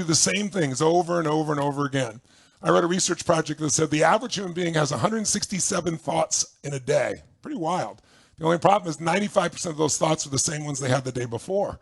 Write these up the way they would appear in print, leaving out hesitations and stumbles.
do the same things over and over and over again. I read a research project that said the average human being has 167 thoughts in a day. Pretty wild. The only problem is 95% of those thoughts are the same ones they had the day before.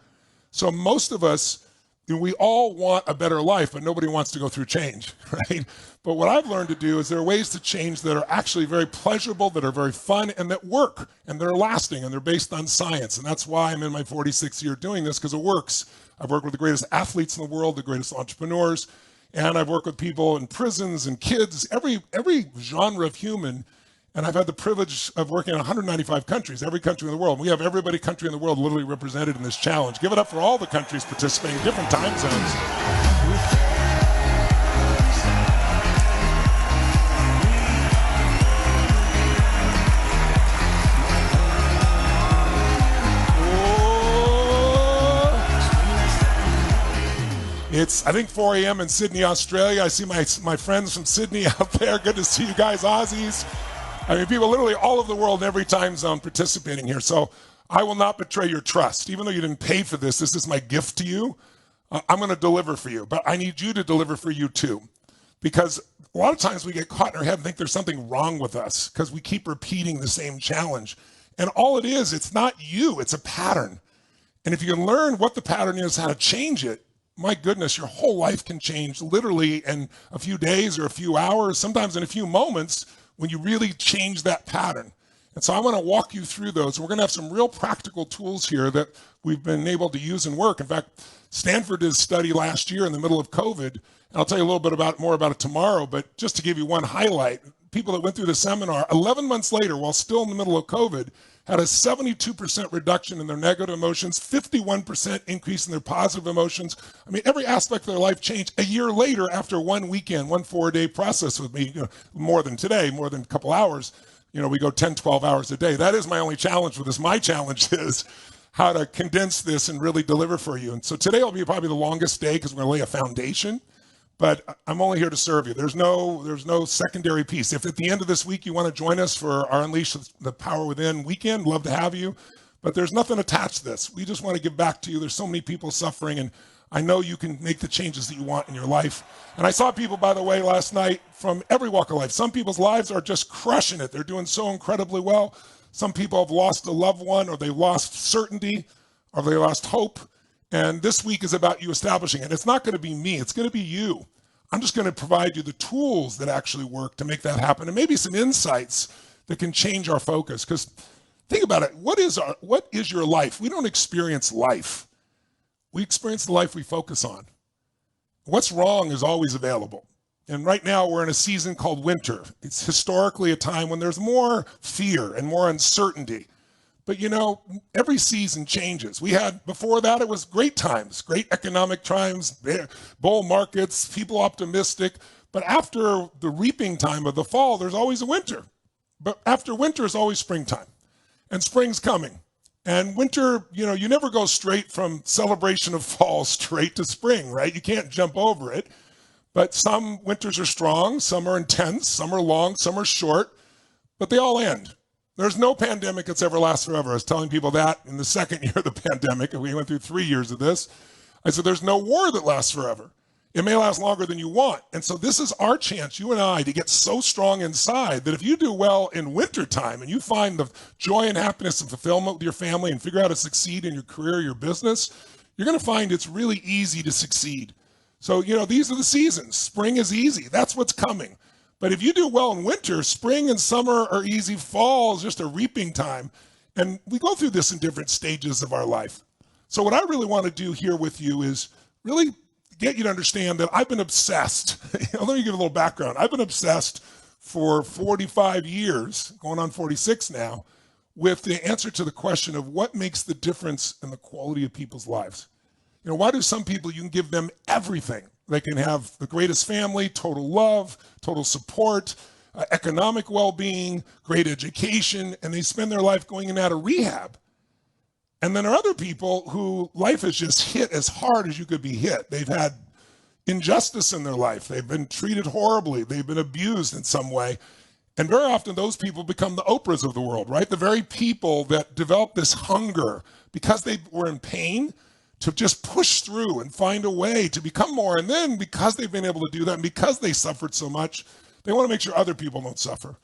So most of us, we all want a better life, but nobody wants to go through change, right? But what I've learned to do is there are ways to change that are actually very pleasurable, that are very fun, and that work, and they're lasting, and they're based on science. And that's why I'm in my 46th year doing this, because it works. I've worked with the greatest athletes in the world, the greatest entrepreneurs, and I've worked with people in prisons and kids, every genre of human. And I've had the privilege of working in 195 countries, every country in the world. We have every country in the world literally represented in this challenge. Give it up for all the countries participating, different time zones. It's, I think, 4 a.m. in Sydney, Australia. I see my friends from Sydney out there. Good to see you guys, Aussies. I mean, people literally all over the world in every time zone participating here. So I will not betray your trust. Even though you didn't pay for this, this is my gift to you. I'm going to deliver for you. But I need you to deliver for you too. Because a lot of times we get caught in our head and think there's something wrong with us because we keep repeating the same challenge. And all it is, it's not you, it's a pattern. And if you can learn what the pattern is, how to change it, my goodness, your whole life can change literally in a few days or a few hours, sometimes in a few moments, when you really change that pattern. And so I want to walk you through those. We're going to have some real practical tools here that we've been able to use and work. In fact, Stanford did a study last year in the middle of COVID, and I'll tell you a little bit more about it tomorrow, but just to give you one highlight, people that went through the seminar 11 months later, while still in the middle of COVID, had a 72% reduction in their negative emotions, 51% increase in their positive emotions. I mean, every aspect of their life changed a year later after one weekend, one 4-day process with me, more than today, more than a couple hours. We go 10, 12 hours a day. That is my only challenge with this. My challenge is how to condense this and really deliver for you. And so today will be probably the longest day because we're going to lay a foundation. But I'm only here to serve you. There's no secondary piece. If at the end of this week you want to join us for our Unleash the Power Within weekend, love to have you. But there's nothing attached to this. We just want to give back to you. There's so many people suffering, and I know you can make the changes that you want in your life. And I saw people, by the way, last night from every walk of life. Some people's lives are just crushing it. They're doing so incredibly well. Some people have lost a loved one, or they lost certainty, or they lost hope. And this week is about you establishing it. It's not going to be me. It's going to be you. I'm just going to provide you the tools that actually work to make that happen, and maybe some insights that can change our focus. Because think about it. What is your life? We don't experience life. We experience the life we focus on. What's wrong is always available. And right now we're in a season called winter. It's historically a time when there's more fear and more uncertainty. But every season changes. We had, before that, it was great times, great economic times, bull markets, people optimistic. But after the reaping time of the fall, there's always a winter. But after winter is always springtime. And spring's coming. And winter, you never go straight from celebration of fall straight to spring, right? You can't jump over it. But some winters are strong, some are intense, some are long, some are short, but they all end. There's no pandemic that's ever lasts forever. I was telling people that in the second year of the pandemic, and we went through 3 years of this. I said, there's no war that lasts forever. It may last longer than you want. And so this is our chance, you and I, to get so strong inside that if you do well in wintertime and you find the joy and happiness and fulfillment with your family and figure out how to succeed in your career, your business, you're going to find it's really easy to succeed. So, these are the seasons. Spring is easy. That's what's coming. But if you do well in winter, spring and summer are easy. Fall is just a reaping time. And we go through this in different stages of our life. So what I really want to do here with you is really get you to understand that I've been obsessed. Let me give you a little background. I've been obsessed for 45 years, going on 46 now, with the answer to the question of what makes the difference in the quality of people's lives. Why do some people, you can give them everything? They can have the greatest family, total love, total support, economic well-being, great education, and they spend their life going in and out of rehab. And then there are other people who life has just hit as hard as you could be hit. They've had injustice in their life. They've been treated horribly. They've been abused in some way. And very often those people become the Oprahs of the world, right? The very people that develop this hunger because they were in pain to just push through and find a way to become more. And then because they've been able to do that and because they suffered so much, they want to make sure other people don't suffer.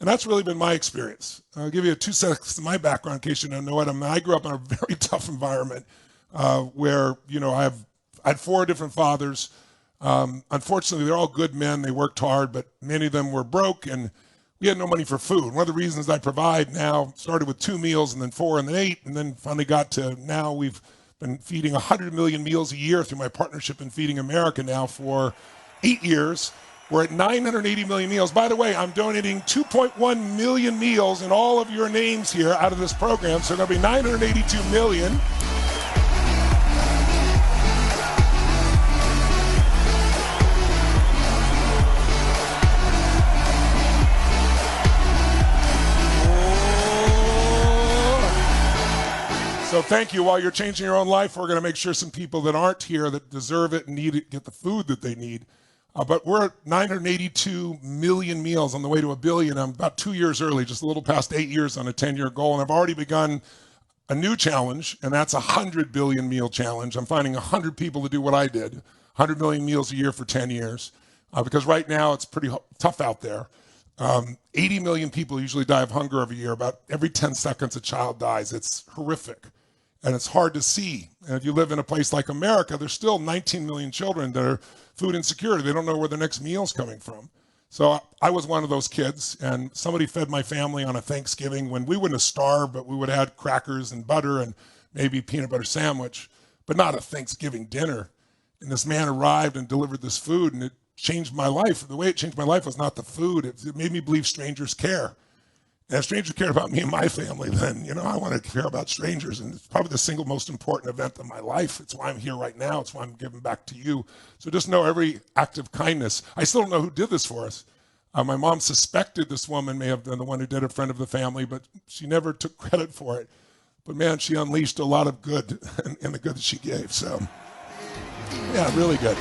And that's really been my experience. I'll give you 2 seconds of my background in case you don't know it. I grew up in a very tough environment where, I had 4 different fathers. Unfortunately, they're all good men. They worked hard, but many of them were broke and we had no money for food. One of the reasons I provide now started with 2 meals and then 4 and then 8, and then finally got to now we've been feeding 100 million meals a year through my partnership in Feeding America now for 8 years. We're at 980 million meals. By the way, I'm donating 2.1 million meals in all of your names here out of this program. So there'll be 982 million. So thank you. While you're changing your own life, we're going to make sure some people that aren't here that deserve it and need it get the food that they need. But we're at 982 million meals on the way to 1 billion. I'm about 2 years early, just a little past 8 years on a 10-year goal. And I've already begun a new challenge, and that's a 100 billion meal challenge. I'm finding 100 people to do what I did, 100 million meals a year for 10 years. Because right now it's pretty tough out there. 80 million people usually die of hunger every year. About every 10 seconds a child dies. It's horrific. And it's hard to see. And if you live in a place like America, there's still 19 million children that are food insecure. They don't know where their next meal's coming from. So I was one of those kids, and somebody fed my family on a Thanksgiving when we wouldn't have starved, but we would have had crackers and butter and maybe peanut butter sandwich, but not a Thanksgiving dinner. And this man arrived and delivered this food, and it changed my life. The way it changed my life was not the food. It made me believe strangers care. And if strangers care about me and my family, then, I want to care about strangers. And it's probably the single most important event of my life. It's why I'm here right now. It's why I'm giving back to you. So just know every act of kindness. I still don't know who did this for us. My mom suspected this woman may have been the one who did it, a friend of the family, but she never took credit for it. But man, she unleashed a lot of good in the good that she gave. So yeah, really good.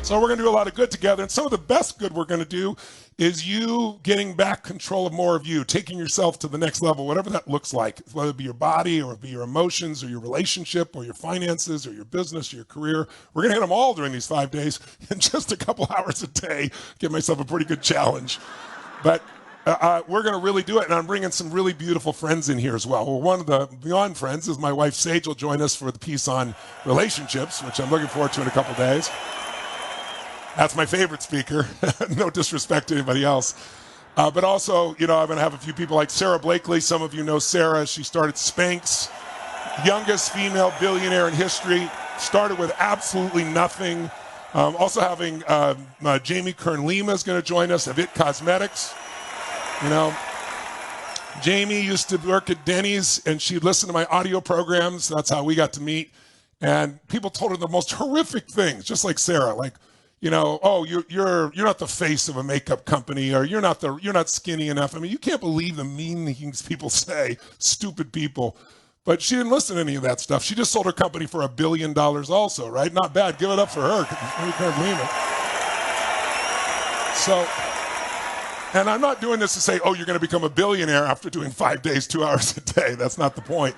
So we're going to do a lot of good together. And some of the best good we're going to do is you getting back control of more of you, taking yourself to the next level, whatever that looks like, whether it be your body or it be your emotions or your relationship or your finances or your business or your career. We're going to hit them all during these 5 days in just a couple hours a day. Give myself a pretty good challenge. But we're going to really do it. And I'm bringing some really beautiful friends in here as well. Well, one of the beyond friends is my wife, Sage, will join us for the piece on relationships, which I'm looking forward to in a couple days. That's my favorite speaker. No disrespect to anybody else. But also, I'm going to have a few people like Sarah Blakely. Some of you know Sarah. She started Spanx, youngest female billionaire in history. Started with absolutely nothing. Also having Jamie Kern-Lima is going to join us of It Cosmetics. Jamie used to work at Denny's, and she'd listen to my audio programs. That's how we got to meet. And people told her the most horrific things, just like Sarah, like, oh, you're not the face of a makeup company, or you're not skinny enough. I mean, you can't believe the mean things people say, stupid people. But she didn't listen to any of that stuff. She just sold her company for $1 billion also, right? Not bad. Give it up for her. You can't believe it. So, and I'm not doing this to say, oh, you're going to become a billionaire after doing 5 days, 2 hours a day. That's not the point.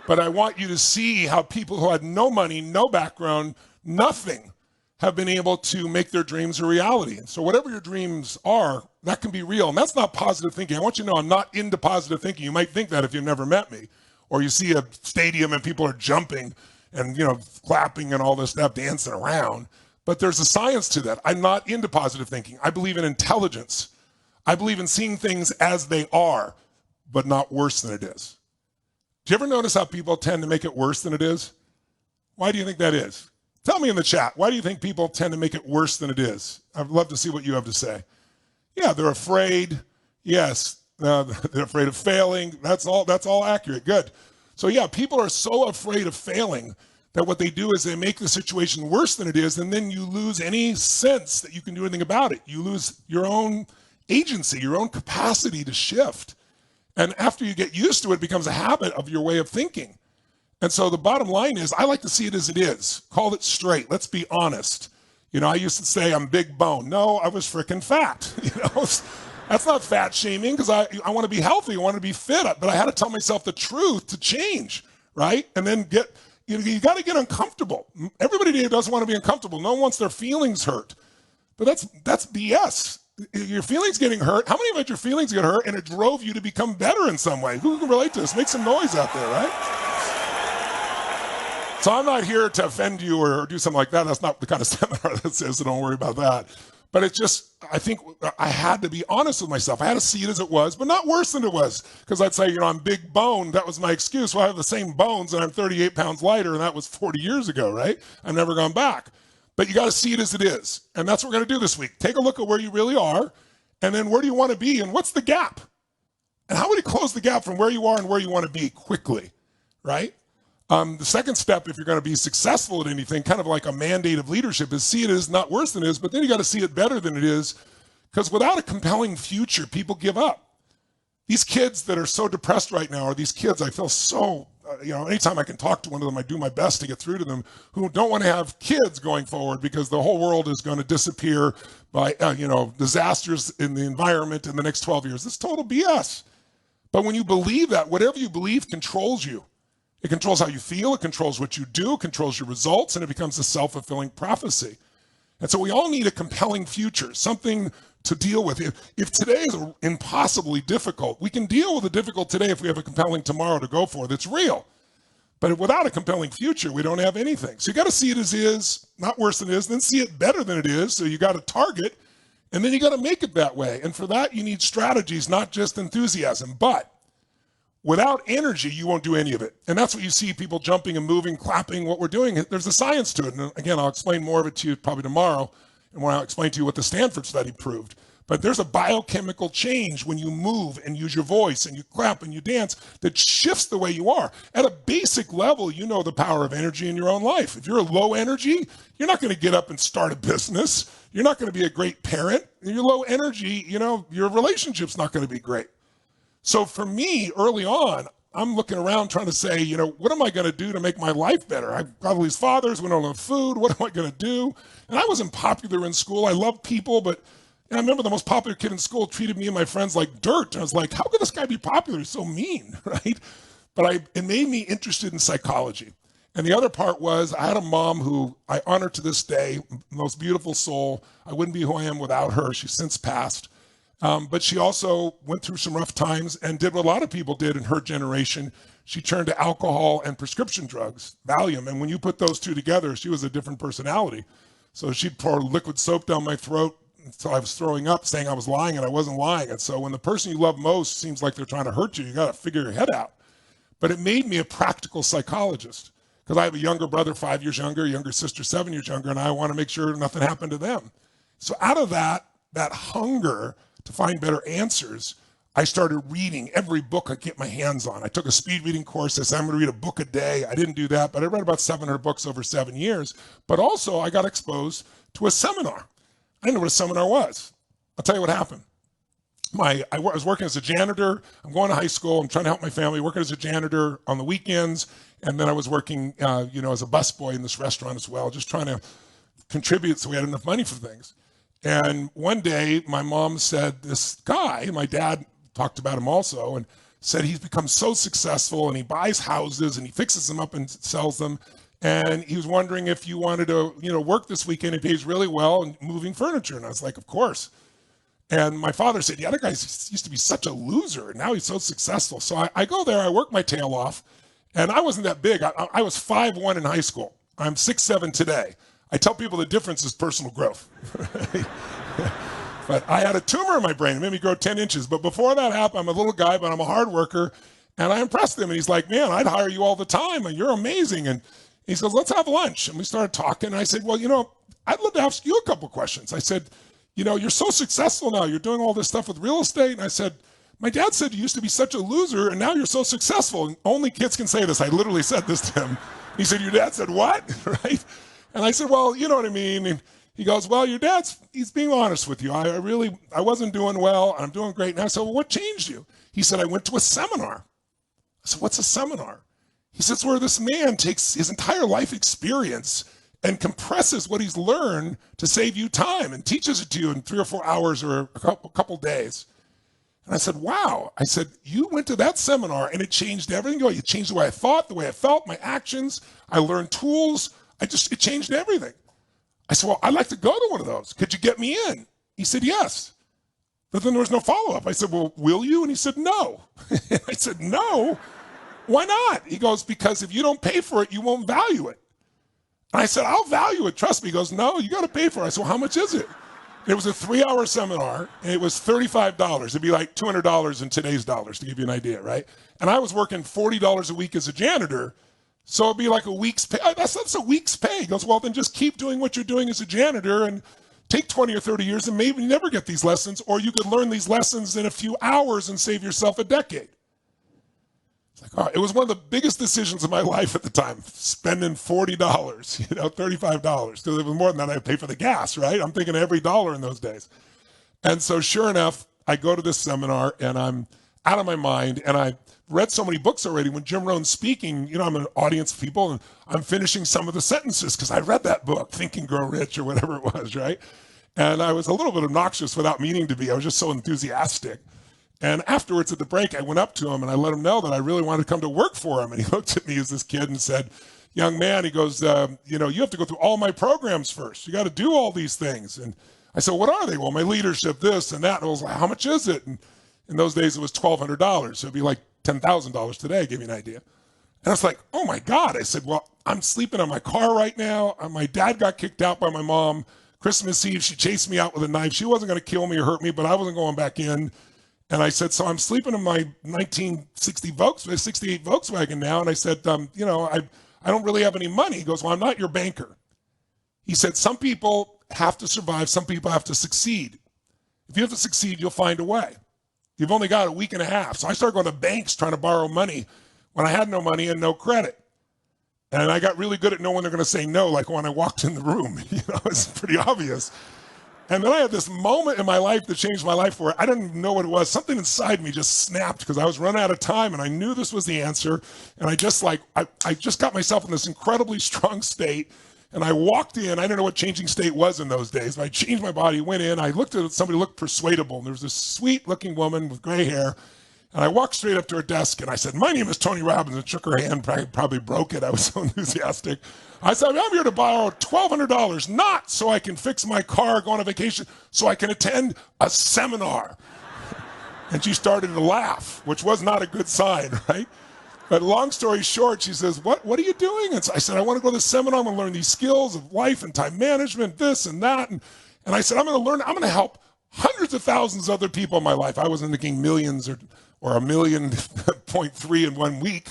But I want you to see how people who had no money, no background, nothing, have been able to make their dreams a reality. So whatever your dreams are, that can be real. And that's not positive thinking. I want you to know I'm not into positive thinking. You might think that if you've never met me, or you see a stadium and people are jumping and, clapping and all this stuff, dancing around. But there's a science to that. I'm not into positive thinking. I believe in intelligence. I believe in seeing things as they are, but not worse than it is. Do you ever notice how people tend to make it worse than it is? Why do you think that is? Tell me in the chat, why do you think people tend to make it worse than it is? I'd love to see what you have to say. Yeah, they're afraid. Yes, they're afraid of failing. That's all accurate. Good. So yeah, people are so afraid of failing that what they do is they make the situation worse than it is, and then you lose any sense that you can do anything about it. You lose your own agency, your own capacity to shift. And after you get used to it, it becomes a habit of your way of thinking. And so the bottom line is, I like to see it as it is. Call it straight. Let's be honest. You know, I used to say I'm big bone. No, I was freaking fat. You know, that's not fat shaming, because I want to be healthy. I want to be fit. But I had to tell myself the truth to change, right? And then you got to get uncomfortable. Everybody today doesn't want to be uncomfortable. No one wants their feelings hurt. But that's BS. Your feelings getting hurt. How many of you had your feelings get hurt and it drove you to become better in some way? Who can relate to this? Make some noise out there, right? So I'm not here to offend you or do something like that. That's not the kind of seminar this is, so don't worry about that. But it's just, I think I had to be honest with myself. I had to see it as it was, but not worse than it was. Because I'd say, you know, I'm big boned. That was my excuse. Well, I have the same bones and I'm 38 pounds lighter, and that was 40 years ago, right? I've never gone back. But you got to see it as it is. And that's what we're going to do this week. Take a look at where you really are, and then where do you want to be, and what's the gap? And how would you close the gap from where you are and where you want to be quickly, right? The second step, if you're going to be successful at anything, kind of like a mandate of leadership, is see it as not worse than it is, but then you got to see it better than it is, because without a compelling future, people give up. These kids that are so depressed right now are these kids, I feel so, you know, anytime I can talk to one of them, I do my best to get through to them, who don't want to have kids going forward because the whole world is going to disappear by, disasters in the environment in the next 12 years. It's total BS. But when you believe that, whatever you believe controls you. It controls how you feel, it controls what you do, it controls your results, and it becomes a self-fulfilling prophecy. And so we all need a compelling future, something to deal with. If today is impossibly difficult, we can deal with the difficult today if we have a compelling tomorrow to go for that's real. But without a compelling future, we don't have anything. So you got to see it as is, not worse than it is, then see it better than it is. So you got to target, and then you got to make it that way. And for that, you need strategies, not just enthusiasm. But without energy, you won't do any of it. And that's what you see people jumping and moving, clapping, what we're doing. There's a science to it. And again, I'll explain more of it to you probably tomorrow, and when I'll explain to you what the Stanford study proved. But there's a biochemical change when you move and use your voice and you clap and you dance that shifts the way you are. At a basic level, you know the power of energy in your own life. If you're low energy, you're not going to get up and start a business. You're not going to be a great parent. If you're low energy, your relationship's not going to be great. So for me, early on, I'm looking around trying to say, what am I going to do to make my life better? I've got all these fathers, we don't have food. What am I going to do? And I wasn't popular in school. I loved people, but I remember the most popular kid in school treated me and my friends like dirt. And I was like, how could this guy be popular? He's so mean, right? But it made me interested in psychology. And the other part was I had a mom who I honor to this day, most beautiful soul. I wouldn't be who I am without her. She's since passed. But she also went through some rough times and did what a lot of people did in her generation. She turned to alcohol and prescription drugs, Valium. And when you put those two together, she was a different personality. So she'd pour liquid soap down my throat until I was throwing up, saying I was lying, and I wasn't lying. And so when the person you love most seems like they're trying to hurt you, you got to figure your head out. But it made me a practical psychologist, because I have a younger brother, 5 years younger, younger sister, 7 years younger, and I want to make sure nothing happened to them. So out of that hunger to find better answers, I started reading every book I could get my hands on. I took a speed reading course. I said, I'm going to read a book a day. I didn't do that, but I read about 700 books over 7 years. But also, I got exposed to a seminar. I didn't know what a seminar was. I'll tell you what happened. I was working as a janitor. I'm going to high school. I'm trying to help my family, working as a janitor on the weekends. And then I was working, as a busboy in this restaurant as well, just trying to contribute so we had enough money for things. And one day, my mom said, this guy, my dad talked about him also, and said he's become so successful and he buys houses and he fixes them up and sells them. And he was wondering if you wanted to, work this weekend. He pays really well and moving furniture. And I was like, of course. And my father said, yeah, that guy used to be such a loser, and now he's so successful. So I go there, I work my tail off, and I wasn't that big. I was 5'1" in high school. I'm 6'7" today. I tell people the difference is personal growth. But I had a tumor in my brain. It made me grow 10 inches. But before that happened, I'm a little guy, but I'm a hard worker. And I impressed him. And he's like, man, I'd hire you all the time. And you're amazing. And he says, let's have lunch. And we started talking. And I said, well, I'd love to ask you a couple questions. I said, you're so successful now. You're doing all this stuff with real estate. And I said, my dad said you used to be such a loser, and now you're so successful. And only kids can say this. I literally said this to him. He said, your dad said what? Right? And I said, well, you know what I mean. And he goes, well, your he's being honest with you. I wasn't doing well, and I'm doing great. And I said, well, what changed you? He said, I went to a seminar. I said, what's a seminar? He says, where this man takes his entire life experience and compresses what he's learned to save you time and teaches it to you in 3 or 4 hours or a couple days. And I said, wow. I said, you went to that seminar and it changed everything. It changed the way I thought, the way I felt, my actions. I learned tools. It changed everything. I said, well, I'd like to go to one of those. Could you get me in? He said, yes. But then there was no follow-up. I said, well, will you? And he said, no. I said, no? Why not? He goes, because if you don't pay for it, you won't value it. And I said, I'll value it. Trust me. He goes, no, you got to pay for it. I said, well, how much is it? It was a 3-hour seminar, and it was $35. It'd be like $200 in today's dollars, to give you an idea, right? And I was working $40 a week as a janitor, so it'd be like a week's pay. That's a week's pay. He goes, well, then just keep doing what you're doing as a janitor and take 20 or 30 years and maybe never get these lessons, or you could learn these lessons in a few hours and save yourself a decade. It's like, oh, it was one of the biggest decisions of my life at the time, spending $40, $35. Because it was more than that, I pay for the gas, right? I'm thinking every dollar in those days. And so sure enough, I go to this seminar and I'm out of my mind, and I read so many books already. When Jim Rohn's speaking, I'm an audience of people, and I'm finishing some of the sentences because I read that book, Think and Grow Rich or whatever it was, right? And I was a little bit obnoxious without meaning to be. I was just so enthusiastic. And afterwards at the break, I went up to him and I let him know that I really wanted to come to work for him. And he looked at me as this kid and said, young man, he goes, you have to go through all my programs first. You got to do all these things. And I said, what are they? Well, my leadership, this and that. And I was like, how much is it? And in those days, it was $1,200. So it'd be like $10,000 today, give you an idea. And I was like, oh my God. I said, well, I'm sleeping in my car right now. My dad got kicked out by my mom. Christmas Eve, she chased me out with a knife. She wasn't going to kill me or hurt me, but I wasn't going back in. And I said, so I'm sleeping in my 1968 Volkswagen now. And I said, I don't really have any money. He goes, well, I'm not your banker. He said, some people have to survive. Some people have to succeed. If you have to succeed, you'll find a way. You've only got a week and a half. So I started going to banks trying to borrow money when I had no money and no credit. And I got really good at knowing when they're going to say no, like when I walked in the room. It's pretty obvious. And then I had this moment in my life that changed my life where I didn't even know what it was. Something inside me just snapped because I was running out of time and I knew this was the answer. And I just got myself in this incredibly strong state. And I walked in. I didn't know what changing state was in those days. But I changed my body, went in. I looked at somebody who looked persuadable. And there was this sweet looking woman with gray hair. And I walked straight up to her desk and I said, my name is Tony Robbins, and shook her hand, probably broke it. I was so enthusiastic. I said, I'm here to borrow $1,200, not so I can fix my car, go on a vacation, so I can attend a seminar. And she started to laugh, which was not a good sign, right? But long story short, she says, what are you doing? And so I said, I want to go to this seminar. I'm going to learn these skills of life and time management, this and that. And I said, I'm going to help hundreds of thousands of other people in my life. I wasn't thinking millions or $1.3 million in 1 week.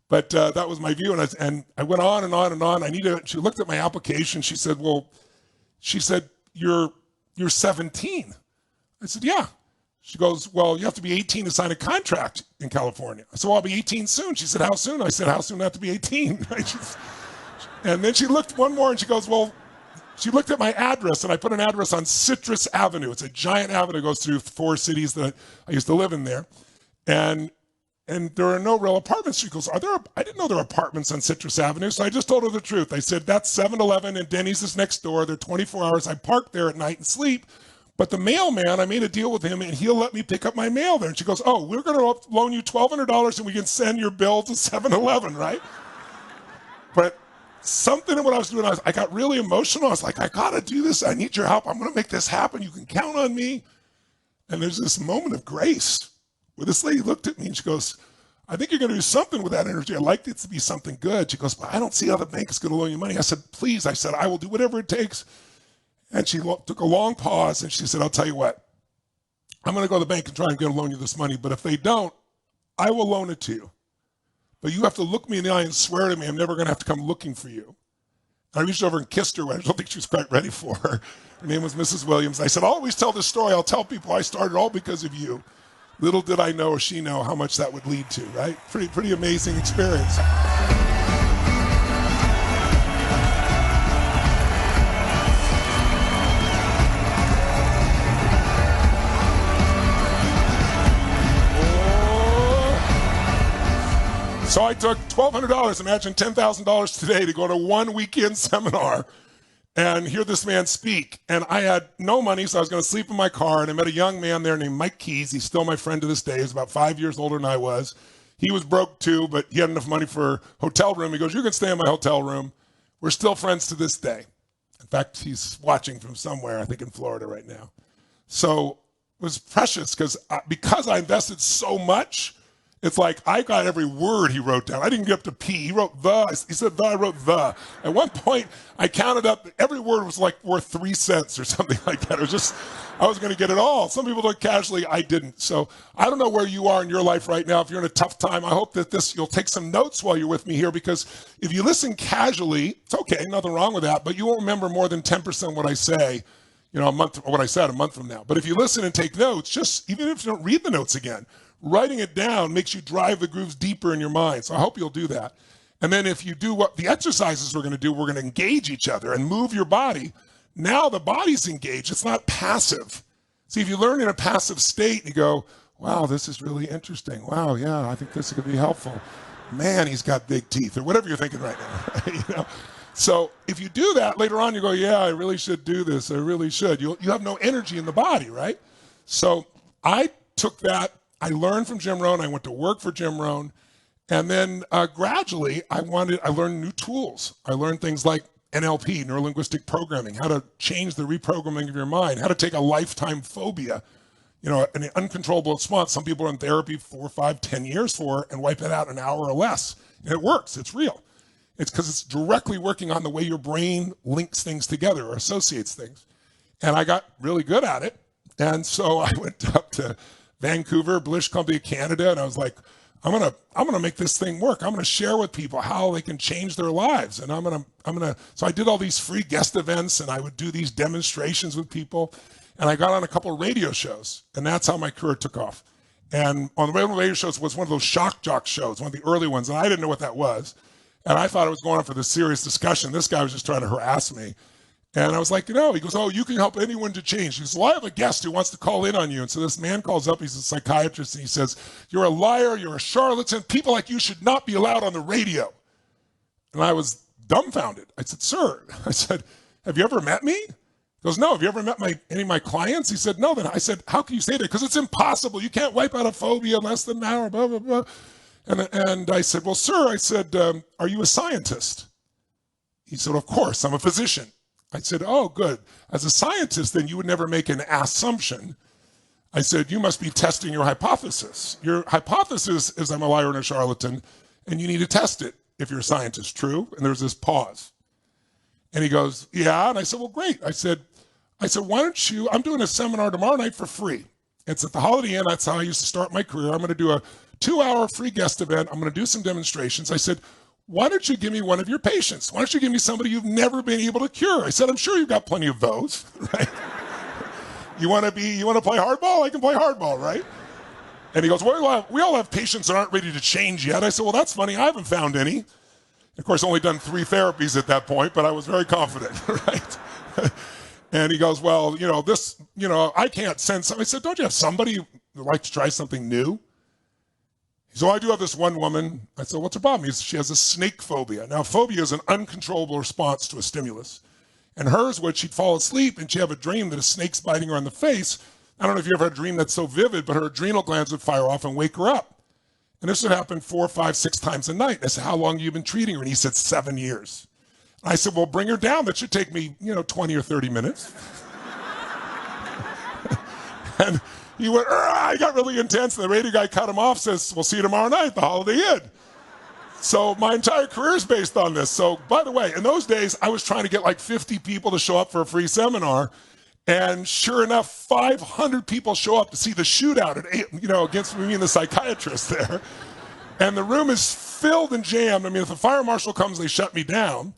But that was my view. And I went on and on and on. She looked at my application. She said, you're 17. I said, yeah. She goes, well, you have to be 18 to sign a contract in California. I said, well, I'll be 18 soon. She said, how soon? I said, how soon do I have to be 18? And then she looked one more and she goes, well, she looked at my address, and I put an address on Citrus Avenue. It's a giant avenue that goes through 4 cities that I used to live in there. And there are no real apartments. She goes, I didn't know there were apartments on Citrus Avenue. So I just told her the truth. I said, that's 7-Eleven and Denny's is next door. They're 24 hours. I park there at night and sleep. But the mailman, I made a deal with him and he'll let me pick up my mail there. And she goes, oh, we're going to loan you $1,200 and we can send your bill to 7-Eleven, right? But something in what I was doing, I got really emotional. I was like, I got to do this. I need your help. I'm going to make this happen. You can count on me. And there's this moment of grace where this lady looked at me and she goes, I think you're going to do something with that energy. I'd like it to be something good. She goes, but I don't see how the bank is going to loan you money. I said, please. I said, I will do whatever it takes. And she took a long pause and she said, I'll tell you what, I'm going to go to the bank and try and get to loan you this money. But if they don't, I will loan it to you. But you have to look me in the eye and swear to me I'm never going to have to come looking for you. And I reached over and kissed her. I don't think she was quite ready for her. Her name was Mrs. Williams. I said, I'll always tell this story. I'll tell people I started all because of you. Little did I know or she know how much that would lead to, right? Pretty amazing experience. So I took $1,200, imagine $10,000 today to go to one weekend seminar and hear this man speak. And I had no money, so I was going to sleep in my car. And I met a young man there named Mike Keys. He's still my friend to this day. He's about 5 years older than I was. He was broke too, but he had enough money for a hotel room. He goes, you can stay in my hotel room. We're still friends to this day. In fact, he's watching from somewhere, I think in Florida right now. So it was precious because I invested so much. It's like I got every word he wrote down. I didn't get up to P. He wrote the. He said the. I wrote the. At one point, I counted up. Every word was like worth 3 cents or something like that. It was just, I was going to get it all. Some people took casually. I didn't. So I don't know where you are in your life right now. If you're in a tough time, I hope that you'll take some notes while you're with me here, because if you listen casually, it's okay. Nothing wrong with that. But you won't remember more than 10% of what I say, a month from now. But if you listen and take notes, just even if you don't read the notes again, writing it down makes you drive the grooves deeper in your mind. So I hope you'll do that. And then if you do what the exercises we're going to do, we're going to engage each other and move your body. Now the body's engaged. It's not passive. See, if you learn in a passive state, you go, wow, this is really interesting. Wow, yeah, I think this could be helpful. Man, he's got big teeth, or whatever you're thinking right now. So if you do that, later on you go, yeah, I really should do this. I really should. You have no energy in the body, right? So I took that. I learned from Jim Rohn. I went to work for Jim Rohn. And then gradually, I learned new tools. I learned things like NLP, neuro-linguistic programming, how to change the reprogramming of your mind, how to take a lifetime phobia, an uncontrollable response. Some people are in therapy 4, 5, 10 years for, and wipe it out in an hour or less. And it works. It's real. It's because it's directly working on the way your brain links things together or associates things. And I got really good at it. And so I went up to Vancouver, British Columbia, Canada, and I was like, I'm gonna make this thing work. I'm gonna share with people how they can change their lives, and I'm gonna. So I did all these free guest events, and I would do these demonstrations with people, and I got on a couple of radio shows, and that's how my career took off. And on the radio shows was one of those shock jock shows, one of the early ones, and I didn't know what that was, and I thought I was going on for this serious discussion. This guy was just trying to harass me. And I was like, he goes, oh, you can help anyone to change. He goes, well, I have a guest who wants to call in on you. And so this man calls up, he's a psychiatrist, and he says, you're a liar, you're a charlatan, people like you should not be allowed on the radio. And I was dumbfounded. I said, sir, have you ever met me? He goes, no, have you ever met any of my clients? He said, no. Then I said, how can you say that? Because it's impossible. You can't wipe out a phobia in less than an hour, blah, blah, blah. And I said, well, sir, are you a scientist? He said, of course, I'm a physician. I said, oh, good. As a scientist, then you would never make an assumption. I said, you must be testing your hypothesis. Your hypothesis is I'm a liar and a charlatan, and you need to test it if you're a scientist. True? And there's this pause. And he goes, yeah. And I said, well, great. I said, why don't you, I'm doing a seminar tomorrow night for free. It's at the Holiday Inn. That's how I used to start my career. I'm going to do a 2-hour free guest event. I'm going to do some demonstrations. I said, why don't you give me one of your patients? Why don't you give me somebody you've never been able to cure? I said, I'm sure you've got plenty of those, right? You want to play hardball? I can play hardball, right? And he goes, well, we all have patients that aren't ready to change yet. I said, well, that's funny. I haven't found any. Of course, only done 3 therapies at that point, but I was very confident, right? And he goes, well, I can't send some. I said, don't you have somebody who would like to try something new? So I do have this one woman. I said, what's her problem? She has a snake phobia. Now, phobia is an uncontrollable response to a stimulus. And hers would, she'd fall asleep and she'd have a dream that a snake's biting her on the face. I don't know if you ever had a dream that's so vivid, but her adrenal glands would fire off and wake her up. And this would happen 4, 5, 6 times a night. I said, how long have you been treating her? And he said, 7 years. I said, well, bring her down. That should take me, 20 or 30 minutes. And he went, I got really intense. And the radio guy cut him off, says, we'll see you tomorrow night at the Holiday Inn. So my entire career is based on this. So, by the way, in those days, I was trying to get like 50 people to show up for a free seminar. And sure enough, 500 people show up to see the shootout against me and the psychiatrist there. And the room is filled and jammed. I mean, if the fire marshal comes, they shut me down.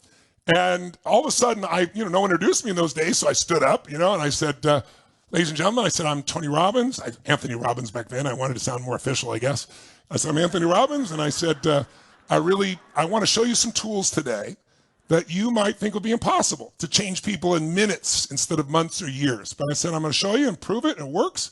And all of a sudden, no one introduced me in those days. So I stood up, and I said, ladies and gentlemen, I said, I'm Tony Robbins. Anthony Robbins back then. I wanted to sound more official, I guess. I said, I'm Anthony Robbins. And I said, I want to show you some tools today that you might think would be impossible to change people in minutes instead of months or years. But I said, I'm going to show you and prove it, and it works.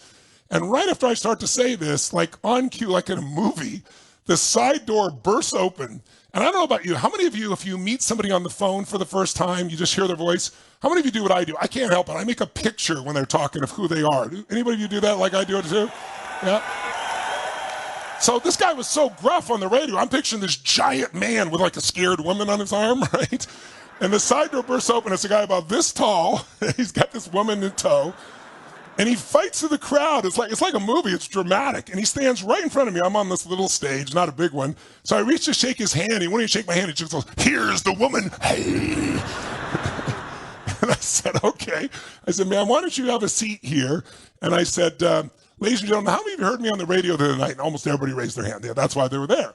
And right after I start to say this, like on cue, like in a movie, the side door bursts open. And I don't know about you. How many of you, if you meet somebody on the phone for the first time, you just hear their voice? How many of you do what I do? I can't help it. I make a picture when they're talking of who they are. Anybody of you do that like I do it too? Yeah. So this guy was so gruff on the radio. I'm picturing this giant man with like a scared woman on his arm, right? And the side door bursts open. It's a guy about this tall. He's got this woman in tow. And he fights through the crowd. It's like a movie. It's dramatic. And he stands right in front of me. I'm on this little stage, not a big one. So I reach to shake his hand. He wouldn't even shake my hand. He just goes, "Here's the woman. Hey." And I said, okay. I said, "Man, why don't you have a seat here?" And I said, "Ladies and gentlemen, how many of you heard me on the radio the other night?" And almost everybody raised their hand. Yeah, that's why they were there.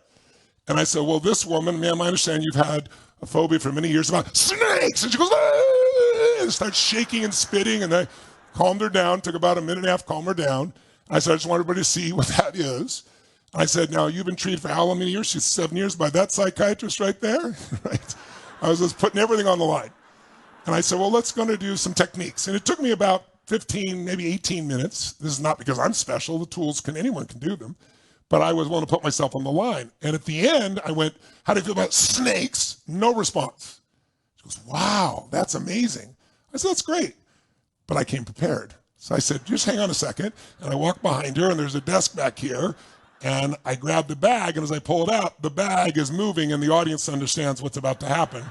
And I said, "Well, this woman, ma'am, I understand you've had a phobia for many years about snakes." And she goes, "Ah!" And starts shaking and spitting. And I calmed her down. Took about a minute and a half to calm her down. I said, "I just want everybody to see what that is." I said, "Now, you've been treated for how many years?" She's 7 years by that psychiatrist right there. Right? I was just putting everything on the line. And I said, "Well, let's going to do some techniques." And it took me about 15, maybe 18 minutes. This is not because I'm special. The tools anyone can do them. But I was willing to put myself on the line. And at the end, I went, "How do you feel about snakes?" No response. She goes, "Wow, that's amazing." I said, "That's great." But I came prepared. So I said, "Just hang on a second." And I walked behind her, and there's a desk back here. And I grabbed the bag, and as I pull it out, the bag is moving, and the audience understands what's about to happen.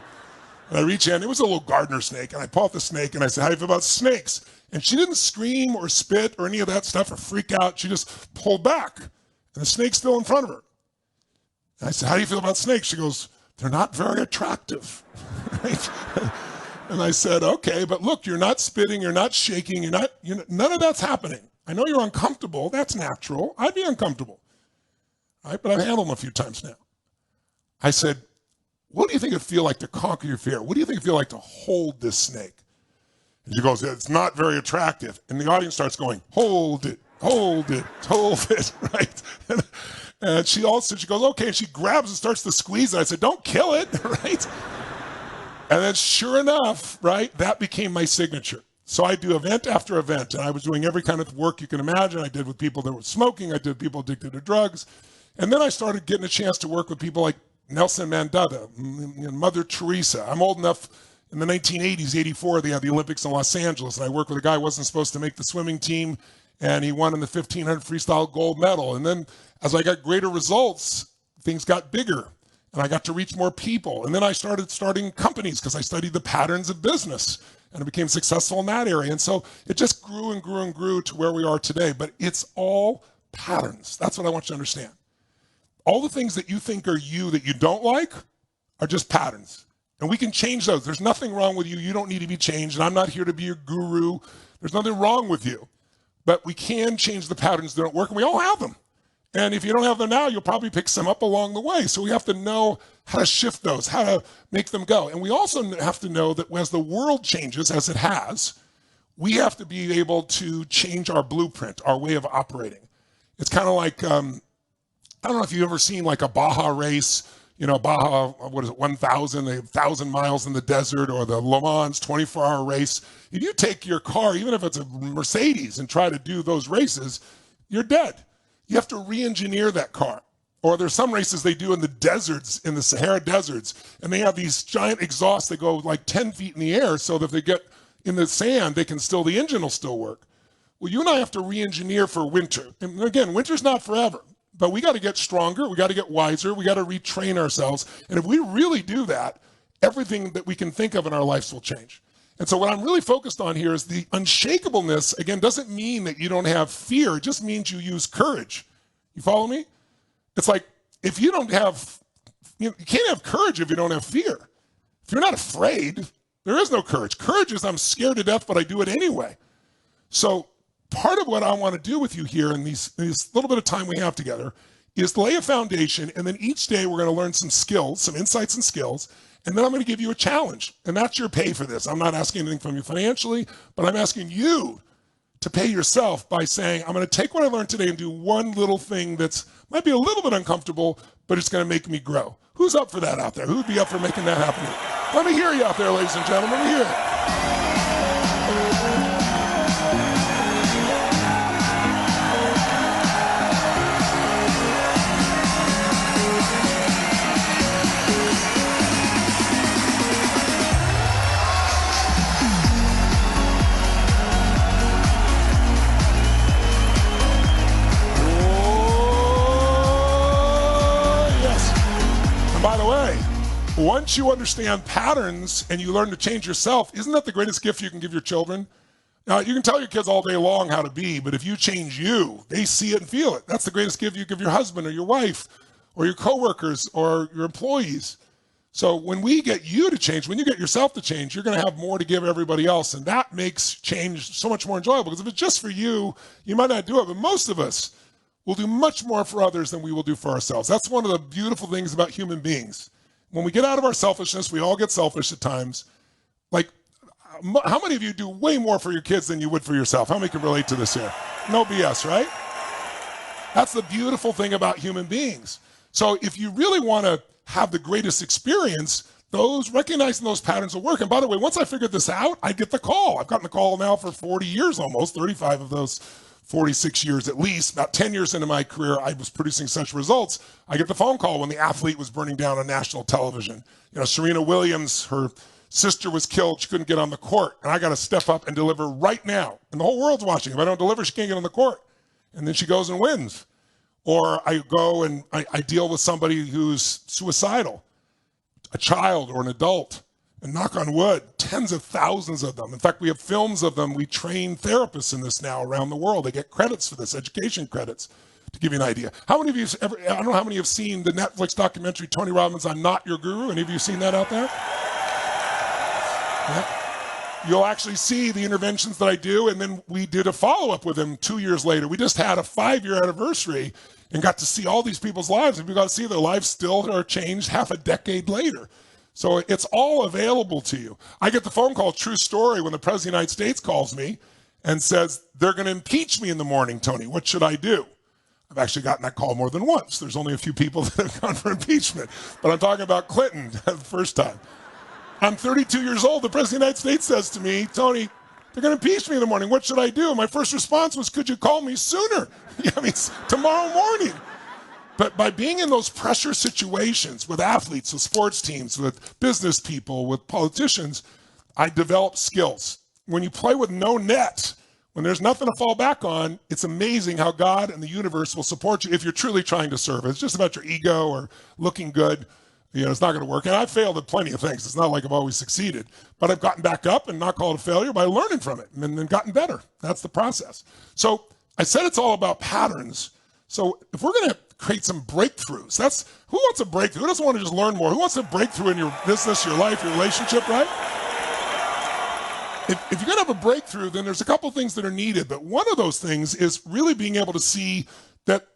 And I reach in. It was a little gardener snake. And I pull out the snake, and I said, "How do you feel about snakes?" And she didn't scream or spit or any of that stuff or freak out. She just pulled back. And the snake's still in front of her. And I said, "How do you feel about snakes?" She goes, "They're not very attractive." Right? And I said, "Okay, but look, you're not spitting, you're not shaking, none of that's happening. I know you're uncomfortable. That's natural. I'd be uncomfortable. Right? But I've handled them a few times now." I said, "What do you think it'd feel like to conquer your fear? What do you think it'd feel like to hold this snake?" And she goes, "It's not very attractive." And the audience starts going, "Hold it, hold it, hold it," right? And she goes, "Okay." And she grabs and starts to squeeze it. I said, "Don't kill it," right? And then sure enough, right, that became my signature. So I do event after event, and I was doing every kind of work you can imagine. I did with people that were smoking. I did with people addicted to drugs. And then I started getting a chance to work with people like Nelson Mandela and Mother Teresa. I'm old enough. In the 1980s, 84, they had the Olympics in Los Angeles, and I worked with a guy who wasn't supposed to make the swimming team, and he won in the 1500 freestyle gold medal. And then as I got greater results, things got bigger, and I got to reach more people. And then I started starting companies because I studied the patterns of business, and I became successful in that area. And so it just grew and grew and grew to where we are today. But it's all patterns. That's what I want you to understand. All the things that you think are you that you don't like are just patterns. And we can change those. There's nothing wrong with you. You don't need to be changed. And I'm not here to be your guru. There's nothing wrong with you. But we can change the patterns that don't work, and we all have them. And if you don't have them now, you'll probably pick some up along the way. So we have to know how to shift those, how to make them go. And we also have to know that as the world changes, as it has, we have to be able to change our blueprint, our way of operating. It's kind of like, I don't know if you've ever seen like a Baja race. Baja, 1,000, 1,000 miles in the desert, or the Le Mans 24-hour race. If you take your car, even if it's a Mercedes, and try to do those races, you're dead. You have to re-engineer that car. Or there's some races they do in the deserts, in the Sahara deserts, and they have these giant exhausts that go like 10 feet in the air, so that if they get in the sand, the engine will still work. Well, you and I have to re-engineer for winter. And again, winter's not forever. But we got to get stronger. We got to get wiser. We got to retrain ourselves. And if we really do that, everything that we can think of in our lives will change. And so what I'm really focused on here is the unshakableness, again, doesn't mean that you don't have fear. It just means you use courage. You follow me? It's like if you don't have, you can't have courage if you don't have fear. If you're not afraid, there is no courage. Courage is I'm scared to death, but I do it anyway. So part of what I want to do with you here in this little bit of time we have together is lay a foundation, and then each day we're going to learn some skills, some insights and skills, and then I'm going to give you a challenge. And that's your pay for this. I'm not asking anything from you financially, but I'm asking you to pay yourself by saying, I'm going to take what I learned today and do one little thing that's might be a little bit uncomfortable, but it's going to make me grow. Who's up for that out there? Who'd be up for making that happen? Let me hear you out there, ladies and gentlemen. Let me hear it. once you understand patterns and you learn to change yourself, isn't that the greatest gift you can give your children? Now, you can tell your kids all day long how to be, but if you change you, they see it and feel it. That's the greatest gift you give your husband or your wife or your coworkers or your employees. So when we get you to change, when you get yourself to change, you're going to have more to give everybody else. And that makes change so much more enjoyable. Because if it's just for you, you might not do it. But most of us will do much more for others than we will do for ourselves. That's one of the beautiful things about human beings. When we get out of our selfishness, we all get selfish at times. Like, how many of you do way more for your kids than you would for yourself? How many can relate to this here? No BS, right? That's the beautiful thing about human beings. So if you really want to have the greatest experience, recognizing those patterns will work. And by the way, once I figured this out, I get the call. I've gotten the call now for 40 years almost, 35 of those 46 years at least. About 10 years into my career, I was producing such results. I get the phone call when the athlete was burning down on national television. Serena Williams, her sister was killed. She couldn't get on the court. And I got to step up and deliver right now. And the whole world's watching. If I don't deliver, she can't get on the court. And then she goes and wins. Or I go and I deal with somebody who's suicidal, a child or an adult. And knock on wood, tens of thousands of them. In fact, we have films of them. We train therapists in this now around the world. They get credits for this, education credits, to give you an idea. How many of you I don't know how many have seen the Netflix documentary, Tony Robbins, I'm Not Your Guru? Any of you seen that out there? Yeah. You'll actually see the interventions that I do, and then we did a follow-up with him 2 years later. We just had a 5-year anniversary and got to see all these people's lives, and we got to see their lives still are changed half a decade later. So it's all available to you. I get the phone call, true story, when the President of the United States calls me and says, they're going to impeach me in the morning, Tony. What should I do? I've actually gotten that call more than once. There's only a few people that have gone for impeachment. But I'm talking about Clinton the first time. I'm 32 years old. The President of the United States says to me, Tony, they're going to impeach me in the morning. What should I do? My first response was, could you call me sooner? I mean, tomorrow morning. But by being in those pressure situations with athletes, with sports teams, with business people, with politicians, I developed skills. When you play with no net, when there's nothing to fall back on, it's amazing how God and the universe will support you if you're truly trying to serve. It's just about your ego or looking good. It's not going to work. And I've failed at plenty of things. It's not like I've always succeeded. But I've gotten back up and not called a failure by learning from it and then gotten better. That's the process. So I said it's all about patterns. So if we're going to create some breakthroughs, who wants a breakthrough? Who doesn't want to just learn more? Who wants a breakthrough in your business, your life, your relationship, right? If you're going to have a breakthrough, then there's a couple things that are needed. But one of those things is really being able to see that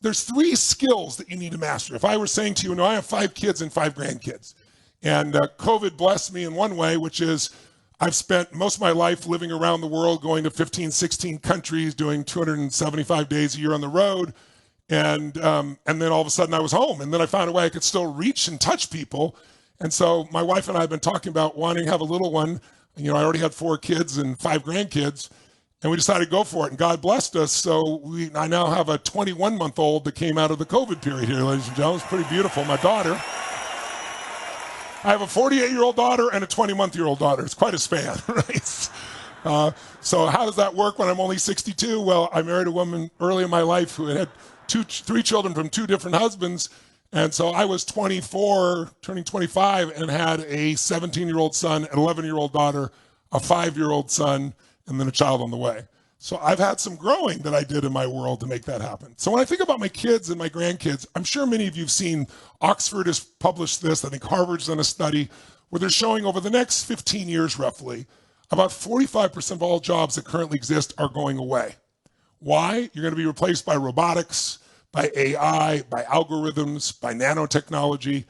there's 3 skills that you need to master. If I were saying to you, I have 5 kids and 5 grandkids. And COVID blessed me in one way, which is I've spent most of my life living around the world, going to 15, 16 countries, doing 275 days a year on the road. And then all of a sudden I was home. And then I found a way I could still reach and touch people. And so my wife and I have been talking about wanting to have a little one. I already had 4 kids and 5 grandkids. And we decided to go for it. And God blessed us. So I now have a 21-month-old that came out of the COVID period here, ladies and gentlemen. It's pretty beautiful. My daughter. I have a 48-year-old daughter and a 20-month-year-old daughter. It's quite a span, right? So how does that work when I'm only 62? Well, I married a woman early in my life who had 3 children from 2 different husbands. And so I was 24, turning 25, and had a 17-year-old son, an 11-year-old daughter, a 5-year-old son, and then a child on the way. So I've had some growing that I did in my world to make that happen. So when I think about my kids and my grandkids, I'm sure many of you have seen Oxford has published this. I think Harvard's done a study where they're showing over the next 15 years roughly, about 45% of all jobs that currently exist are going away. Why? You're going to be replaced by robotics, by AI, by algorithms, by nanotechnology.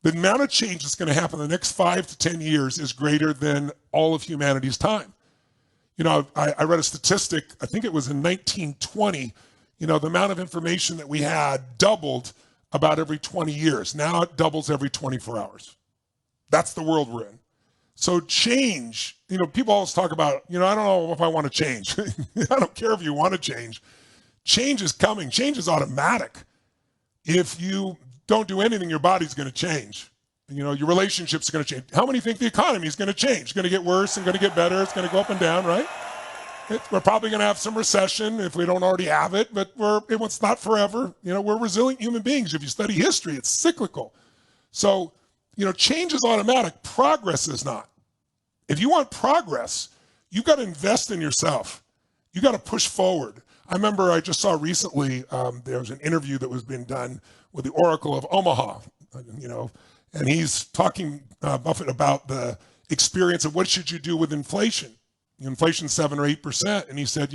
The amount of change that's going to happen in the next 5 to 10 years is greater than all of humanity's time. I read a statistic, I think it was in 1920, the amount of information that we had doubled about every 20 years. Now it doubles every 24 hours. That's the world we're in. So change, people always talk about, I don't know if I want to change. I don't care if you want to change. Change is coming. Change is automatic. If you don't do anything, your body's going to change. Your relationships are going to change. How many think the economy is going to change? It's going to get worse and going to get better. It's going to go up and down, right? We're probably going to have some recession if we don't already have it, but it's not forever. We're resilient human beings. If you study history, it's cyclical. So change is automatic. Progress is not. If you want progress, you've got to invest in yourself. You got to push forward. I remember I just saw recently there was an interview that was being done with the Oracle of Omaha, and he's talking Buffett about the experience of what should you do with inflation. Inflation's 7 or 8%, and he said,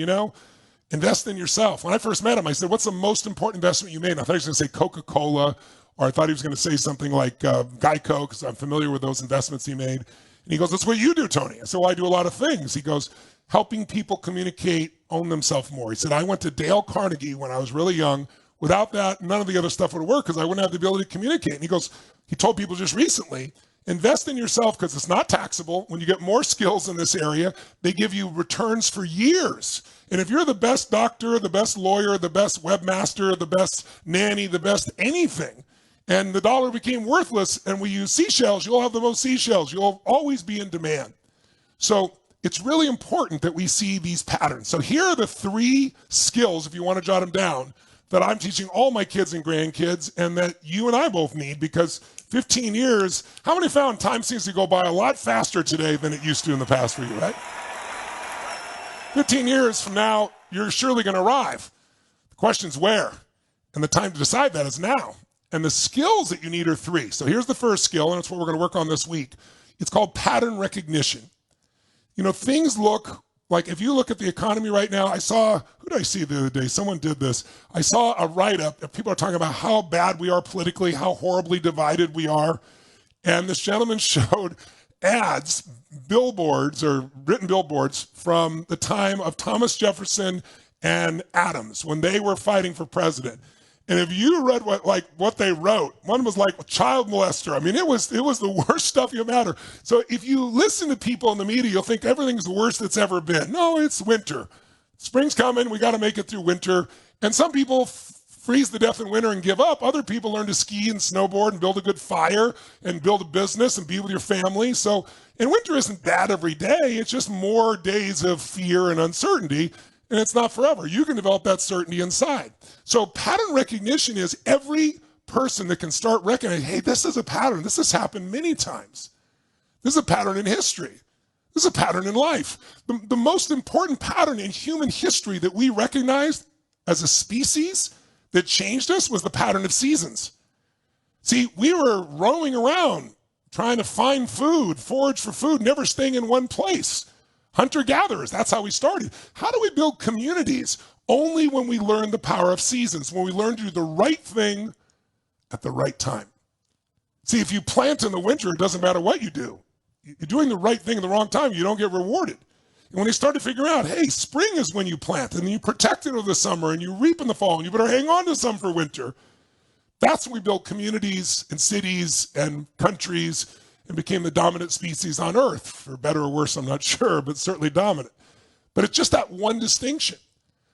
invest in yourself. When I first met him, I said, what's the most important investment you made? And I thought he was going to say Coca-Cola, or I thought he was going to say something like Geico, because I'm familiar with those investments he made. And he goes, that's what you do, Tony. I said, well, I do a lot of things. He goes, helping people communicate, own themselves more. He said, I went to Dale Carnegie when I was really young. Without that, none of the other stuff would work because I wouldn't have the ability to communicate. And he goes, he told people just recently, invest in yourself because it's not taxable. When you get more skills in this area, they give you returns for years. And if you're the best doctor, the best lawyer, the best webmaster, the best nanny, the best anything, and the dollar became worthless and we use seashells, you'll have the most seashells. You'll always be in demand. So it's really important that we see these patterns. So here are the 3 skills, if you want to jot them down, that I'm teaching all my kids and grandkids and that you and I both need, because 15 years, how many found time seems to go by a lot faster today than it used to in the past for you, right? 15 years from now, you're surely going to arrive. The question's where? And the time to decide that is now. And the skills that you need are 3. So here's the first skill, and it's what we're going to work on this week. It's called pattern recognition. Things look like, if you look at the economy right now, who did I see the other day? Someone did this. I saw a write-up. People are talking about how bad we are politically, how horribly divided we are. And this gentleman showed ads, billboards, or written billboards from the time of Thomas Jefferson and Adams when they were fighting for president. And if you read what they wrote, one was like child molester. I mean, it was the worst stuff you matter. So if you listen to people in the media, you'll think everything's the worst that's ever been. No, it's winter. Spring's coming. We got to make it through winter. And some people freeze to death in winter and give up. Other people learn to ski and snowboard and build a good fire and build a business and be with your family. So, and winter isn't bad every day. It's just more days of fear and uncertainty. And it's not forever. You can develop that certainty inside. So pattern recognition is every person that can start recognizing, hey, this is a pattern. This has happened many times. This is a pattern in history. This is a pattern in life. The most important pattern in human history that we recognized as a species that changed us was the pattern of seasons. See, we were roaming around trying to find food, forage for food, never staying in one place. Hunter-gatherers, that's how we started. How do we build communities? Only when we learn the power of seasons, when we learn to do the right thing at the right time. See, if you plant in the winter, it doesn't matter what you do. You're doing the right thing in the wrong time, you don't get rewarded. And when they start to figure out, hey, spring is when you plant, and you protect it over the summer, and you reap in the fall, and you better hang on to some for winter. That's when we build communities and cities and countries and became the dominant species on Earth. For better or worse, I'm not sure, but certainly dominant. But it's just that one distinction.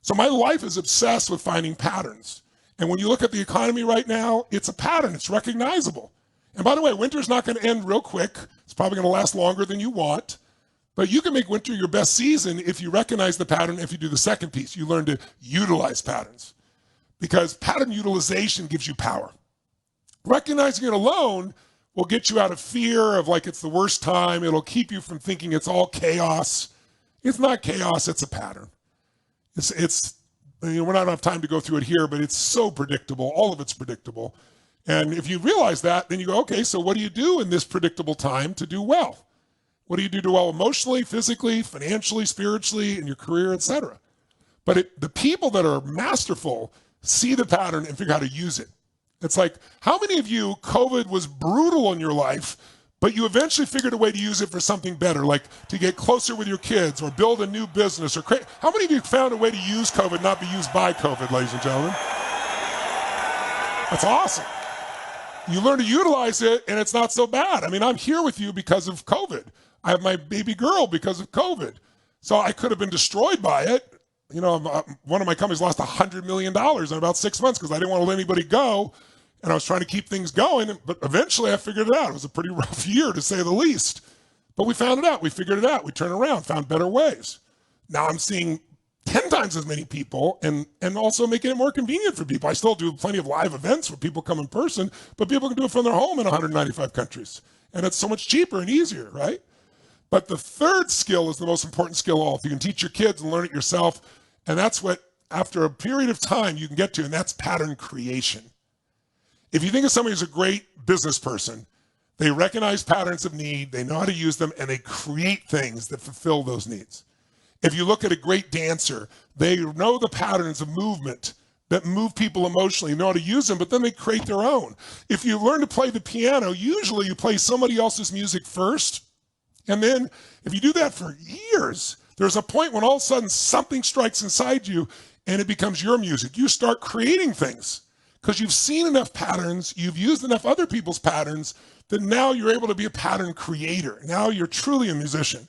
So my life is obsessed with finding patterns. And when you look at the economy right now, it's a pattern. It's recognizable. And by the way, winter's not going to end real quick. It's probably going to last longer than you want. But you can make winter your best season if you recognize the pattern, if you do the second piece. You learn to utilize patterns. Because pattern utilization gives you power. Recognizing it alone will get you out of fear of like it's the worst time. It'll keep you from thinking it's all chaos. It's not chaos, it's a pattern. We're not going to have time to go through it here, but it's so predictable. All of it's predictable. And if you realize that, then you go, okay, so what do you do in this predictable time to do well? What do you do well emotionally, physically, financially, spiritually, in your career, etc.? But the people that are masterful see the pattern and figure out how to use it. It's like, how many of you, COVID was brutal in your life, but you eventually figured a way to use it for something better, like to get closer with your kids or build a new business? How many of you found a way to use COVID, not be used by COVID, ladies and gentlemen? That's awesome. You learn to utilize it, and it's not so bad. I mean, I'm here with you because of COVID. I have my baby girl because of COVID. So I could have been destroyed by it. You know, one of my companies lost $100 million in about 6 months because I didn't want to let anybody go. And I was trying to keep things going. But eventually I figured it out. It was a pretty rough year, to say the least. But we found it out. We figured it out. We turned around, found better ways. Now I'm seeing 10 times as many people and also making it more convenient for people. I still do plenty of live events where people come in person, but people can do it from their home in 195 countries. And it's so much cheaper and easier, right? But the third skill is the most important skill of all. If you can teach your kids and learn it yourself, and that's what, after a period of time, you can get to, and that's pattern creation. If you think of somebody who's a great business person, they recognize patterns of need, they know how to use them, and they create things that fulfill those needs. If you look at a great dancer, they know the patterns of movement that move people emotionally, know how to use them, but then they create their own. If you learn to play the piano, usually you play somebody else's music first, and then if you do that for years, there's a point when all of a sudden something strikes inside you and it becomes your music. You start creating things because you've seen enough patterns, you've used enough other people's patterns, that now you're able to be a pattern creator. Now you're truly a musician.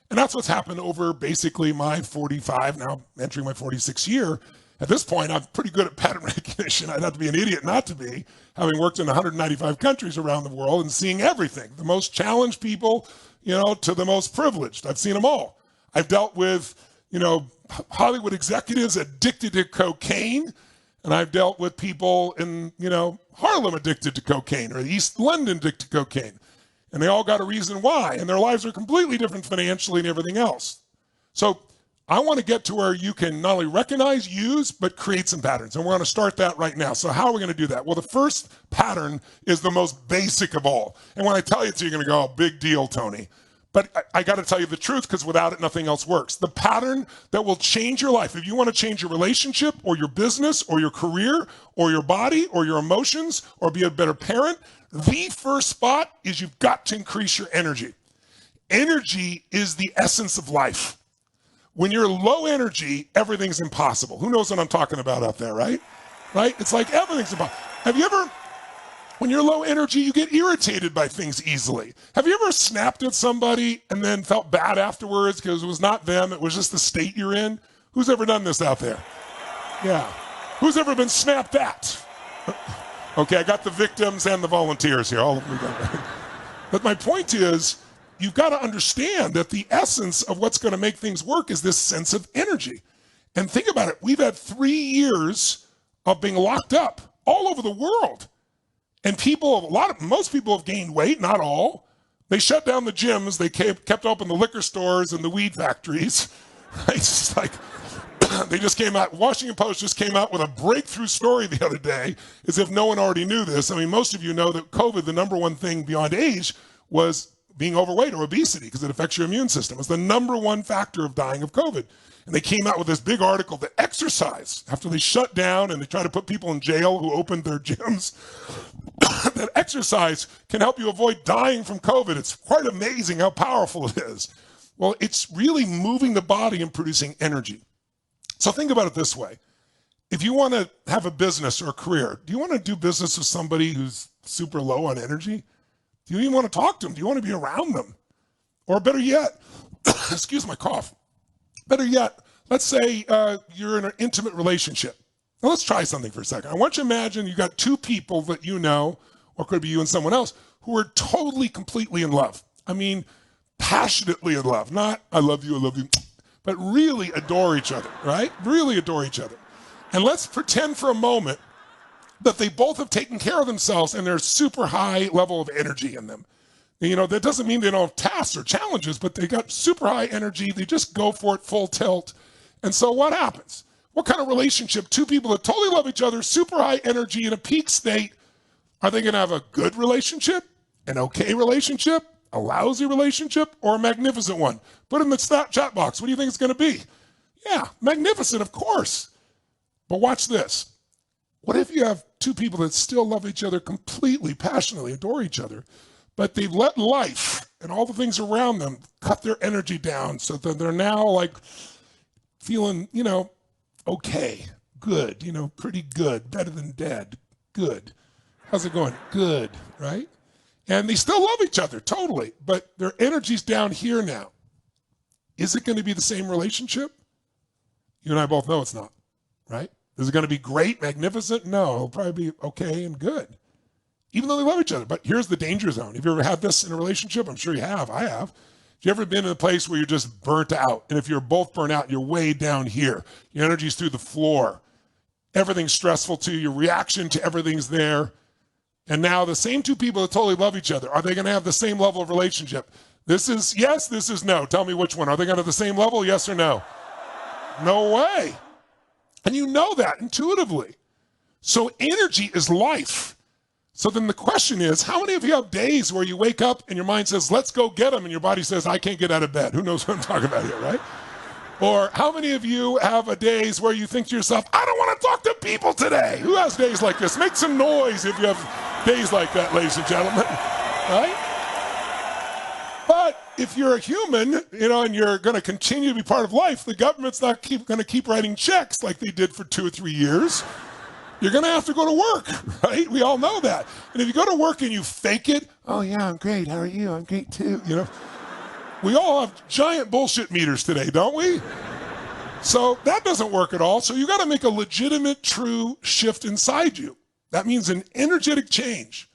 And that's what's happened over basically my 45, now entering my 46th year. At this point, I'm pretty good at pattern recognition. I'd have to be an idiot not to be, having worked in 195 countries around the world and seeing everything, the most challenged people, to the most privileged. I've seen them all. I've dealt with, Hollywood executives addicted to cocaine, and I've dealt with people in, Harlem addicted to cocaine, or East London addicted to cocaine. And they all got a reason why, and their lives are completely different financially and everything else. So I want to get to where you can not only recognize, use, but create some patterns. And we're going to start that right now. So how are we going to do that? Well, the first pattern is the most basic of all. And when I tell you it's, you're going to go, oh, big deal, Tony. But I got to tell you the truth, because without it, nothing else works. The pattern that will change your life. If you want to change your relationship or your business or your career or your body or your emotions or be a better parent, the first spot is you've got to increase your energy. Energy is the essence of life. When you're low energy, everything's impossible. Who knows what I'm talking about out there, right? Right? It's like everything's impossible. Have you ever, when you're low energy, you get irritated by things easily. Have you ever snapped at somebody and then felt bad afterwards because it was not them, it was just the state you're in? Who's ever done this out there? Yeah. Who's ever been snapped at? Okay, I got the victims and the volunteers here. All of them. But my point is, you've got to understand that the essence of what's going to make things work is this sense of energy. And think about it. We've had 3 years of being locked up all over the world. And most people have gained weight, not all. They shut down the gyms. They kept open the liquor stores and the weed factories. It's just like, they just came out, Washington Post just came out with a breakthrough story the other day, as if no one already knew this. I mean, most of you know that COVID, the number one thing beyond age, was being overweight or obesity, because it affects your immune system. It's the number one factor of dying of COVID. And they came out with this big article that exercise, after they shut down and they tried to put people in jail who opened their gyms, that exercise can help you avoid dying from COVID. It's quite amazing how powerful it is. Well, it's really moving the body and producing energy. So think about it this way. If you want to have a business or a career, do you want to do business with somebody who's super low on energy? Do you even want to talk to them? Do you want to be around them? Or better yet, excuse my cough. Better yet, let's say you're in an intimate relationship. Now let's try something for a second. I want you to imagine you got two people that you know, or could be you and someone else, who are totally, completely in love. I mean, passionately in love. Not, I love you, but really adore each other, right? Really adore each other. And let's pretend for a moment that they both have taken care of themselves and there's super high level of energy in them. That doesn't mean they don't have tasks or challenges, but they got super high energy. They just go for it full tilt. And so what happens? What kind of relationship? Two people that totally love each other, super high energy in a peak state. Are they going to have a good relationship, an okay relationship, a lousy relationship, or a magnificent one? Put in the chat box. What do you think it's going to be? Yeah, magnificent, of course. But watch this. What if you have two people that still love each other completely, passionately, adore each other, but they've let life and all the things around them cut their energy down so that they're now like feeling, okay, good, pretty good, better than dead, good. How's it going? Good, right? And they still love each other, totally, but their energy's down here now. Is it going to be the same relationship? You and I both know it's not, right? Is it going to be great, magnificent? No, it'll probably be okay and good, even though they love each other. But here's the danger zone. Have you ever had this in a relationship? I'm sure you have. I have. you ever been in a place where you're just burnt out? And if you're both burnt out, you're way down here. Your energy's through the floor. Everything's stressful to you. Your reaction to everything's there. And now the same two people that totally love each other, are they going to have the same level of relationship? This is yes, this is no. Tell me which one. Are they going to have the same level, yes or no? No way. And you know that intuitively. So energy is life. So then the question is, how many of you have days where you wake up and your mind says, let's go get them, and your body says, I can't get out of bed? Who knows what I'm talking about here, right? Or how many of you have days where you think to yourself, I don't want to talk to people today? Who has days like this? Make some noise if you have days like that, ladies and gentlemen, right? But if you're a human, and you're going to continue to be part of life, the government's not going to keep writing checks like they did for 2 or 3 years. You're going to have to go to work, right? We all know that. And if you go to work and you fake it, oh, yeah, I'm great. How are you? I'm great, too. We all have giant bullshit meters today, don't we? So that doesn't work at all. So you got to make a legitimate, true shift inside you. That means an energetic change.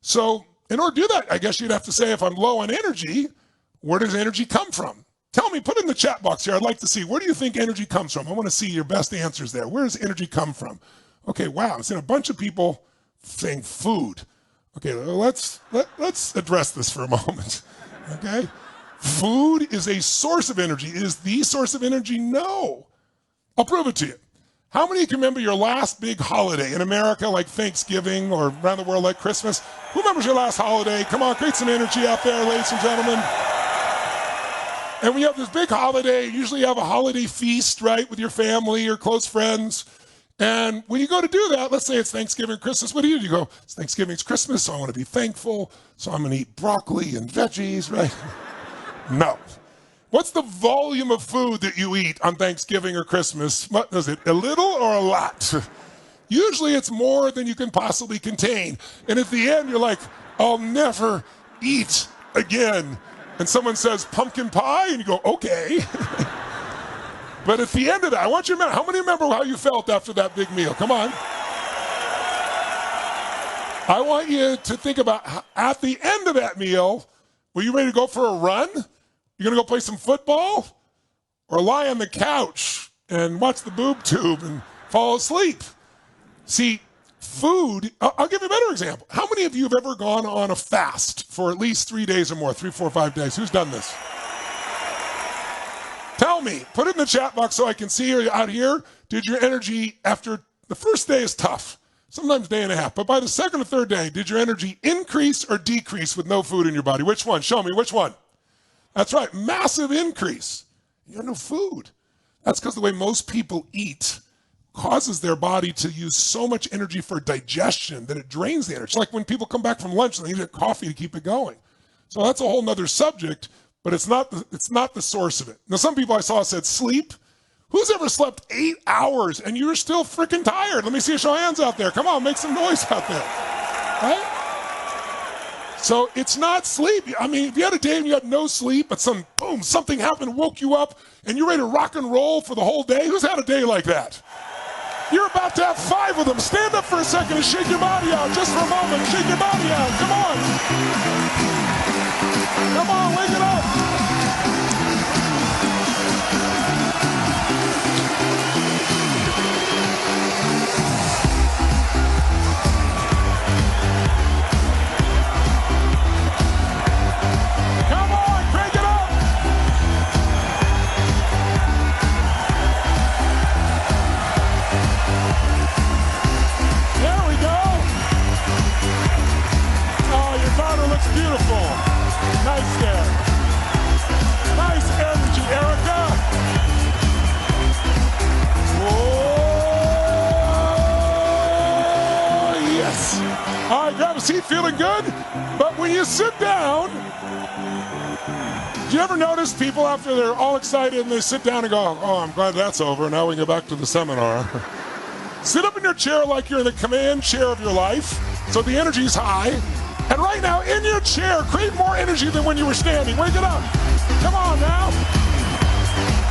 So in order to do that, I guess you'd have to say, if I'm low on energy, where does energy come from? Tell me, put it in the chat box here. I'd like to see, where do you think energy comes from? I want to see your best answers there. Where does energy come from? Okay, wow, I'm seeing a bunch of people saying food. Okay, let's address this for a moment, okay? Food is a source of energy. Is the source of energy? No. I'll prove it to you. How many can remember your last big holiday in America, like Thanksgiving, or around the world like Christmas? Who remembers your last holiday? Come on, create some energy out there, ladies and gentlemen. And when you have this big holiday, usually you have a holiday feast, right, with your family or close friends. And when you go to do that, let's say it's Thanksgiving or Christmas, what do? You go, it's Thanksgiving, it's Christmas, so I want to be thankful, so I'm going to eat broccoli and veggies, right? No. What's the volume of food that you eat on Thanksgiving or Christmas? What is it, a little or a lot? Usually it's more than you can possibly contain. And at the end, you're like, I'll never eat again. And someone says, pumpkin pie? And you go, okay. But at the end of that, I want you to remember, how many remember how you felt after that big meal? Come on. I want you to think about, at the end of that meal, were you ready to go for a run? You're going to go play some football? Or lie on the couch and watch the boob tube and fall asleep? See, food, I'll give you a better example. How many of you have ever gone on a fast for at least 3 days or more, 3, 4, 5 days? Who's done this? Tell me, put it in the chat box so I can see you out here. Did your energy, after the first day is tough, sometimes day and a half, but by the second or third day, did your energy increase or decrease with no food in your body? Which one? Show me, which one? That's right, massive increase. You have no food. That's because the way most people eat causes their body to use so much energy for digestion that it drains the energy. It's like when people come back from lunch and they need a coffee to keep it going. So that's a whole nother subject, but it's not the source of it. Now, some people I saw said sleep. Who's ever slept 8 hours and you're still freaking tired? Let me see a show of hands out there. Come on, make some noise out there. Right? So it's not sleep. I mean, if you had a day and you had no sleep, but something happened, woke you up, and you're ready to rock and roll for the whole day, who's had a day like that? You're about to have 5 of them. Stand up for a second and shake your body out. Just for a moment, shake your body out. Come on. Come on, wake it up. Beautiful. Nice there. Nice energy, Erica. Oh, yes. All right, grab a seat, feeling good? But when you sit down, do you ever notice people after they're all excited and they sit down and go, oh, I'm glad that's over. Now we can go back to the seminar. Sit up in your chair like you're in the command chair of your life, so the energy's high. And right now, in your chair, create more energy than when you were standing. Wake it up. Come on now.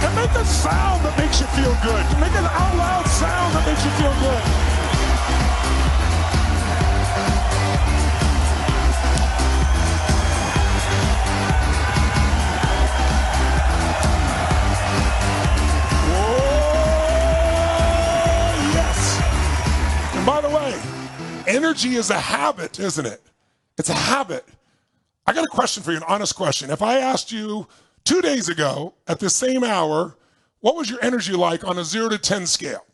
And make a sound that makes you feel good. Make an out loud sound that makes you feel good. Energy is a habit, isn't it? It's a habit. I got a question for you, an honest question. If I asked you 2 days ago at the same hour, what was your energy like on a 0 to 10 scale?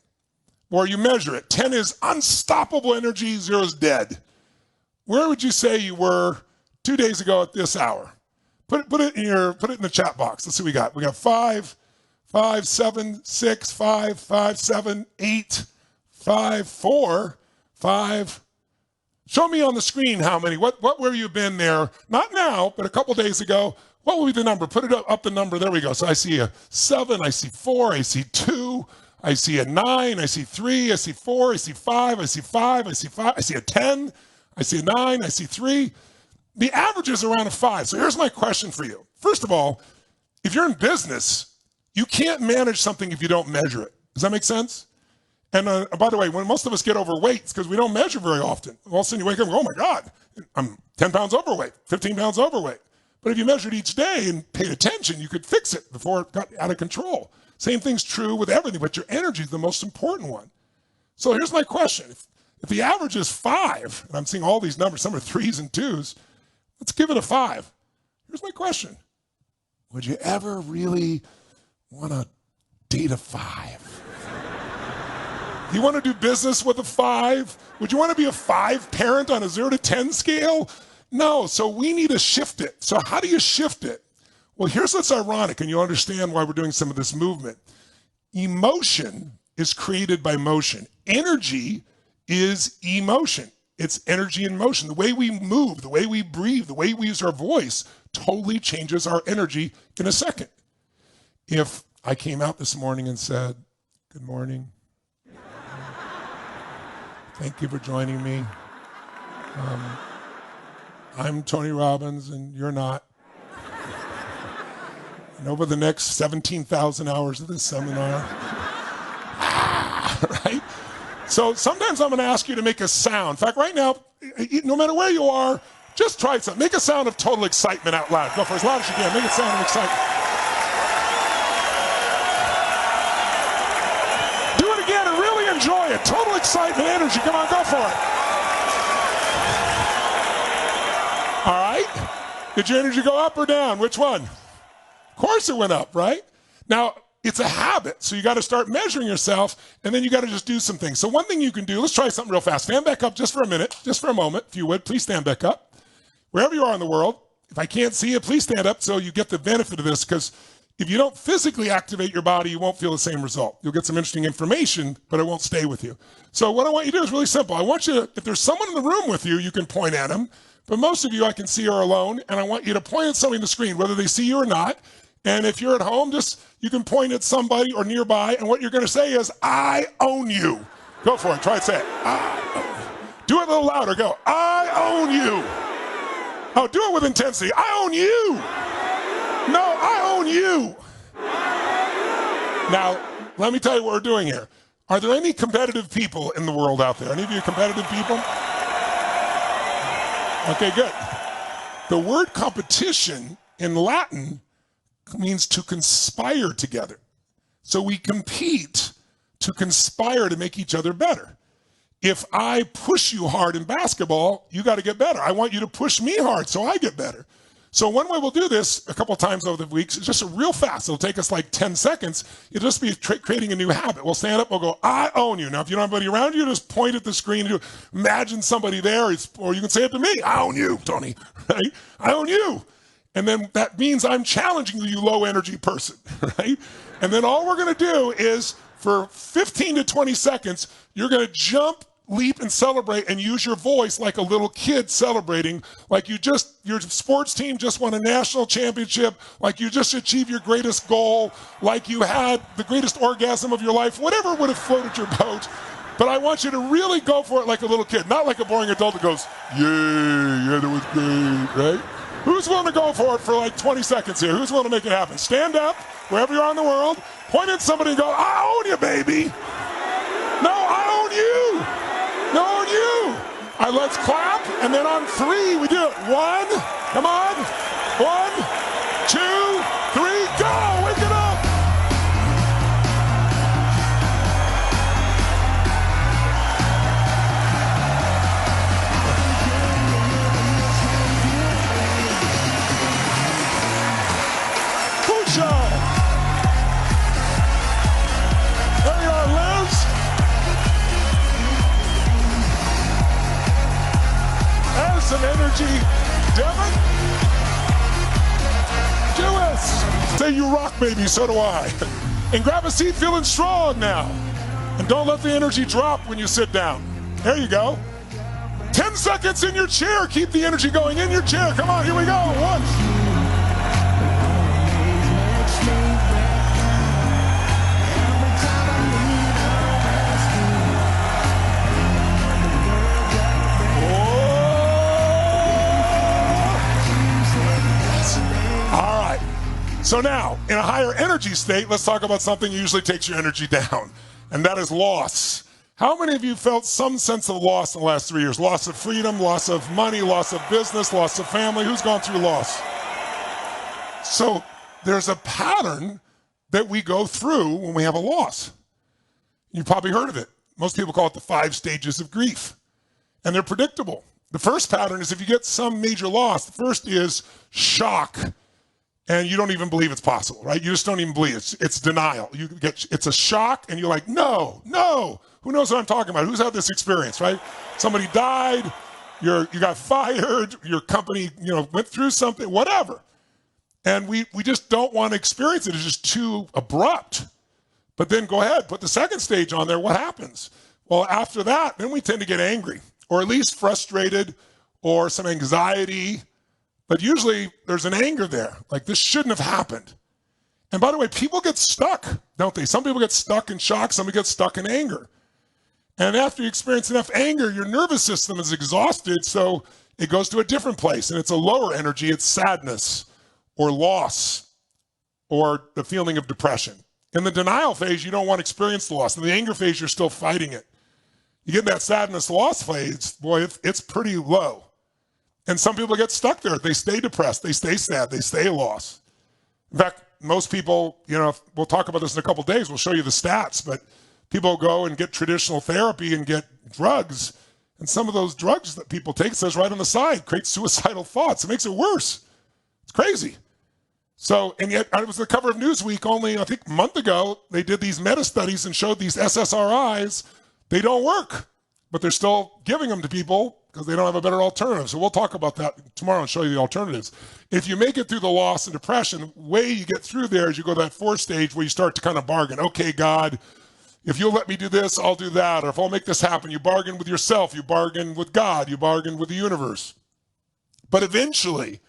Where you measure it. 10 is unstoppable energy, 0 is dead. Where would you say you were 2 days ago at this hour? Put it in the chat box. Let's see what we got. We got 5, 7, 6, 5, 5, 7, 8, 5, 4, 5. Show me on the screen how many. What where you been there? Not now, but a couple days ago. What will be the number? Put it up the number. There we go. So I see a 7, I see 4, I see 2, I see a 9, I see 3, I see 4, I see 5, I see 5, I see 5, I see a 10, I see a 9, I see 3. The average is around a 5. So here's my question for you. First of all, if you're in business, you can't manage something if you don't measure it. Does that make sense? And by the way, when most of us get overweight, it's because we don't measure very often. All of a sudden you wake up and go, oh my God, I'm 10 pounds overweight, 15 pounds overweight. But if you measured each day and paid attention, you could fix it before it got out of control. Same thing's true with everything, but your energy is the most important one. So here's my question. If the average is 5, and I'm seeing all these numbers, some are 3s and 2s, let's give it a 5. Here's my question. Would you ever really want to date a 5? Do you want to do business with a 5? Would you want to be a 5 parent on a 0 to 10 scale? No, so we need to shift it. So how do you shift it? Well, here's what's ironic, and you'll understand why we're doing some of this movement. Emotion is created by motion. Energy is emotion. It's energy in motion. The way we move, the way we breathe, the way we use our voice totally changes our energy in a second. If I came out this morning and said, good morning, thank you for joining me. I'm Tony Robbins and you're not. And over the next 17,000 hours of this seminar, right? So sometimes I'm going to ask you to make a sound. In fact, right now, no matter where you are, just try something. Make a sound of total excitement out loud. Go for as loud as you can. Make a sound of excitement. Do it again and really enjoy it. Total excitement, energy. Come on, go for it. All right. Did your energy go up or down? Which one? Of course it went up, right? Now, it's a habit, so you got to start measuring yourself, and then you got to just do some things. So one thing you can do, let's try something real fast. Stand back up just for a minute, just for a moment, if you would. Please stand back up. Wherever you are in the world, if I can't see you, please stand up so you get the benefit of this, because if you don't physically activate your body, you won't feel the same result. You'll get some interesting information, but it won't stay with you. So what I want you to do is really simple. I want you to, if there's someone in the room with you, you can point at them, but most of you I can see are alone, and I want you to point at somebody on the screen, whether they see you or not. And if you're at home, you can point at somebody or nearby, and what you're going to say is, I own you. Go for it. Try to say it. Do it a little louder. Go, I own you. Oh, do it with intensity. I own you. No, I own you. Now, let me tell you what we're doing here. Are there any competitive people in the world out there? Any of you competitive people? Okay, good. The word competition in Latin means to conspire together. So we compete to conspire to make each other better. If I push you hard in basketball, you got to get better. I want you to push me hard so I get better. So one way we'll do this a couple of times over the weeks is just real fast. It'll take us like 10 seconds. It'll just be creating a new habit. We'll stand up, we'll go, I own you. Now, if you don't have anybody around you, just point at the screen and imagine somebody there, or you can say it to me, I own you, Tony, right? I own you. And then that means I'm challenging you, low energy person, right? And then all we're going to do is for 15 to 20 seconds, you're going to jump, leap, and celebrate and use your voice like a little kid celebrating, like your sports team just won a national championship, like you just achieved your greatest goal, like you had the greatest orgasm of your life, whatever would have floated your boat. But I want you to really go for it like a little kid, not like a boring adult that goes, yeah, that was great, right? Who's willing to go for it for like 20 seconds here? Who's willing to make it happen? Stand up, wherever you are in the world, point at somebody and go, I own you, baby. No, I own you. No, I own you. All right, let's clap, and then on 3, we do it. 1, come on. 1, 2, 3, go. Wake it up. energy. Devin? Jewess? Say you rock, baby, so do I. And grab a seat feeling strong now. And don't let the energy drop when you sit down. There you go. 10 seconds in your chair. Keep the energy going in your chair. Come on, here we go. 1. So now, in a higher energy state, let's talk about something that usually takes your energy down, and that is loss. How many of you felt some sense of loss in the last 3 years? Loss of freedom, loss of money, loss of business, loss of family? Who's gone through loss? So there's a pattern that we go through when we have a loss. You've probably heard of it. Most people call it the 5 stages of grief, and they're predictable. The first pattern is if you get some major loss, the first is shock. And you don't even believe it's possible, right? You just don't even believe it. It's denial. It's a shock, and you're like, no. Who knows what I'm talking about? Who's had this experience, right? Somebody died, you got fired, your company, went through something, whatever. And we just don't want to experience it. It's just too abrupt. But then go ahead, put the second stage on there. What happens? Well, after that, then we tend to get angry, or at least frustrated, or some anxiety. But usually there's an anger there, like this shouldn't have happened. And by the way, people get stuck, don't they? Some people get stuck in shock, some people get stuck in anger. And after you experience enough anger, your nervous system is exhausted, so it goes to a different place, and it's a lower energy. It's sadness or loss or the feeling of depression. In the denial phase, you don't want to experience the loss. In the anger phase, you're still fighting it. You get in that sadness loss phase, boy, it's pretty low. And some people get stuck there. They stay depressed. They stay sad. They stay lost. In fact, most people, we'll talk about this in a couple of days. We'll show you the stats, but people go and get traditional therapy and get drugs. And some of those drugs that people take, it says right on the side, create suicidal thoughts. It makes it worse. It's crazy. So, and yet it was the cover of Newsweek only, I think, a month ago. They did these meta studies and showed these SSRIs. They don't work, but they're still giving them to people because they don't have a better alternative. So we'll talk about that tomorrow and show you the alternatives. If you make it through the loss and depression, the way you get through there is you go to that 4th stage where you start to kind of bargain. Okay, God, if you'll let me do this, I'll do that. Or if I'll make this happen, you bargain with yourself, you bargain with God, you bargain with the universe. But eventually,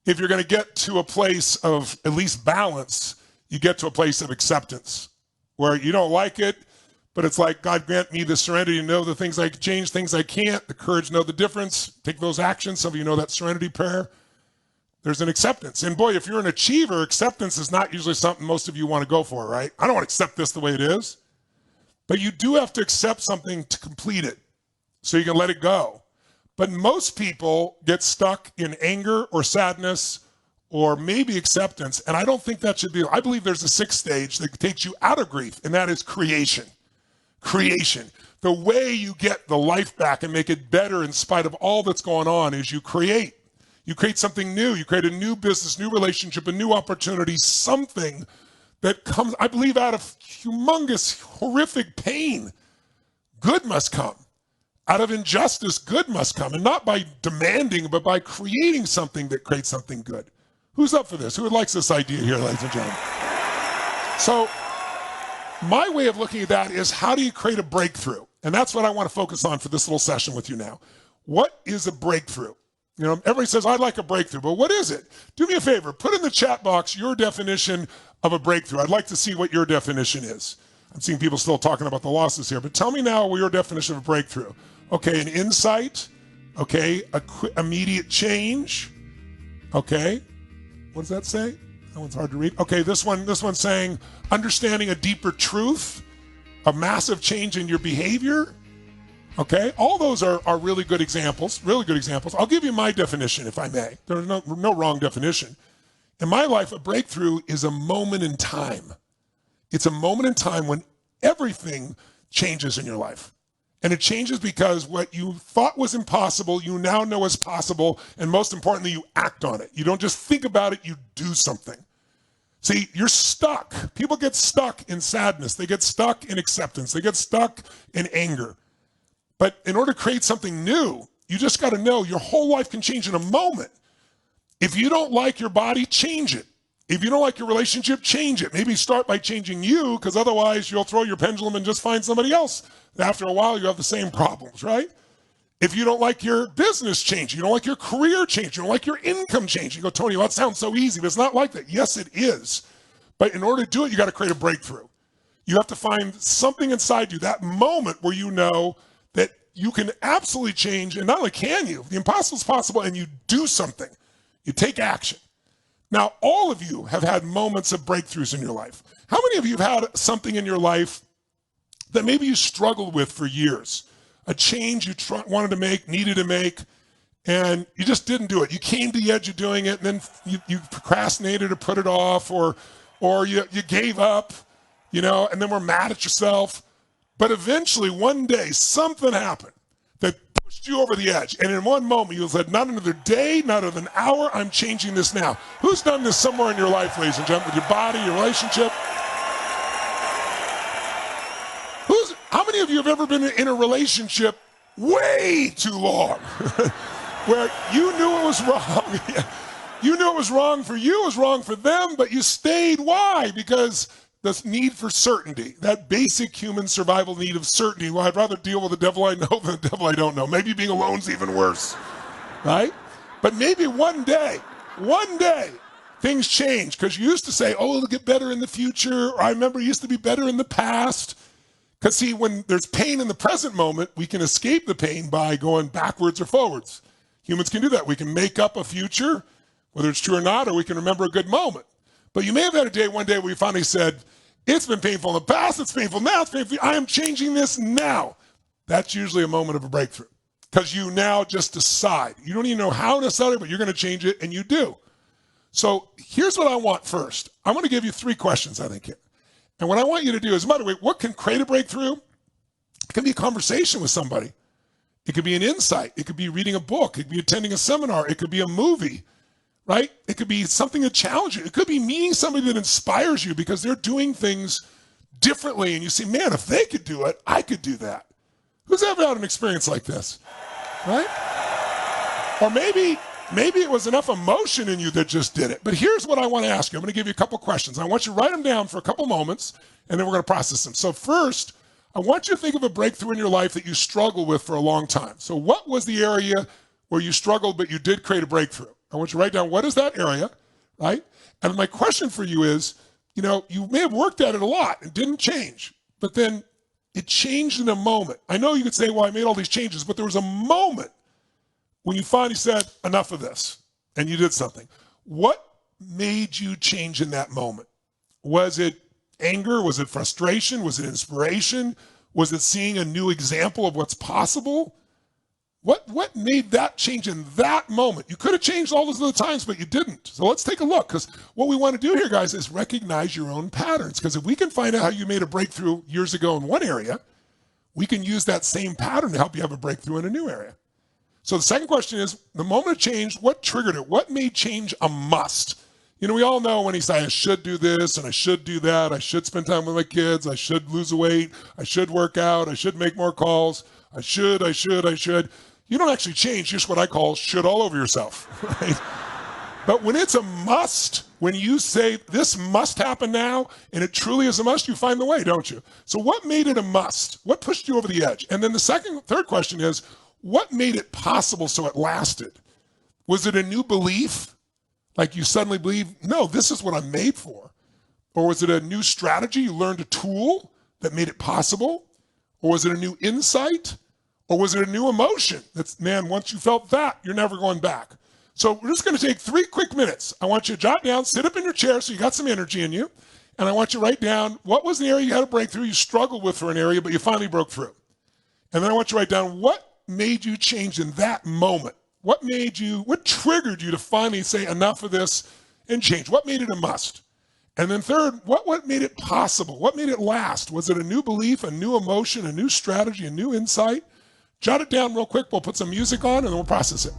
if you're going to get to a place of at least balance, you get to a place of acceptance where you don't like it, but it's like, God grant me the serenity to know the things I can change, things I can't, the courage to know the difference, take those actions. Some of you know that serenity prayer. There's an acceptance. And boy, if you're an achiever, acceptance is not usually something most of you want to go for, right? I don't want to accept this the way it is. But you do have to accept something to complete it so you can let it go. But most people get stuck in anger or sadness or maybe acceptance. And I don't think that should be. I believe there's a 6th stage that takes you out of grief, and that is creation. Creation. The way you get the life back and make it better in spite of all that's going on is you create. You create something new. You create a new business, new relationship, a new opportunity, something that comes, I believe, out of humongous, horrific pain. Good must come. Out of injustice, good must come. And not by demanding, but by creating something that creates something good. Who's up for this? Who likes this idea here, ladies and gentlemen? So, my way of looking at that is how do you create a breakthrough? And that's what I want to focus on for this little session with you now. What is a breakthrough? Everybody says, I'd like a breakthrough, but what is it? Do me a favor, put in the chat box your definition of a breakthrough. I'd like to see what your definition is. I'm seeing people still talking about the losses here, but tell me now what your definition of a breakthrough. Okay, an insight. Okay, immediate change. Okay, what does that say? That one's hard to read. Okay, this one's saying understanding a deeper truth, a massive change in your behavior. Okay, all those are really good examples, I'll give you my definition, if I may. There's no wrong definition. In my life, a breakthrough is a moment in time. It's a moment in time when everything changes in your life. And it changes because what you thought was impossible, you now know is possible, and most importantly, you act on it. You don't just think about it, you do something. See, you're stuck. People get stuck in sadness. They get stuck in acceptance. They get stuck in anger. But in order to create something new, You just got to know your whole life can change in a moment. If you don't like your body, change it. If you don't like your relationship, change it. Maybe start by changing you, because otherwise you'll throw your pendulum and just find somebody else. After a while, you have the same problems, right? If you don't like your business, change. You don't like your career, change. You don't like your income, change. You go, Tony, well, that sounds so easy, but it's not like that. Yes, it is. But in order to do it, you got to create a breakthrough. You have to find something inside you, that moment where you know that you can absolutely change. And not only can you, the impossible is possible, and you do something. You take action. Now, all of you have had moments of breakthroughs in your life. How many of you have had something in your life that maybe you struggled with for years? A change you wanted to make, needed to make, and you just didn't do it. You came to the edge of doing it, and then you procrastinated or put it off, or you gave up, and then were mad at yourself. But eventually, one day, something happened that pushed you over the edge. And in one moment, you said, not another day, not another hour, I'm changing this now. Who's done this somewhere in your life, ladies and gentlemen, with your body, your relationship? How many of you have ever been in a relationship way too long where you knew it was wrong? You knew it was wrong for you, it was wrong for them, but you stayed. Why? Because this need for certainty, that basic human survival need of certainty. Well, I'd rather deal with the devil I know than the devil I don't know. Maybe being alone is even worse, right? But maybe one day, things change, because you used to say, oh, it'll get better in the future. Or I remember it used to be better in the past. Because see, when there's pain in the present moment, we can escape the pain by going backwards or forwards. Humans can do that. We can make up a future, whether it's true or not, or we can remember a good moment. But you may have had a day one day where you finally said, it's been painful in the past, it's painful now, it's painful, I am changing this now. That's usually a moment of a breakthrough, because you now just decide. You don't even know how necessarily, but you're going to change it, and you do. So here's what I want first. I want to give you 3 questions, I think, here. And what I want you to do is, by the way, what can create a breakthrough? It can be a conversation with somebody. It could be an insight. It could be reading a book. It could be attending a seminar. It could be a movie, right? It could be something that challenges you. It could be meeting somebody that inspires you because they're doing things differently. And you say, man, if they could do it, I could do that. Who's ever had an experience like this, right? Or maybe it was enough emotion in you that just did it. But here's what I want to ask you. I'm going to give you a couple questions. I want you to write them down for a couple moments, and then we're going to process them. So first, I want you to think of a breakthrough in your life that you struggled with for a long time. So what was the area where you struggled, but you did create a breakthrough? I want you to write down, what is that area, right? And my question for you is, you may have worked at it a lot and didn't change, but then it changed in a moment. I know you could say, well, I made all these changes, but there was a moment when you finally said, enough of this, and you did something. What made you change in that moment? Was it anger? Was it frustration? Was it inspiration? Was it seeing a new example of what's possible? What made that change in that moment? You could have changed all those other times, but you didn't. So let's take a look, because what we want to do here, guys, is recognize your own patterns. Because if we can find out how you made a breakthrough years ago in one area, we can use that same pattern to help you have a breakthrough in a new area. So the second question is, the moment it changed, what triggered it? What made change a must? We all know when he says, I should do this and I should do that. I should spend time with my kids. I should lose weight. I should work out. I should make more calls. I should. You don't actually change, just what I call should all over yourself, right? But when it's a must, when you say this must happen now, and it truly is a must, you find the way, don't you? So what made it a must? What pushed you over the edge? And then the third question is, what made it possible so it lasted? Was it a new belief? Like you suddenly believe, no, this is what I'm made for. Or was it a new strategy? You learned a tool that made it possible? Or was it a new insight? Or was it a new emotion? That's, man, once you felt that, you're never going back. So we're just going to take 3 quick minutes. I want you to jot down, sit up in your chair so you got some energy in you. And I want you to write down, what was the area you had a breakthrough, you struggled with for an area, but you finally broke through. And then I want you to write down, what made you change in that moment? What triggered you to finally say enough of this and change? What made it a must? And then third, what made it possible? What made it last? Was it a new belief, a new emotion, a new strategy, a new insight? Jot it down real quick. We'll put some music on and then we'll process it.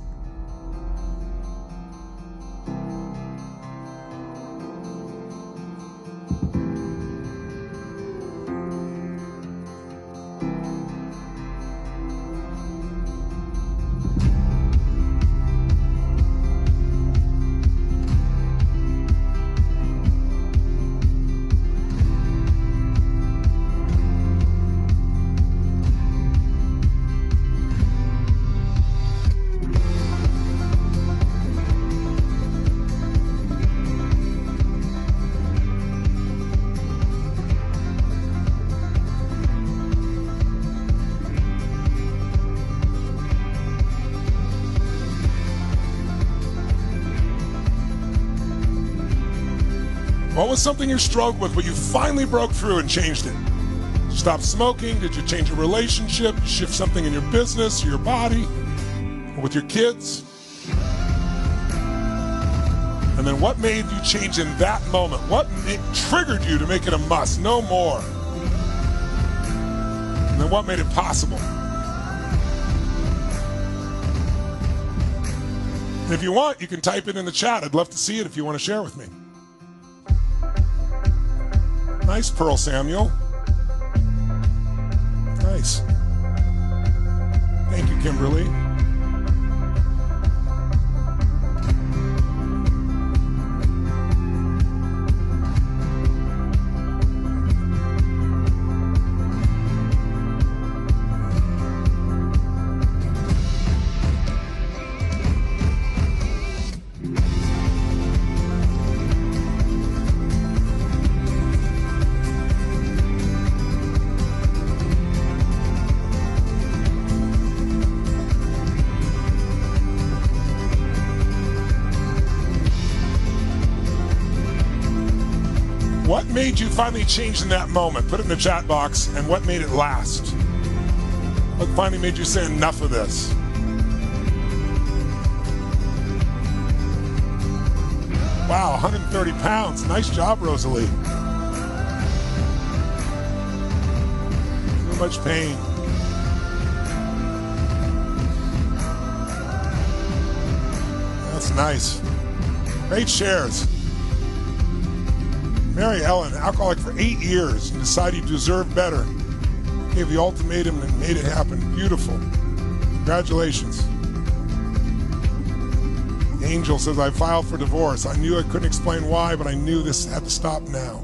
What was something you struggled with, but you finally broke through and changed it? Stop smoking? Did you change your relationship? Shift something in your business, or your body, or with your kids? And then what made you change in that moment? What triggered you to make it a must? No more. And then what made it possible? And if you want, you can type it in the chat. I'd love to see it if you want to share with me. Nice, Pearl Samuel. Nice. Thank you, Kimberly. What made you finally change in that moment? Put it in the chat box. And what made it last? What finally made you say enough of this? Wow, 130 pounds. Nice job, Rosalie. Too much pain. That's nice. Great shares. Mary Ellen, alcoholic for 8 years, and decided you deserve better. Gave the ultimatum and made it happen. Beautiful. Congratulations. Angel says, I filed for divorce. I knew I couldn't explain why, but I knew this had to stop now.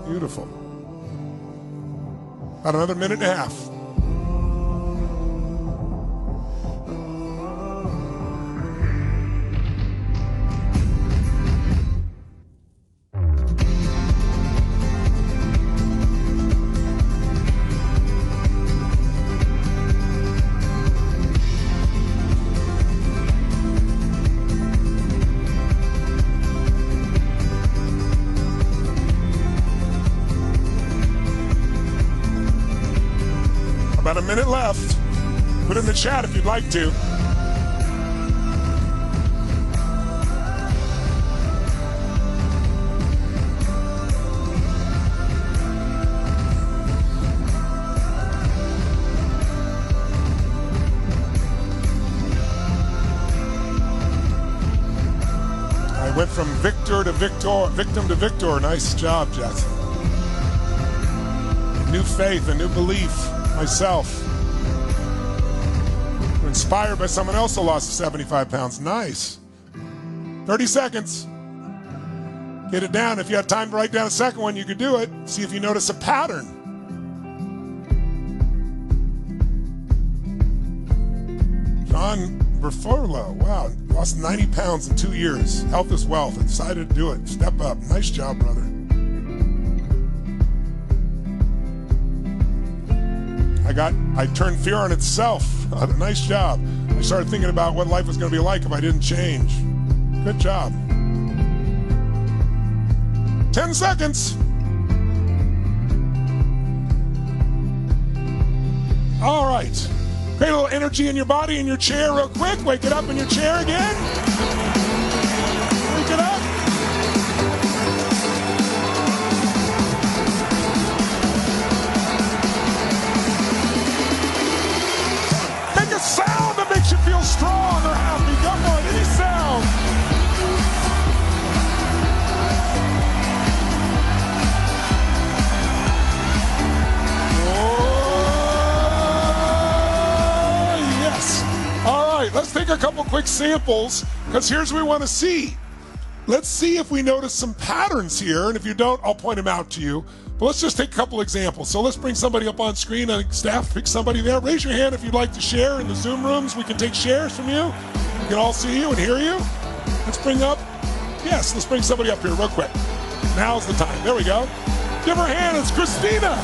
Beautiful. About another minute and a half. About a minute left. Put in the chat if you'd like to. I went from victim to victor. Nice job, Jess. New faith, a new belief. Myself. Inspired by someone else who lost 75 pounds. Nice. 30 seconds. Get it down. If you had time to write down a second one, you could do it. See if you notice a pattern. John Berforlo. Wow. Lost 90 pounds in 2 years. Health is wealth. I decided to do it. Step up. Nice job, brother. I turned fear on itself. Nice job. I started thinking about what life was going to be like if I didn't change. Good job. 10 seconds. All right. Create a little energy in your body, in your chair real quick. Wake it up in your chair again. Wake it up. Sound that makes you feel strong or happy. Come on, any sound. Oh, yes. All right, let's take a couple quick samples because here's what we want to see. Let's see if we notice some patterns here, and if you don't, I'll point them out to you. But let's just take a couple examples. So let's bring somebody up on screen. Staff, pick somebody there. Raise your hand if you'd like to share in the Zoom rooms. We can take shares from you. We can all see you and hear you. Let's bring up, yes, let's bring somebody up here real quick. Now's the time. There we go. Give her a hand. It's Christina.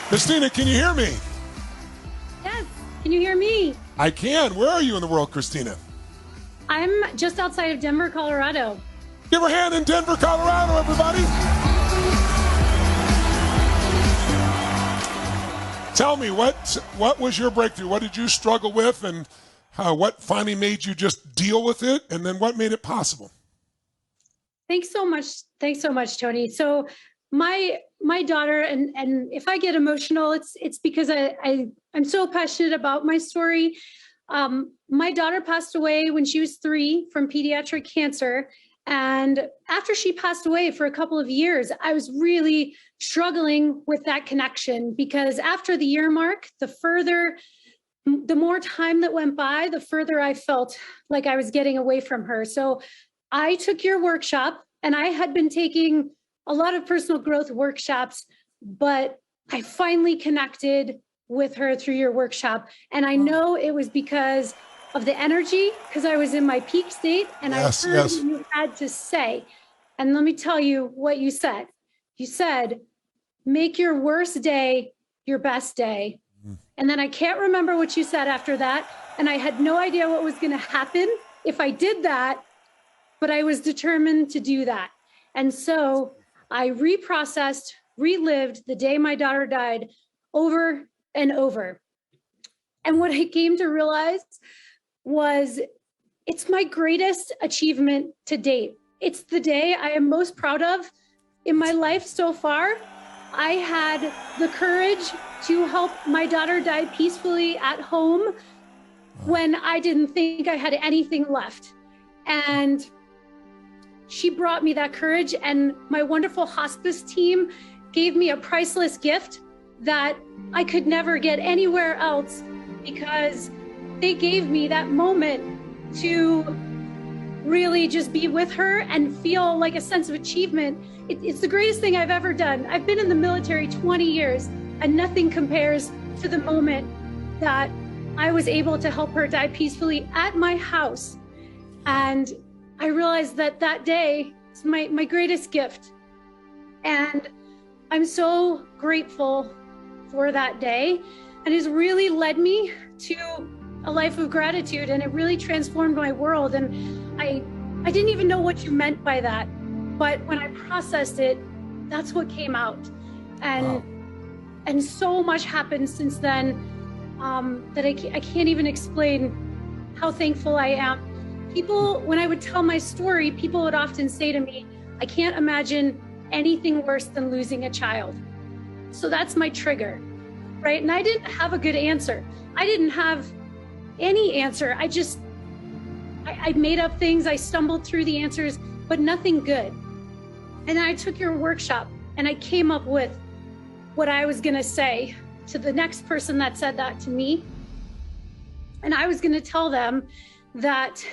Christina, can you hear me? Yes. Can you hear me? I can. Where are you in the world, Christina? I'm just outside of Denver, Colorado. Give her a hand in Denver, Colorado, everybody. Tell me, what was your breakthrough? What did you struggle with, and what finally made you just deal with it, and then what made it possible? Thanks so much. Thanks so much, Tony. So my daughter, and if I get emotional, it's because I'm so passionate about my story. My daughter passed away when she was 3 from pediatric cancer. And after she passed away for a couple of years, I was really struggling with that connection, because after the year mark, the more time that went by, the further I felt like I was getting away from her. So I took your workshop, and I had been taking a lot of personal growth workshops, but I finally connected with her through your workshop. And I know it was because of the energy, because I was in my peak state, and I heard what you had to say. And let me tell you what you said. You said, make your worst day your best day. And then I can't remember what you said after that. And I had no idea what was going to happen if I did that, but I was determined to do that. And so I relived the day my daughter died over and over. And what I came to realize was it's my greatest achievement to date. It's the day I am most proud of in my life so far. I had the courage to help my daughter die peacefully at home when I didn't think I had anything left. And she brought me that courage, and my wonderful hospice team gave me a priceless gift that I could never get anywhere else, because they gave me that moment to really just be with her and feel like a sense of achievement. It's the greatest thing I've ever done. I've been in the military 20 years, and nothing compares to the moment that I was able to help her die peacefully at my house. And I realized that day is my greatest gift. And I'm so grateful for that day. And it's really led me to a life of gratitude, and it really transformed my world. And I didn't even know what you meant by that, but when I processed it, that's what came out. And so much happened since then that I can't even explain how thankful I am. People, when I would tell my story, people would often say to me, I can't imagine anything worse than losing a child. So that's my trigger, right? And I didn't have a good answer. I didn't have any answer. I made up things. I stumbled through the answers, but nothing good. And then I took your workshop, and I came up with what I was going to say to the next person that said that to me. And I was going to tell them that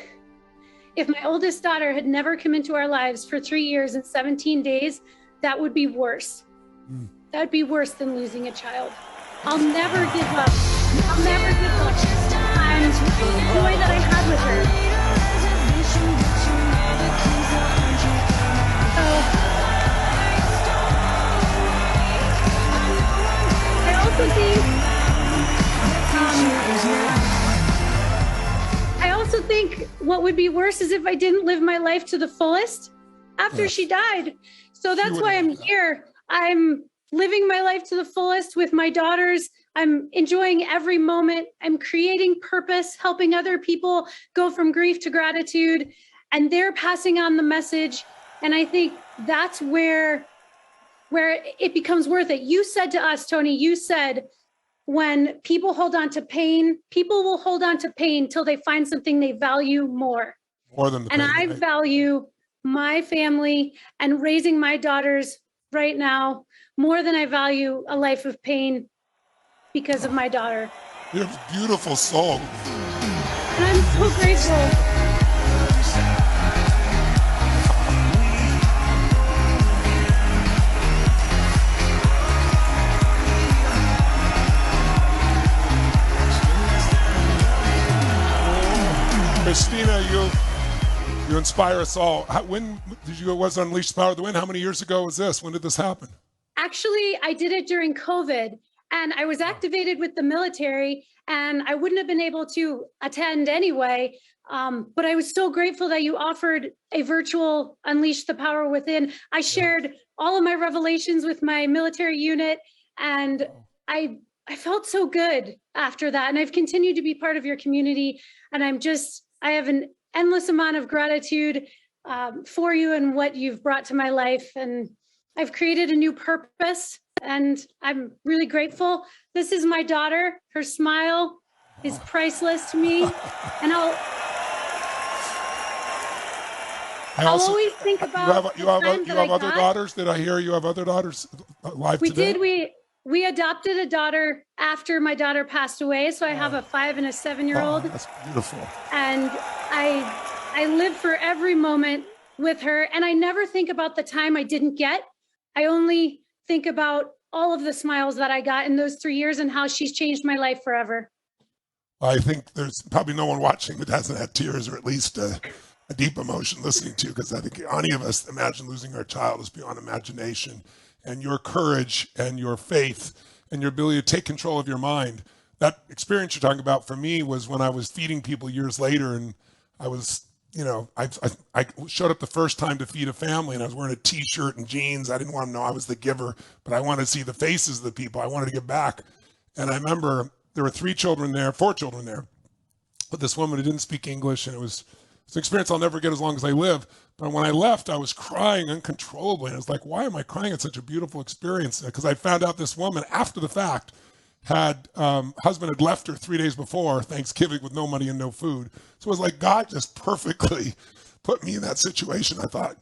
if my oldest daughter had never come into our lives for 3 years and 17 days, that would be worse. That would be worse than losing a child. I'll never give up. I'll never give up on the joy that I had with her. I also think what would be worse is if I didn't live my life to the fullest after she died. So that's why I'm here. I'm living my life to the fullest with my daughters. I'm enjoying every moment. I'm creating purpose, helping other people go from grief to gratitude, and they're passing on the message. And I think that's where it becomes worth it. You said to us, Tony, you said, when people hold on to pain, people will hold on to pain till they find something they value more. More than the pain, and I value my family and raising my daughters right now more than I value a life of pain because of my daughter. You have a beautiful soul. And I'm so grateful. Christina, you inspire us all. When did you was Unleash the Power of the Wind? How many years ago was this? When did this happen? Actually, I did it during COVID. And I was activated with the military, and I wouldn't have been able to attend anyway. But I was so grateful that you offered a virtual Unleash the Power Within. I shared all of my revelations with my military unit, and I felt so good after that. And I've continued to be part of your community. And I have an endless amount of gratitude for you and what you've brought to my life. And I've created a new purpose, and I'm really grateful. This is my daughter. Her smile is priceless to me. And I'll always think about you have other daughters. Did I hear you have other daughters live today? We adopted a daughter after my daughter passed away. So I have a 5 and a 7-year-old. That's beautiful. And I live for every moment with her. And I never think about the time I didn't get. I only think about all of the smiles that I got in those 3 years and how she's changed my life forever. I think there's probably no one watching that hasn't had tears, or at least a deep emotion listening to you, because I think any of us imagine losing our child is beyond imagination. And your courage and your faith and your ability to take control of your mind. That experience you're talking about for me was when I was feeding people years later, and I was, I showed up the first time to feed a family, and I was wearing a t-shirt and jeans. I didn't want to know I was the giver, but I wanted to see the faces of the people. I wanted to give back. And I remember there were 4 children there, but this woman who didn't speak English, and it's an experience I'll never get as long as I live. But when I left, I was crying uncontrollably. And I was like, why am I crying? It's such a beautiful experience. Because I found out this woman, after the fact, husband had left her 3 days before Thanksgiving with no money and no food. So it was like God just perfectly put me in that situation. I thought,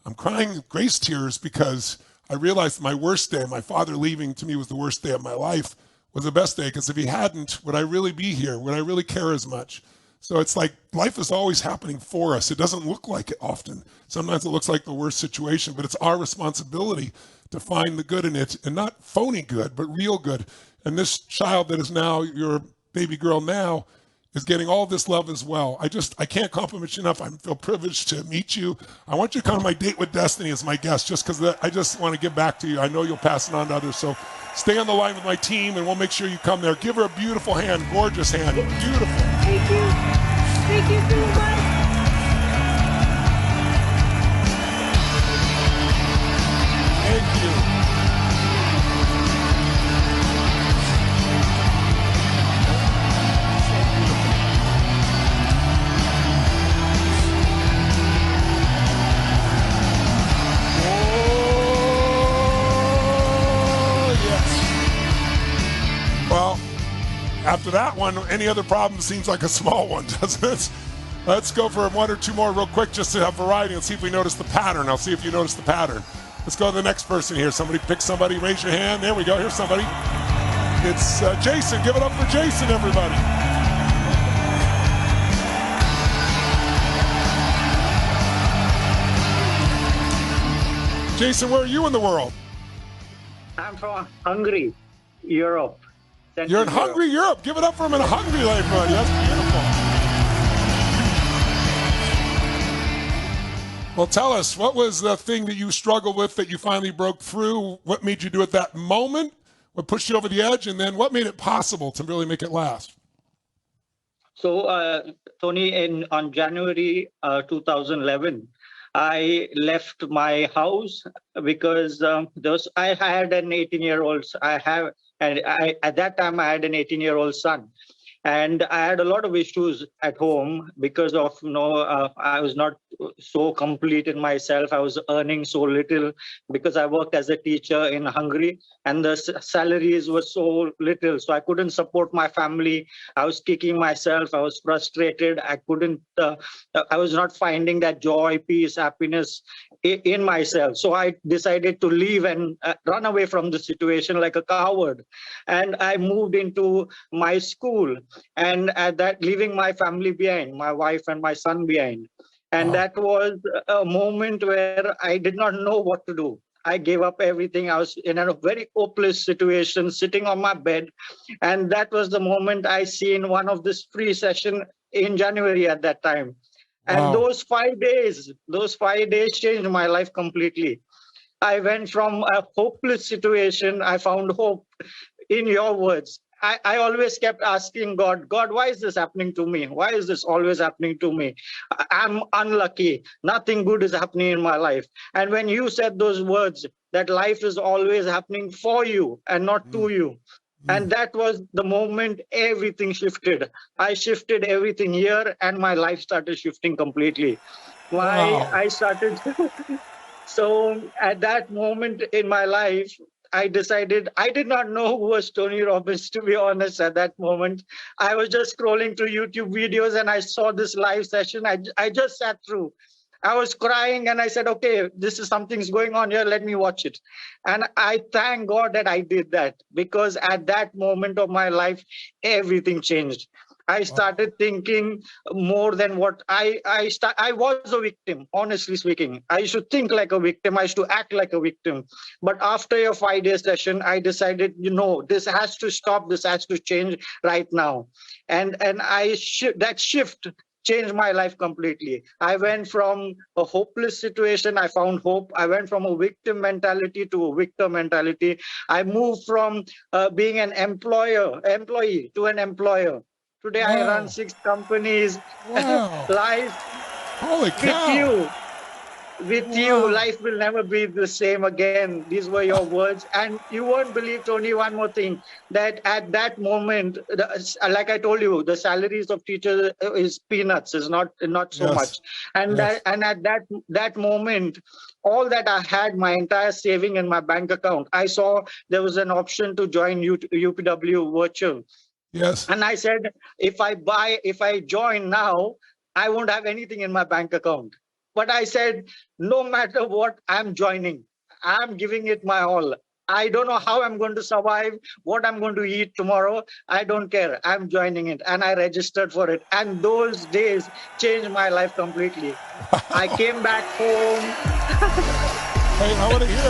I'm crying grace tears because I realized my worst day, my father leaving to me was the worst day of my life, was the best day. Because if he hadn't, would I really be here? Would I really care as much? So it's like life is always happening for us. It doesn't look like it often. Sometimes it looks like the worst situation, but it's our responsibility to find the good in it, and not phony good, but real good. And this child that is now your baby girl now is getting all this love as well. I can't compliment you enough. I feel privileged to meet you. I want you to come to my Date with Destiny as my guest, just because I just want to give back to you. I know you'll pass it on to others. So stay on the line with my team, and we'll make sure you come there. Give her a beautiful hand, gorgeous hand, beautiful. Thank you. Thank you so much. Thank you. Well, after that one, any other problem seems like a small one, doesn't it? Let's go for 1 or 2 more real quick just to have variety and see if we notice the pattern. I'll see if you notice the pattern. Let's go to the next person here. Somebody pick somebody, raise your hand. There we go. Here's somebody. It's Jason. Give it up for Jason, everybody. Jason, where are you in the world? I'm from Hungary, Europe. You're in Hungary, Europe. Give it up for him in Hungary, everybody. That's beautiful. Well, tell us, what was the thing that you struggled with that you finally broke through? What made you do it that moment? What pushed you over the edge? And then what made it possible to really make it last? So, Tony, on January 2011, I left my house because I had an 18-year-old. At that time, I had an 18-year-old son. And I had a lot of issues at home because of, I was not so complete in myself. I was earning so little because I worked as a teacher in Hungary, and the salaries were so little. So I couldn't support my family. I was kicking myself. I was frustrated. I was not finding that joy, peace, happiness in myself. So I decided to leave and run away from the situation like a coward. And I moved into my school. And at that, leaving my family behind, my wife and my son behind. And that was a moment where I did not know what to do. I gave up everything. I was in a very hopeless situation, sitting on my bed. And that was the moment I seen one of this free session in January at that time. And those 5 days changed my life completely. I went from a hopeless situation. I found hope in your words. I always kept asking God, why is this happening to me? Why is this always happening to me? I'm unlucky. Nothing good is happening in my life. And when you said those words, that life is always happening for you and not to you. And that was the moment everything shifted. I shifted everything here and my life started shifting completely. Wow. I started. So at that moment in my life, I decided I did not know who was Tony Robbins, to be honest, at that moment. I was just scrolling through YouTube videos and I saw this live session. I just sat through. I was crying and I said, okay, this is something's going on here. Let me watch it. And I thank God that I did that, because at that moment of my life, everything changed. I started thinking more than what I was a victim, honestly speaking. I used to think like a victim. I used to act like a victim. But after a 5-day session, I decided, this has to stop. This has to change right now. And that shift changed my life completely. I went from a hopeless situation. I found hope. I went from a victim mentality to a victor mentality. I moved from being an employee to an employer. Today, I run 6 companies. Wow. Life Holy cow. with you, life will never be the same again. These were your words. And you won't believe, Tony, one more thing, that at that moment, like I told you, the salaries of teachers is peanuts, is not so much. And and at that moment, all that I had, my entire saving in my bank account, I saw there was an option to join UPW virtual. Yes. And I said, if I join now, I won't have anything in my bank account. But I said, no matter what, I'm joining. I'm giving it my all. I don't know how I'm going to survive, what I'm going to eat tomorrow. I don't care. I'm joining it. And I registered for it. And those days changed my life completely. I came back home. Hey, I want to hear.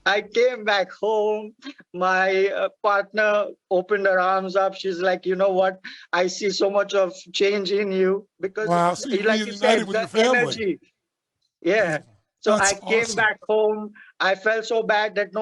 I came back home. My partner opened her arms up. She's like, you know what? I see so much of change in you, because, So you like you said, with your the family. energy. Yeah. So That's I came back home. I felt so bad that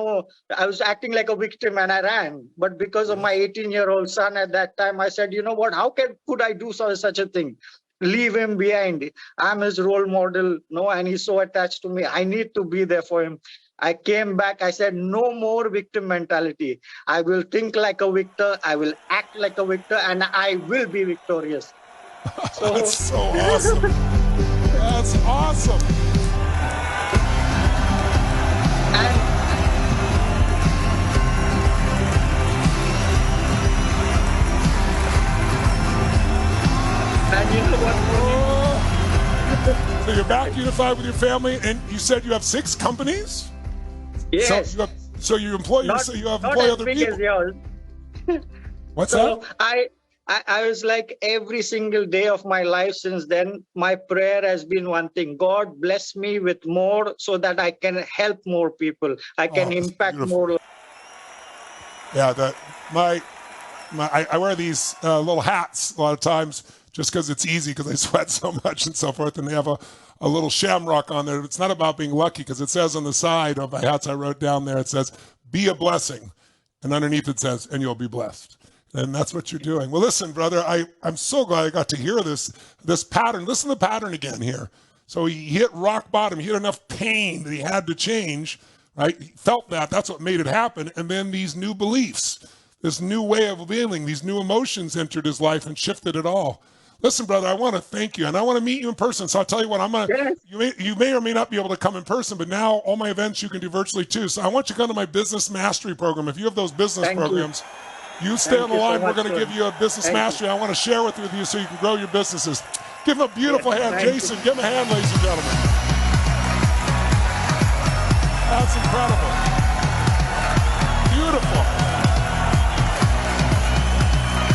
I was acting like a victim and I ran. But because of my 18-year-old son at that time, I said, you know what? How could I do such a thing? Leave him behind. I'm his role model, and he's so attached to me. I need to be there for him. I came back. I said, no more victim mentality. I will think like a victor. I will act like a victor, and I will be victorious. So that's so awesome. That's awesome. And you know what? So you're back unified with your family, and you said you have 6 companies? Yes. So you employ not other big people. As yours. What's so that? I was like, every single day of my life since then, my prayer has been one thing: God bless me with more so that I can help more people. I can impact more. Yeah, I wear these little hats a lot of times just because it's easy, because I sweat so much and so forth, and they have a little shamrock on there. It's not about being lucky, because it says on the side of my hats I wrote down there, it says, be a blessing. And underneath it says, and you'll be blessed. And that's what you're doing. Well, listen, brother, I'm so glad I got to hear this pattern. Listen to the pattern again here. So he hit rock bottom. He hit enough pain that he had to change, right? He felt that. That's what made it happen. And then these new beliefs, this new way of living, these new emotions entered his life and shifted it all. Listen, brother, I want to thank you, and I want to meet you in person. So I'll tell you what, you may or may not be able to come in person, but now all my events you can do virtually too. So I want you to come to my business mastery program. If you have those business programs, you stay on the line. We're going to give you a business mastery. I want to share with you so you can grow your businesses. Give him a beautiful hand, Jason. Give him a hand, ladies and gentlemen. That's incredible. Beautiful.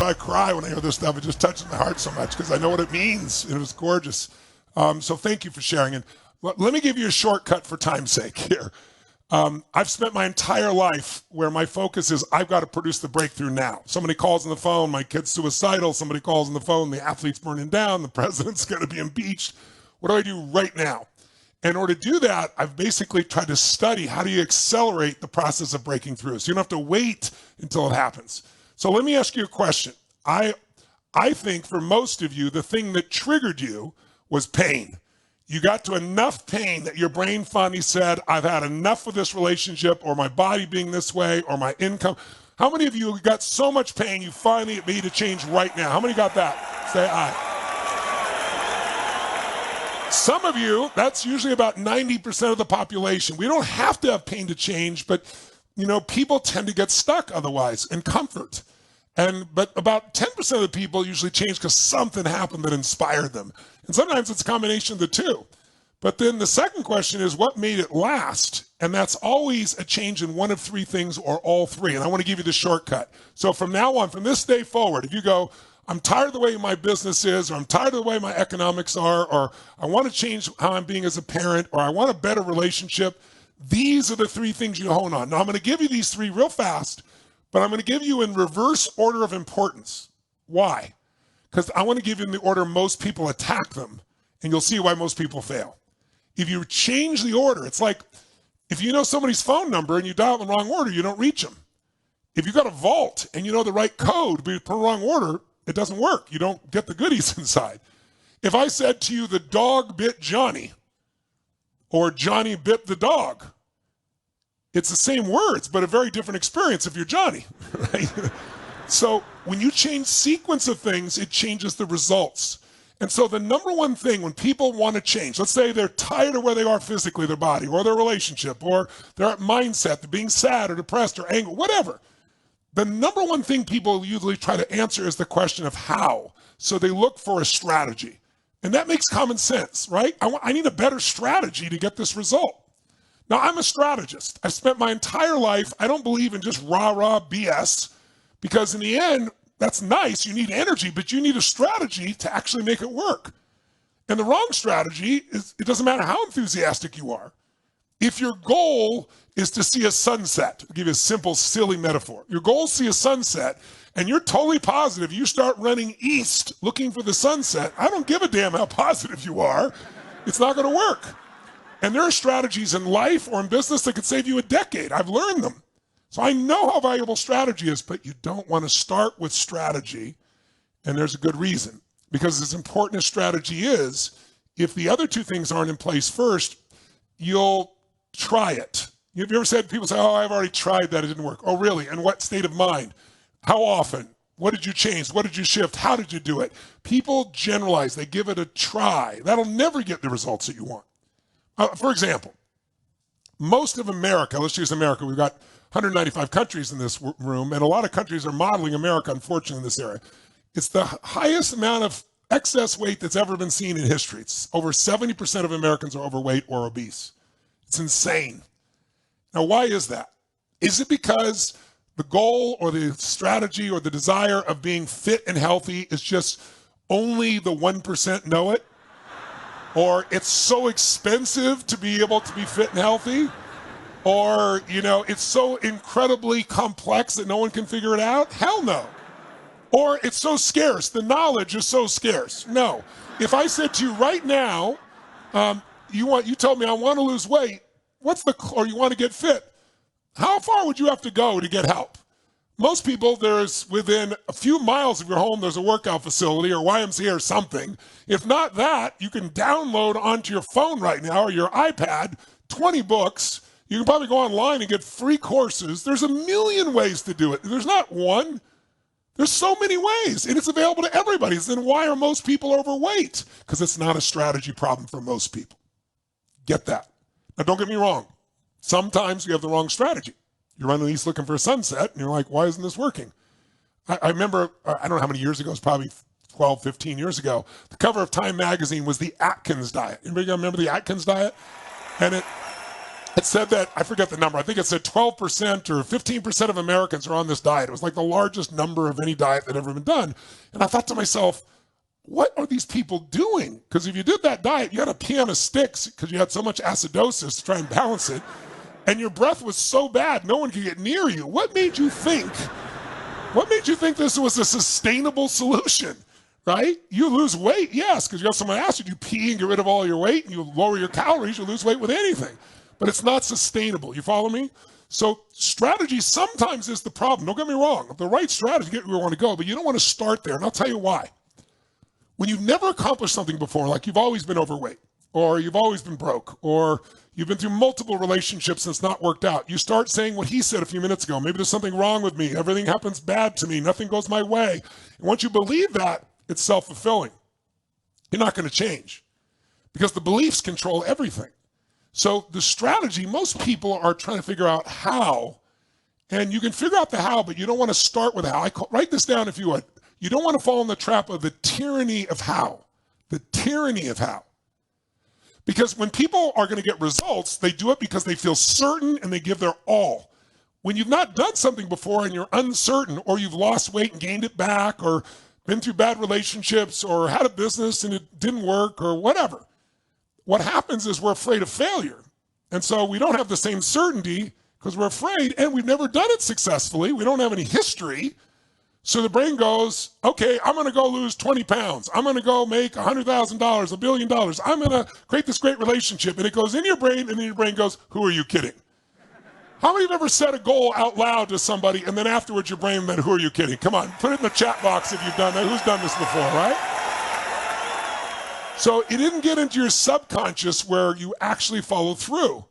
I cry when I hear this stuff. It just touches my heart so much because I know what it means. It was gorgeous. So thank you for sharing. And let me give you a shortcut for time's sake here. I've spent my entire life where my focus is I've got to produce the breakthrough now. Somebody calls on the phone, my kid's suicidal. Somebody calls on the phone, the athlete's burning down, the president's going to be impeached. What do I do right now? In order to do that, I've basically tried to study how do you accelerate the process of breaking through. So you don't have to wait until it happens. So let me ask you a question. I think for most of you, the thing that triggered you was pain. You got to enough pain that your brain finally said, I've had enough of this relationship or my body being this way or my income. How many of you got so much pain you finally made a change right now? How many got that? Say aye. Some of you, that's usually about 90% of the population. We don't have to have pain to change, but people tend to get stuck otherwise in comfort. But about 10% of the people usually change because something happened that inspired them. And sometimes it's a combination of the two. But then the second question is what made it last? And that's always a change in one of three things or all three. And I want to give you the shortcut. So from now on, from this day forward, if you go, I'm tired of the way my business is, or I'm tired of the way my economics are, or I want to change how I'm being as a parent, or I want a better relationship, these are the three things you hone on. Now, I'm going to give you these three real fast, but I'm going to give you in reverse order of importance. Why? Because I want to give you in the order most people attack them, and you'll see why most people fail. If you change the order, it's like if you know somebody's phone number and you dial it in the wrong order, you don't reach them. If you've got a vault and you know the right code, but you put the wrong order, it doesn't work. You don't get the goodies inside. If I said to you, the dog bit Johnny, or Johnny bit the dog, it's the same words, but a very different experience if you're Johnny, right? So when you change sequence of things, it changes the results. And so the number one thing when people want to change, let's say they're tired of where they are physically, their body, or their relationship, or their mindset, they're being sad or depressed or angry, whatever. The number one thing people usually try to answer is the question of how. So they look for a strategy. And that makes common sense, right? I need a better strategy to get this result. Now, I'm a strategist. I've spent my entire life, I don't believe in just rah-rah BS, because in the end, that's nice. You need energy, but you need a strategy to actually make it work. And the wrong strategy is it doesn't matter how enthusiastic you are. If your goal is to see a sunset, I'll give you a simple, silly metaphor. Your goal is to see a sunset, and you're totally positive you start running east looking for the sunset. I don't give a damn how positive you are. It's not going to work. And there are strategies in life or in business that could save you a decade. I've learned them. So I know how valuable strategy is, but you don't want to start with strategy, and there's a good reason. Because as important as strategy is, if the other two things aren't in place first, you'll try it. Have you ever said, people say, oh, I've already tried that, it didn't work. Oh, really? And what state of mind? How often? What did you change? What did you shift? How did you do it? People generalize, they give it a try. That'll never get the results that you want. For example, most of America, let's use America, we've got 195 countries in this room, and a lot of countries are modeling America, unfortunately, in this area. It's the highest amount of excess weight that's ever been seen in history. It's over 70% of Americans are overweight or obese. It's insane. Now, why is that? Is it because the goal or the strategy or the desire of being fit and healthy is just only the 1% know it? Or it's so expensive to be able to be fit and healthy? Or, it's so incredibly complex that no one can figure it out? Hell no. Or it's so scarce. The knowledge is so scarce. No. If I said to you right now, you told me I want to lose weight, or you want to get fit, how far would you have to go to get help? Most people, there's within a few miles of your home, there's a workout facility or YMCA or something. If not that, you can download onto your phone right now or your iPad 20 books. You can probably go online and get free courses. There's a million ways to do it. There's not one. There's so many ways, and it's available to everybody. Then why are most people overweight? Because it's not a strategy problem for most people. Get that. Now, don't get me wrong. Sometimes you have the wrong strategy. You're running east looking for a sunset, and you're like, why isn't this working? I remember, I don't know how many years ago, it was probably 12, 15 years ago, the cover of Time magazine was the Atkins diet. Anybody remember the Atkins diet? And it said that, I forget the number, I think it said 12% or 15% of Americans are on this diet. It was like the largest number of any diet that had ever been done. And I thought to myself, what are these people doing? Because if you did that diet, you had to pee on a stick because you had so much acidosis to try and balance it. And your breath was so bad, no one could get near you. What made you think this was a sustainable solution? right? You lose weight, yes, because you have someone ask you, do you pee and get rid of all your weight and you lower your calories, you lose weight with anything. But it's not sustainable. You follow me? So strategy sometimes is the problem. Don't get me wrong. The right strategy get where you want to go, but you don't want to start there. And I'll tell you why. When you've never accomplished something before, like you've always been overweight, or you've always been broke, or you've been through multiple relationships and it's not worked out, you start saying what he said a few minutes ago. Maybe there's something wrong with me. Everything happens bad to me. Nothing goes my way. And once you believe that, it's self-fulfilling. You're not going to change because the beliefs control everything. So the strategy, most people are trying to figure out how, and you can figure out the how, but you don't want to start with how. Write this down if you would. You don't want to fall in the trap of the tyranny of how. The tyranny of how. Because when people are going to get results, they do it because they feel certain and they give their all. When you've not done something before and you're uncertain, or you've lost weight and gained it back, or been through bad relationships, or had a business and it didn't work, or whatever, what happens is we're afraid of failure. And so we don't have the same certainty because we're afraid, and we've never done it successfully. We don't have any history. So the brain goes, okay, I'm going to go lose 20 pounds. I'm going to go make $100,000, $1 billion. I'm going to create this great relationship. And it goes in your brain, and then your brain goes, who are you kidding? How many of you have ever set a goal out loud to somebody, and then afterwards your brain went, who are you kidding? Come on, put it in the chat box if you've done that. Who's done this before, right? So it didn't get into your subconscious where you actually follow through.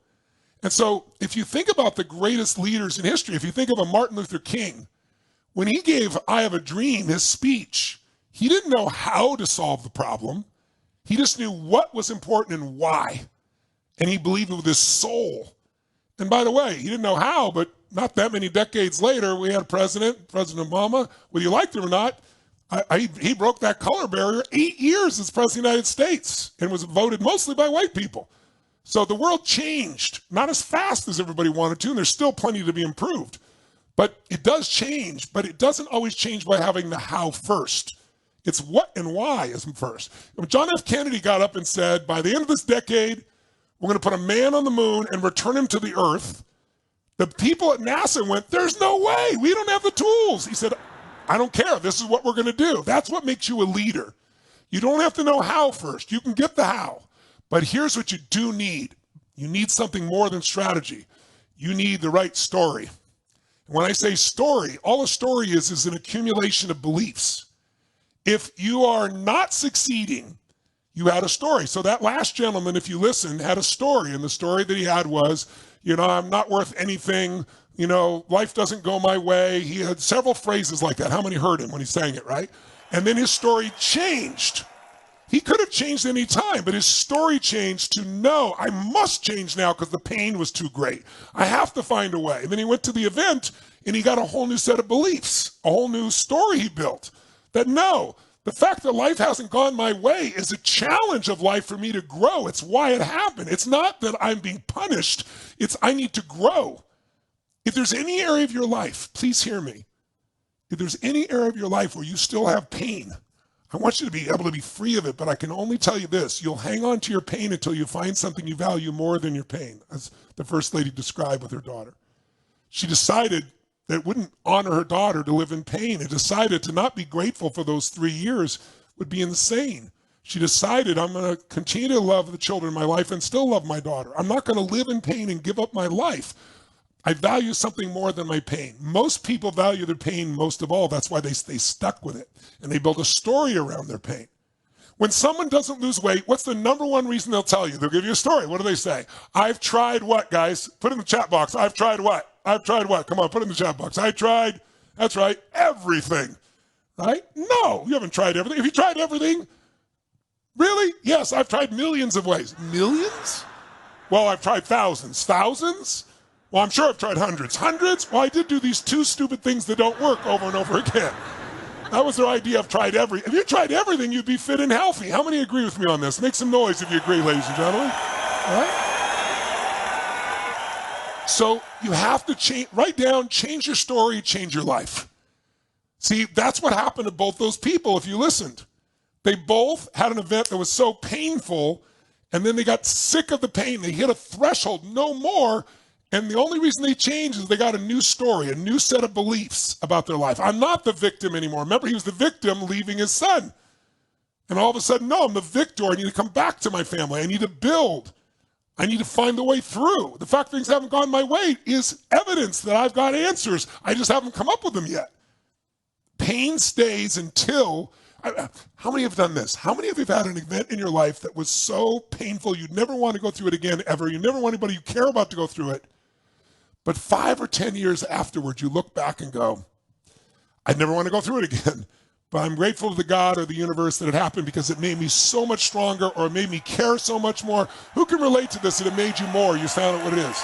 And so if you think about the greatest leaders in history, if you think of a Martin Luther King, when he gave I Have a Dream, his speech, he didn't know how to solve the problem. He just knew what was important and why. And he believed it with his soul. And by the way, he didn't know how, but not that many decades later, we had President Obama, whether you liked him or not, he broke that color barrier 8 years as president of the United States and was voted mostly by white people. So the world changed, not as fast as everybody wanted to, and there's still plenty to be improved. But it does change, but it doesn't always change by having the how first. It's what and why is first. When John F. Kennedy got up and said, by the end of this decade, we're going to put a man on the moon and return him to the earth, the people at NASA went, there's no way. We don't have the tools. He said, I don't care. This is what we're going to do. That's what makes you a leader. You don't have to know how first. You can get the how. But here's what you do need. You need something more than strategy. You need the right story. When I say story, all a story is an accumulation of beliefs. If you are not succeeding, you had a story. So that last gentleman, if you listen, had a story. And the story that he had was, I'm not worth anything. Life doesn't go my way. He had several phrases like that. How many heard him when he sang it, right? And then his story changed. He could have changed any time, but his story changed to no, I must change now because the pain was too great. I have to find a way. And then he went to the event and he got a whole new set of beliefs, a whole new story he built. That no, the fact that life hasn't gone my way is a challenge of life for me to grow. It's why it happened. It's not that I'm being punished. It's I need to grow. If there's any area of your life, please hear me. If there's any area of your life where you still have pain, I want you to be able to be free of it, but I can only tell you this. You'll hang on to your pain until you find something you value more than your pain, as the First Lady described with her daughter. She decided that it wouldn't honor her daughter to live in pain, and decided to not be grateful for those 3 years would be insane. She decided, I'm going to continue to love the children in my life and still love my daughter. I'm not going to live in pain and give up my life. I value something more than my pain. Most people value their pain most of all. That's why they stay stuck with it. And they build a story around their pain. When someone doesn't lose weight, what's the number one reason they'll tell you? They'll give you a story. What do they say? I've tried what, guys? Put it in the chat box. I've tried what? I've tried what? Come on, put it in the chat box. I tried, that's right, everything. Right? No, you haven't tried everything. Have you tried everything? Really? Yes, I've tried millions of ways. Millions? Well, I've tried thousands. Thousands? Well, I'm sure I've tried hundreds. Hundreds? Well, I did do these 2 stupid things that don't work over and over again. That was their idea of tried everything. If you tried everything, you'd be fit and healthy. How many agree with me on this? Make some noise if you agree, ladies and gentlemen. All right? So you have to write down, change your story, change your life. See, that's what happened to both those people if you listened. They both had an event that was so painful, and then they got sick of the pain. They hit a threshold, no more. And the only reason they changed is they got a new story, a new set of beliefs about their life. I'm not the victim anymore. Remember, he was the victim leaving his son. And all of a sudden, no, I'm the victor. I need to come back to my family. I need to build. I need to find the way through. The fact things haven't gone my way is evidence that I've got answers. I just haven't come up with them yet. Pain stays until, how many have done this? How many of you have had an event in your life that was so painful you'd never want to go through it again ever? You never want anybody you care about to go through it. But 5 or 10 years afterwards, you look back and go, I'd never want to go through it again. But I'm grateful to the God or the universe that it happened because it made me so much stronger or it made me care so much more. Who can relate to this that it made you more? You found out what it is.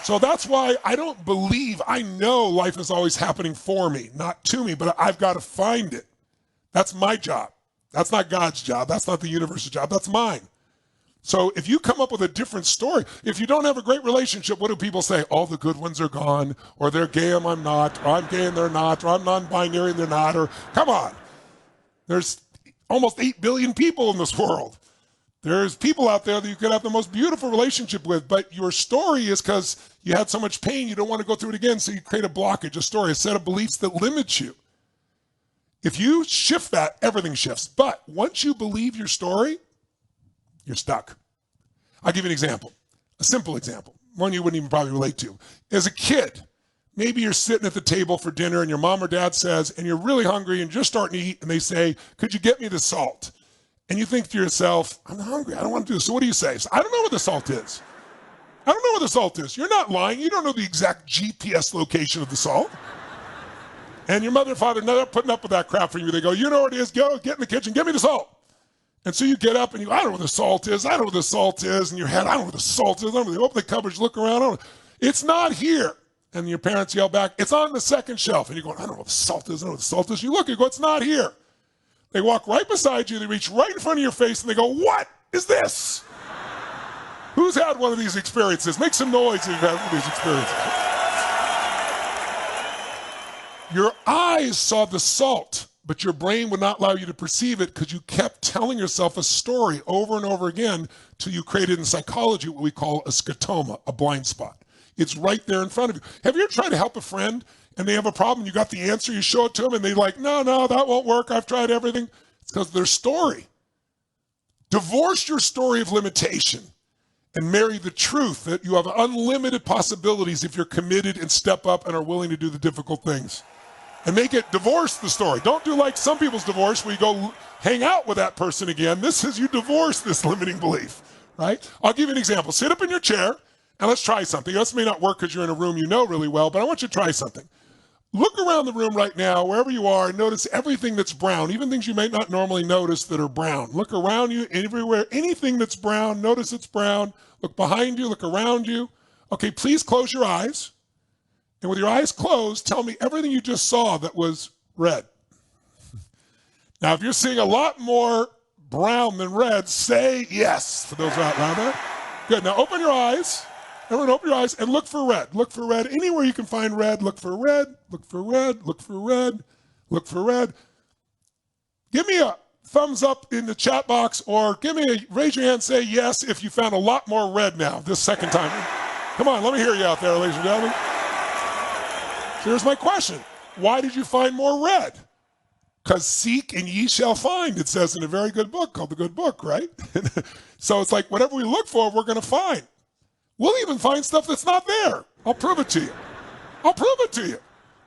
So that's why I don't believe, I know life is always happening for me, not to me, but I've got to find it. That's my job. That's not God's job. That's not the universe's job. That's mine. So if you come up with a different story, if you don't have a great relationship, what do people say? All the good ones are gone, or they're gay and I'm not, or I'm gay and they're not, or I'm non-binary and they're not, or come on. There's almost 8 billion people in this world. There's people out there that you could have the most beautiful relationship with, but your story is because you had so much pain, you don't want to go through it again, so you create a blockage, a story, a set of beliefs that limits you. If you shift that, everything shifts. But once you believe your story, you're stuck. I'll give you an example, a simple example, one you wouldn't even probably relate to. As a kid, maybe you're sitting at the table for dinner and your mom or dad says, and you're really hungry and just starting to eat, and they say, could you get me the salt? And you think to yourself, I'm hungry, I don't want to do this. So what do you say? So, I don't know where the salt is. I don't know where the salt is. You're not lying. You don't know the exact GPS location of the salt. And your mother and father, they're not putting up with that crap from you. They go, you know where it is, go, get in the kitchen, get me the salt. And so you get up and you, I don't know where the salt is. I don't know where the salt is. In your head, I don't know where the salt is. I don't know. You open the cupboard, you look around. I don't know. It's not here. And your parents yell back, it's on the second shelf. And you're going, I don't know where the salt is. I don't know where the salt is. You look, you go, it's not here. They walk right beside you. They reach right in front of your face and they go, what is this? Who's had one of these experiences? Make some noise if you've had one of these experiences. Your eyes saw the salt, but your brain would not allow you to perceive it because you kept telling yourself a story over and over again till you created in psychology what we call a scotoma, a blind spot. It's right there in front of you. Have you ever tried to help a friend and they have a problem, you got the answer, you show it to them and they're like, no, that won't work, I've tried everything. It's because of their story. Divorce your story of limitation and marry the truth that you have unlimited possibilities if you're committed and step up and are willing to do the difficult things. And make it, divorce the story. Don't do like some people's divorce where you go hang out with that person again. This is you divorce this limiting belief, right? I'll give you an example. Sit up in your chair and let's try something. This may not work because you're in a room you know really well, but I want you to try something. Look around the room right now, wherever you are, and notice everything that's brown, even things you may not normally notice that are brown. Look around you, everywhere, anything that's brown, notice it's brown. Look behind you, look around you. Okay, please close your eyes. And with your eyes closed, tell me everything you just saw that was red. Now, if you're seeing a lot more brown than red, say yes for those out there. Good. Now open your eyes. Everyone open your eyes and look for red. Look for red. Anywhere you can find red, look for red, look for red, look for red, look for red. Give me a thumbs up in the chat box or raise your hand, say yes if you found a lot more red now this second time. Come on, let me hear you out there, ladies and gentlemen. So here's my question. Why did you find more red? Because seek and ye shall find, it says in a very good book called The Good Book, right? So it's like whatever we look for, we're going to find. We'll even find stuff that's not there. I'll prove it to you. I'll prove it to you.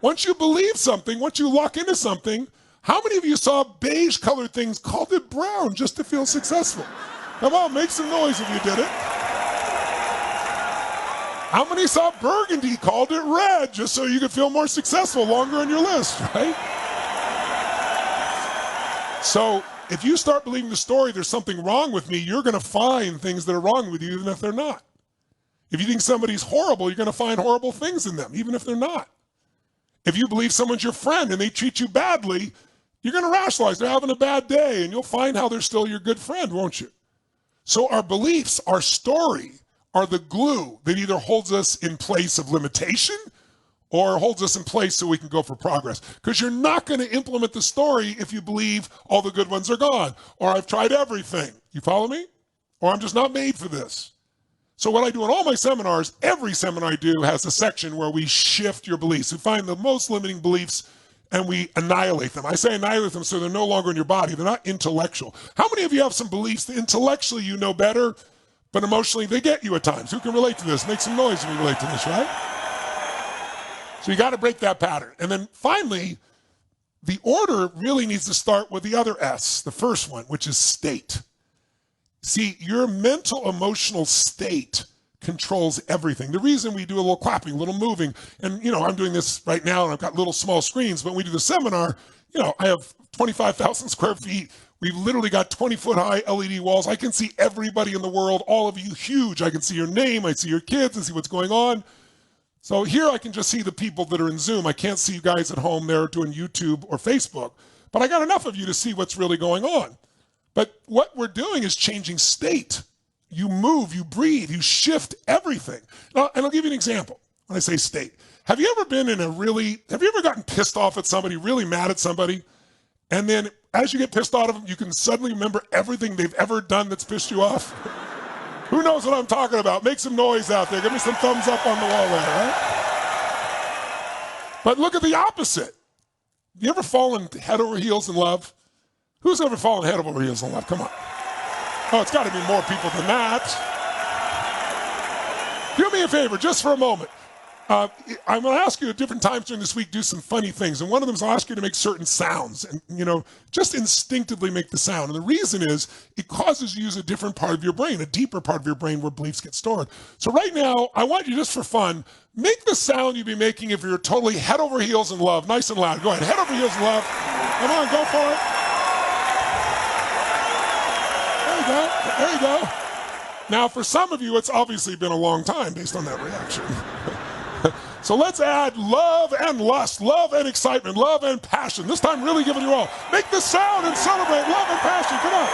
Once you believe something, once you lock into something, how many of you saw beige colored things, called it brown just to feel successful? Come on, make some noise if you did it. How many saw burgundy, called it red, just so you could feel more successful longer on your list, right? So if you start believing the story, there's something wrong with me, you're going to find things that are wrong with you, even if they're not. If you think somebody's horrible, you're going to find horrible things in them, even if they're not. If you believe someone's your friend and they treat you badly, you're going to rationalize they're having a bad day, and you'll find how they're still your good friend, won't you? So our beliefs, our story, are the glue that either holds us in place of limitation or holds us in place so we can go for progress. Because you're not going to implement the story if you believe all the good ones are gone, or I've tried everything. You follow me? Or I'm just not made for this. So what I do in all my seminars, every seminar I do has a section where we shift your beliefs. We find the most limiting beliefs and we annihilate them. I say annihilate them so they're no longer in your body. They're not intellectual. How many of you have some beliefs that intellectually you know better, but emotionally they get you at times? Who can relate to this? Make some noise when you relate to this, right? So you got to break that pattern. And then finally, the order really needs to start with the other S, the first one, which is state. See, your mental emotional state controls everything. The reason we do a little clapping, a little moving, and I'm doing this right now and I've got little small screens, but when we do the seminar, I have 25,000 square feet. We've literally got 20-foot high LED walls. I can see everybody in the world, all of you huge. I can see your name, I see your kids, I see what's going on. So here I can just see the people that are in Zoom. I can't see you guys at home there doing YouTube or Facebook, but I got enough of you to see what's really going on. But what we're doing is changing state. You move, you breathe, you shift everything. Now, and I'll give you an example when I say state. Have you ever gotten pissed off at somebody, really mad at somebody, and then as you get pissed off of them, you can suddenly remember everything they've ever done that's pissed you off? Who knows what I'm talking about? Make some noise out there. Give me some thumbs up on the wall there, right? But look at the opposite. You ever fallen head over heels in love? Who's ever fallen head over heels in love? Come on. Oh, it's got to be more people than that. Do me a favor, just for a moment. I'm going to ask you at different times during this week, do some funny things. And one of them is I'll ask you to make certain sounds and, just instinctively make the sound. And the reason is it causes you to use a different part of your brain, a deeper part of your brain where beliefs get stored. So right now, I want you just for fun, make the sound you'd be making if you're totally head over heels in love. Nice and loud. Go ahead. Head over heels in love. Come on, go for it. There you go. Now, for some of you, it's obviously been a long time based on that reaction. So let's add love and lust, love and excitement, love and passion. This time, really give it your all. Make the sound and celebrate love and passion. Come on.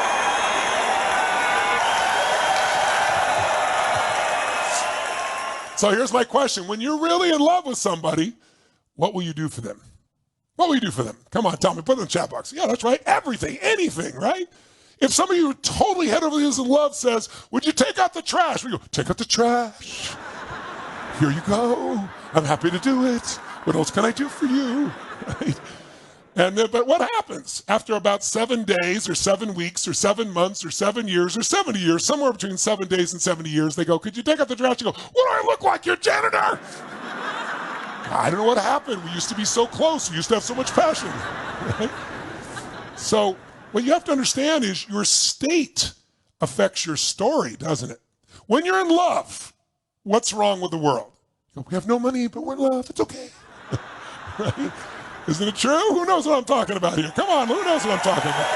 So here's my question. When you're really in love with somebody, what will you do for them? What will you do for them? Come on, tell me. Put it in the chat box. Yeah, that's right. Everything, anything, right? If somebody who totally head over heels in love says, would you take out the trash? We go, take out the trash. Here you go. I'm happy to do it. What else can I do for you? Right? And then, but what happens after about 7 days or 7 weeks or 7 months or 7 years or 70 years, somewhere between 7 days and 70 years, they go, could you take out the trash? You go, what do I look like, your janitor? I don't know what happened. We used to be so close. We used to have so much passion. Right? So what you have to understand is your state affects your story, doesn't it? When you're in love, what's wrong with the world? We have no money, but we're in love. It's okay. Right? Isn't it true? Who knows what I'm talking about here? Come on, who knows what I'm talking about?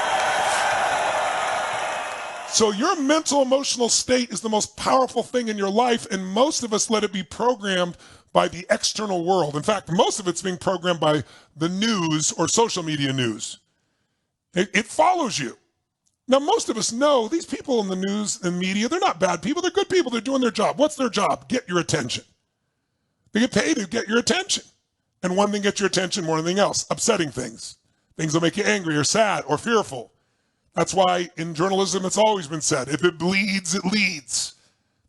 So your mental emotional state is the most powerful thing in your life, and most of us let it be programmed by the external world. In fact, most of it's being programmed by the news or social media news. It follows you. Now, most of us know these people in the news and media, they're not bad people. They're good people. They're doing their job. What's their job? Get your attention. They get paid to get your attention. And one thing gets your attention more than anything else, upsetting things. Things that make you angry or sad or fearful. That's why in journalism it's always been said, if it bleeds, it leads.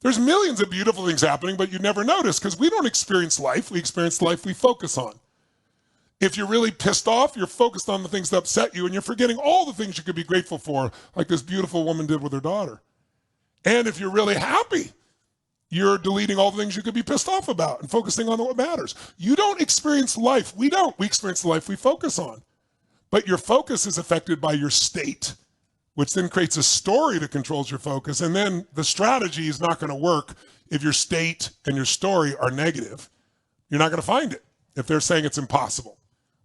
There's millions of beautiful things happening, but you never notice because we don't experience life. We experience the life we focus on. If you're really pissed off, you're focused on the things that upset you and you're forgetting all the things you could be grateful for, like this beautiful woman did with her daughter. And if you're really happy, you're deleting all the things you could be pissed off about and focusing on what matters. You don't experience life. We don't. We experience the life we focus on. But your focus is affected by your state, which then creates a story that controls your focus. And then the strategy is not going to work if your state and your story are negative. You're not going to find it if they're saying it's impossible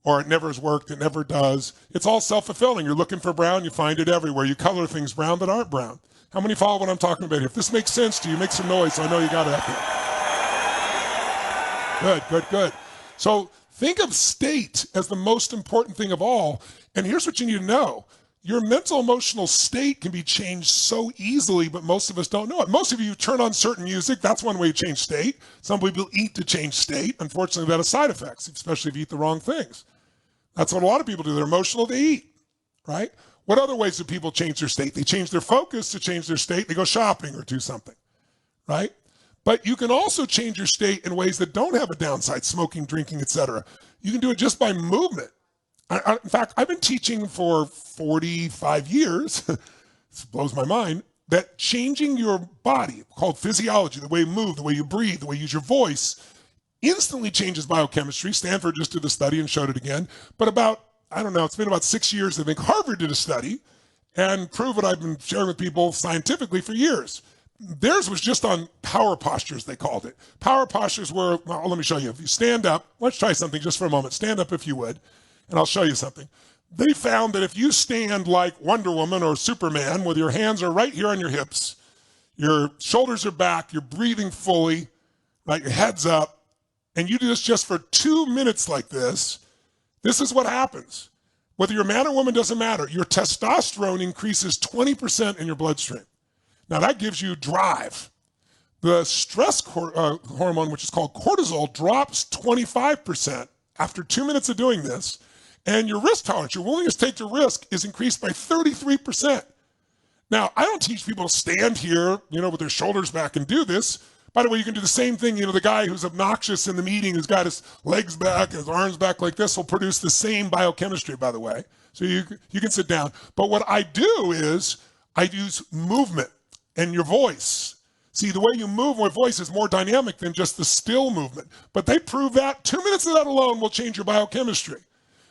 or it never has worked, it never does. It's all self-fulfilling. You're looking for brown, you find it everywhere. You color things brown that aren't brown. How many follow what I'm talking about here? If this makes sense to you, make some noise so I know you got it up here. Good. So think of state as the most important thing of all. And here's what you need to know. Your mental emotional state can be changed so easily, but most of us don't know it. Most of you turn on certain music. That's one way to change state. Some people eat to change state. Unfortunately, that has side effects, especially if you eat the wrong things. That's what a lot of people do. They're emotional, they eat, right? What other ways do people change their state? They change their focus to change their state. They go shopping or do something, right? But you can also change your state in ways that don't have a downside, smoking, drinking, etc. You can do it just by movement. In fact, I've been teaching for 45 years. This blows my mind, that changing your body, called physiology, the way you move, the way you breathe, the way you use your voice, instantly changes biochemistry. Stanford just did a study and showed it again. But about, I don't know, it's been about 6 years. I think Harvard did a study and proved what I've been sharing with people scientifically for years. Theirs was just on power postures, they called it. Power postures were, well, let me show you. If you stand up, let's try something just for a moment. Stand up if you would, and I'll show you something. They found that if you stand like Wonder Woman or Superman, with your hands are right here on your hips, your shoulders are back, you're breathing fully, right, your head's up, and you do this just for 2 minutes like this is what happens. Whether you're a man or woman, doesn't matter. Your testosterone increases 20% in your bloodstream. Now that gives you drive. The stress hormone, which is called cortisol, drops 25% after 2 minutes of doing this. And your risk tolerance, your willingness to take the risk, is increased by 33%. Now, I don't teach people to stand here, with their shoulders back and do this. By the way, you can do the same thing. The guy who's obnoxious in the meeting, who's got his legs back, his arms back like this, will produce the same biochemistry, by the way. So you can sit down. But what I do is I use movement and your voice. See, the way you move with voice is more dynamic than just the still movement. But they prove that 2 minutes of that alone will change your biochemistry.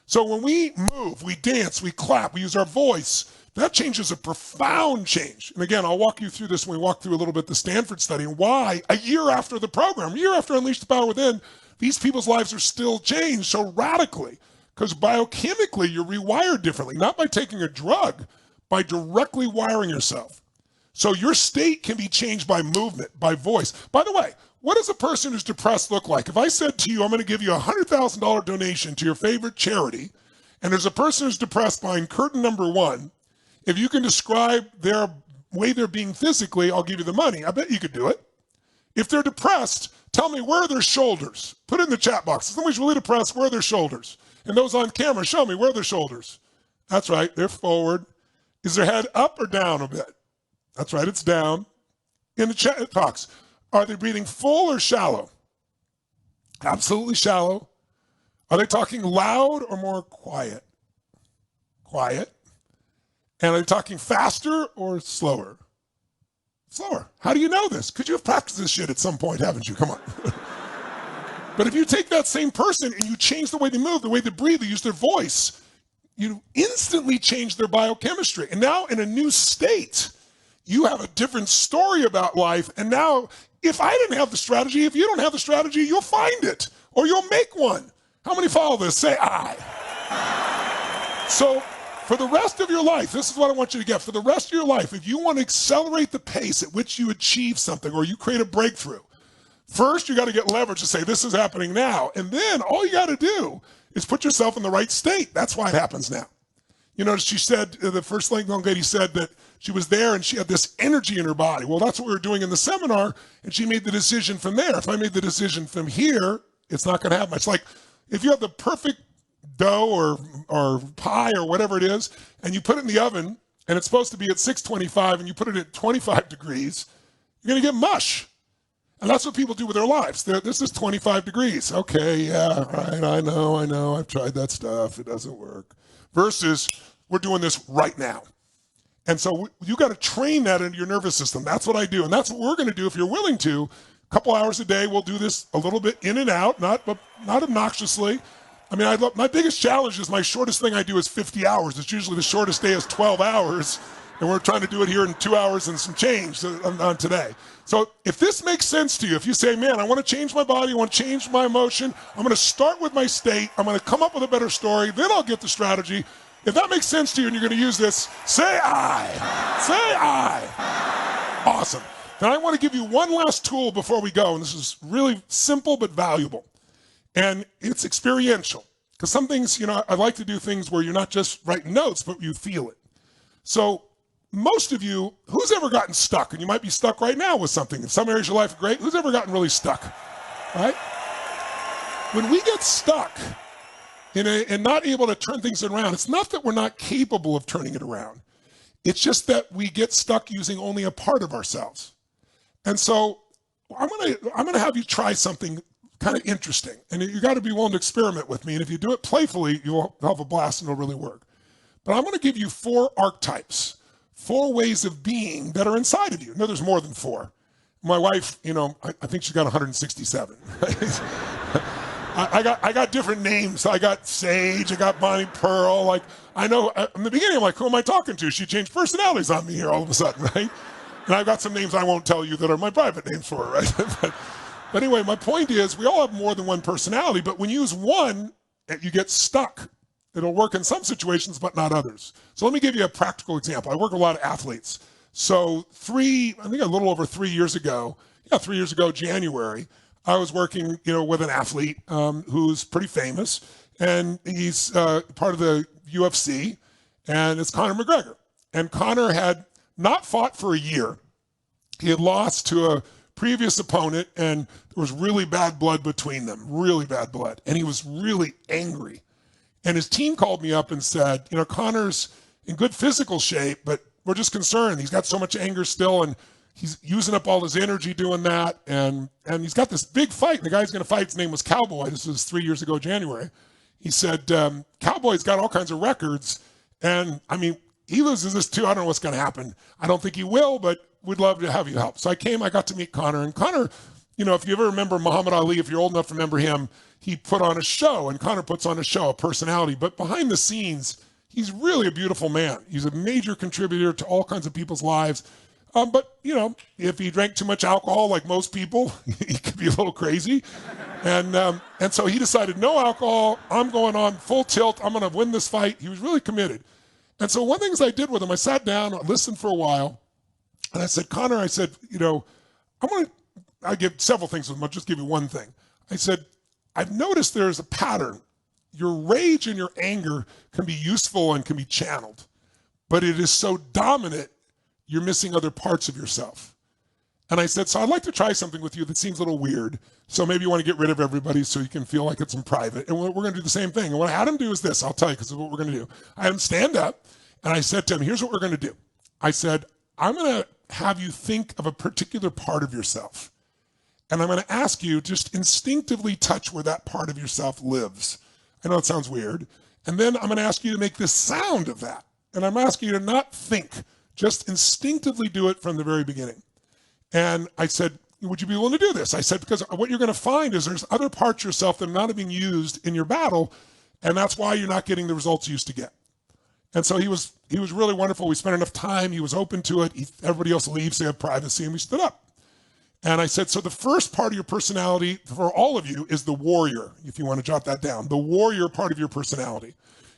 So when we move, we dance, we clap, we use our voice, that changes a profound change. And again, I'll walk you through this when we walk through a little bit the Stanford study and why a year after the program, a year after Unleash the Power Within, these people's lives are still changed so radically. Because biochemically, you're rewired differently, not by taking a drug, by directly wiring yourself. So your state can be changed by movement, by voice. By the way, what does a person who's depressed look like? If I said to you, I'm going to give you a $100,000 donation to your favorite charity, and there's a person who's depressed buying curtain number 1, if you can describe their way they're being physically, I'll give you the money. I bet you could do it. If they're depressed, tell me, where are their shoulders? Put it in the chat box. If somebody's really depressed, where are their shoulders? And those on camera, show me, where are their shoulders? That's right, they're forward. Is their head up or down a bit? That's right, it's down. In the chat box, are they breathing full or shallow? Absolutely shallow. Are they talking loud or more quiet? Quiet. And are they talking faster or slower? Slower. How do you know this? Because you have practiced this shit at some point, haven't you? Come on. But if you take that same person and you change the way they move, the way they breathe, they use their voice, you instantly change their biochemistry. And now in a new state, you have a different story about life. And now, if I didn't have the strategy, if you don't have the strategy, you'll find it or you'll make one. How many follow this? Say I. So for the rest of your life, this is what I want you to get. For the rest of your life, if you want to accelerate the pace at which you achieve something or you create a breakthrough, first you got to get leverage to say, this is happening now. And then all you got to do is put yourself in the right state. That's why it happens now. She said, the first young lady said that she was there and she had this energy in her body. Well, that's what we were doing in the seminar, and she made the decision from there. If I made the decision from here, it's not going to have much. Like if you have the perfect dough or pie or whatever it is, and you put it in the oven, and it's supposed to be at 625, and you put it at 25 degrees, you're going to get mush. And that's what people do with their lives. This is 25 degrees. Okay, yeah, right, I know. I've tried that stuff. It doesn't work. Versus, we're doing this right now. And so you got to train that into your nervous system. That's what I do. And that's what we're going to do if you're willing to. A couple hours a day, we'll do this a little bit in and out, not obnoxiously. I mean, my biggest challenge is my shortest thing I do is 50 hours. It's usually the shortest day is 12 hours. And we're trying to do it here in 2 hours and some change on today. So if this makes sense to you, if you say, man, I want to change my body, I want to change my emotion, I'm going to start with my state, I'm going to come up with a better story, then I'll get the strategy. If that makes sense to you and you're going to use this, say I. Say I. Awesome. Now I want to give you one last tool before we go, and this is really simple but valuable. And it's experiential. Because some things, I like to do things where you're not just writing notes, but you feel it. So most of you, who's ever gotten stuck? And you might be stuck right now with something. In some areas of your life are great. Who's ever gotten really stuck? Right? When we get stuck and not able to turn things around, it's not that we're not capable of turning it around. It's just that we get stuck using only a part of ourselves. And so I'm gonna have you try something kind of interesting. And you got to be willing to experiment with me. And if you do it playfully, you'll have a blast and it'll really work. But I'm going to give you 4 archetypes, 4 ways of being that are inside of you. No, there's more than 4. My wife, I think she got 167. I got different names. I got Sage. I got Bonnie Pearl. Like, I know in the beginning, I'm like, who am I talking to? She changed personalities on me here all of a sudden, right? And I've got some names I won't tell you that are my private names for her, right? But anyway, my point is we all have more than one personality, but when you use one, you get stuck. It'll work in some situations, but not others. So let me give you a practical example. I work with a lot of athletes. So I think a little over 3 years ago, 3 years ago, January, I was working, with an athlete who's pretty famous, and he's part of the UFC, and it's Conor McGregor. And Conor had not fought for a year. He had lost to a previous opponent, and there was really bad blood between them, really bad blood. And he was really angry. And his team called me up and said, Conor's in good physical shape, but we're just concerned. He's got so much anger still, and he's using up all his energy doing that. And he's got this big fight. The guy's going to fight, his name was Cowboy. This was 3 years ago, January. He said, Cowboy's got all kinds of records. And, he loses this too. I don't know what's going to happen. I don't think he will, but we'd love to have you help. So I got to meet Conor. And Conor, if you ever remember Muhammad Ali, if you're old enough to remember him, he put on a show, and Conor puts on a show, a personality. But behind the scenes, he's really a beautiful man. He's a major contributor to all kinds of people's lives. But, if he drank too much alcohol, like most people, he could be a little crazy. And so he decided, no alcohol, I'm going on full tilt, I'm going to win this fight. He was really committed. And so one of the things I did with him, I sat down, I listened for a while, and I said, Conor, I give several things with him, I'll just give you one thing. I said, I've noticed there's a pattern. Your rage and your anger can be useful and can be channeled, but it is so dominant, you're missing other parts of yourself. And I said, so I'd like to try something with you that seems a little weird. So maybe you want to get rid of everybody so you can feel like it's in private. And we're going to do the same thing. And what I had him do is this, I'll tell you, because it's what we're going to do. I had him stand up, and I said to him, here's what we're going to do. I said, I'm going to have you think of a particular part of yourself. And I'm going to ask you just instinctively touch where that part of yourself lives. I know it sounds weird. And then I'm going to ask you to make the sound of that. And I'm asking you to not think, just instinctively do it from the very beginning. And I said, would you be willing to do this? I said, because what you're going to find is there's other parts of yourself that are not being used in your battle, and that's why you're not getting the results you used to get. And so he was really wonderful. We spent enough time. He was open to it. Everybody else leaves. They have privacy, and we stood up. And I said, so the first part of your personality for all of you is the warrior, if you want to jot that down, the warrior part of your personality.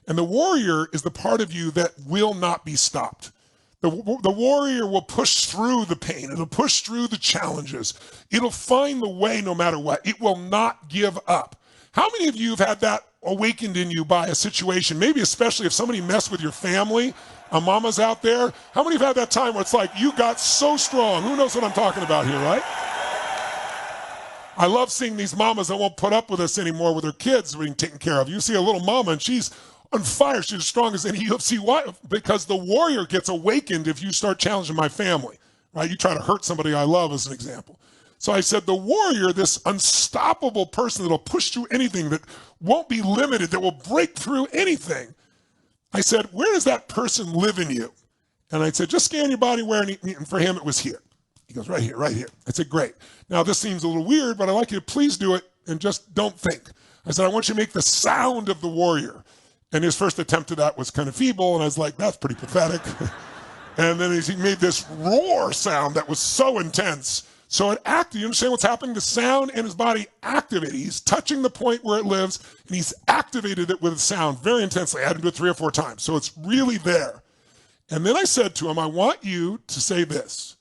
And the warrior is the part of you that will not be stopped. The warrior will push through the pain. It'll push through the challenges. It'll find the way no matter what. It will not give up. How many of you have had that awakened in you by a situation, maybe especially if somebody messed with your family, mamas out there? How many have had that time where it's like you got so strong? Who knows what I'm talking about here, right? I love seeing these mamas that won't put up with us anymore with their kids being taken care of. You see a little mama and she's on fire. She's as strong as any UFC. Why? Because the warrior gets awakened if you start challenging my family, right? You try to hurt somebody I love, as an example. So I said, the warrior, this unstoppable person that'll push through anything, that won't be limited, that will break through anything. I said, where does that person live in you? And I said, just scan your body where, and for him, it was here. He goes, right here, right here. I said, great. Now, this seems a little weird, but I'd like you to please do it and just don't think. I said, I want you to make the sound of the warrior. And his first attempt at that was kind of feeble, and I was like, that's pretty pathetic. And then he made this roar sound that was so intense. So it acted, you understand what's happening? The sound in his body activated. He's touching the point where it lives, and he's activated it with a sound very intensely. I had to do it 3 or 4 times. So it's really there. And then I said to him, I want you to say this.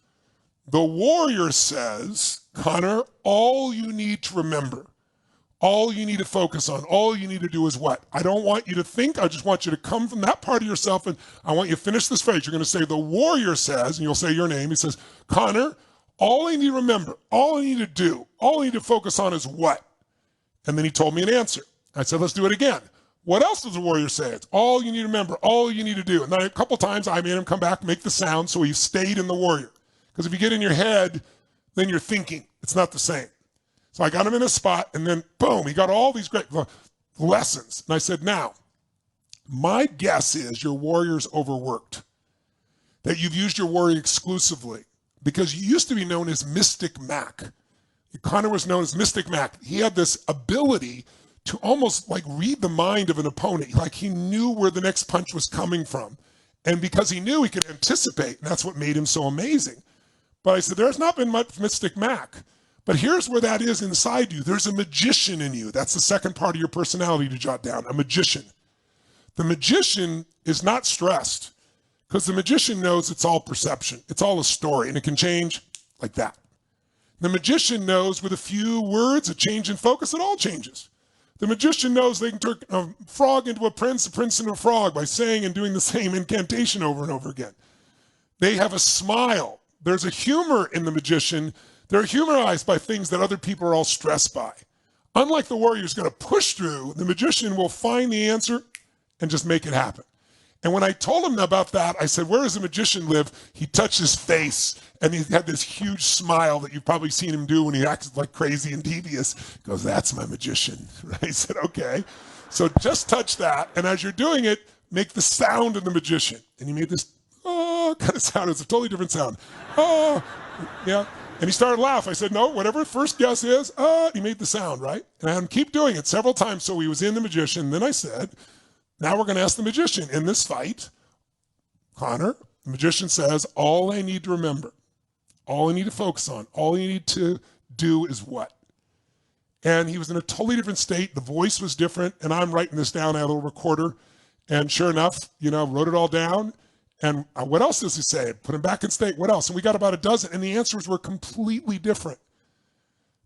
The warrior says, Conor, all you need to remember, all you need to focus on, all you need to do is what? I don't want you to think. I just want you to come from that part of yourself, and I want you to finish this phrase. You're going to say, the warrior says, and you'll say your name. He says, Conor, all I need to remember, all I need to do, all I need to focus on is what? And then he told me an answer. I said, let's do it again. What else does the warrior say? It's all you need to remember, all you need to do. And then a couple times I made him come back, make the sound, so he stayed in the warrior. Because if you get in your head, then you're thinking. It's not the same. So I got him in a spot, and then boom, he got all these great lessons. And I said, now, my guess is your warrior's overworked, that you've used your warrior exclusively, because you used to be known as Mystic Mac. Connor was known as Mystic Mac. He had this ability to almost like read the mind of an opponent. Like he knew where the next punch was coming from. And because he knew, he could anticipate, and that's what made him so amazing. But I said, there's not been much Mystic Mac. But here's where that is inside you. There's a magician in you. That's the second part of your personality to jot down, a magician. The magician is not stressed because the magician knows it's all perception. It's all a story, and it can change like that. The magician knows with a few words, a change in focus, it all changes. The magician knows they can turn a frog into a prince into a frog by saying and doing the same incantation over and over again. They have a smile. There's a humor in the magician. They're humorized by things that other people are all stressed by. Unlike the warrior who's going to push through, the magician will find the answer and just make it happen. And when I told him about that, I said, where does the magician live? He touched his face, and he had this huge smile that you've probably seen him do when he acts like crazy and devious. He goes, that's my magician. I said, okay. So just touch that, and as you're doing it, make the sound of the magician. And he made this kind of sound. It's a totally different sound. Yeah. And he started to laugh. I said, no, whatever first guess is, he made the sound, right? And I had him keep doing it several times so he was in the magician. Then I said, now we're going to ask the magician. In this fight, Connor, the magician says, all I need to remember, all I need to focus on, all I need to do is what? And he was in a totally different state. The voice was different. And I'm writing this down. I had a little recorder. And sure enough, wrote it all down. And what else does he say? Put him back in state. What else? And we got about a dozen. And the answers were completely different.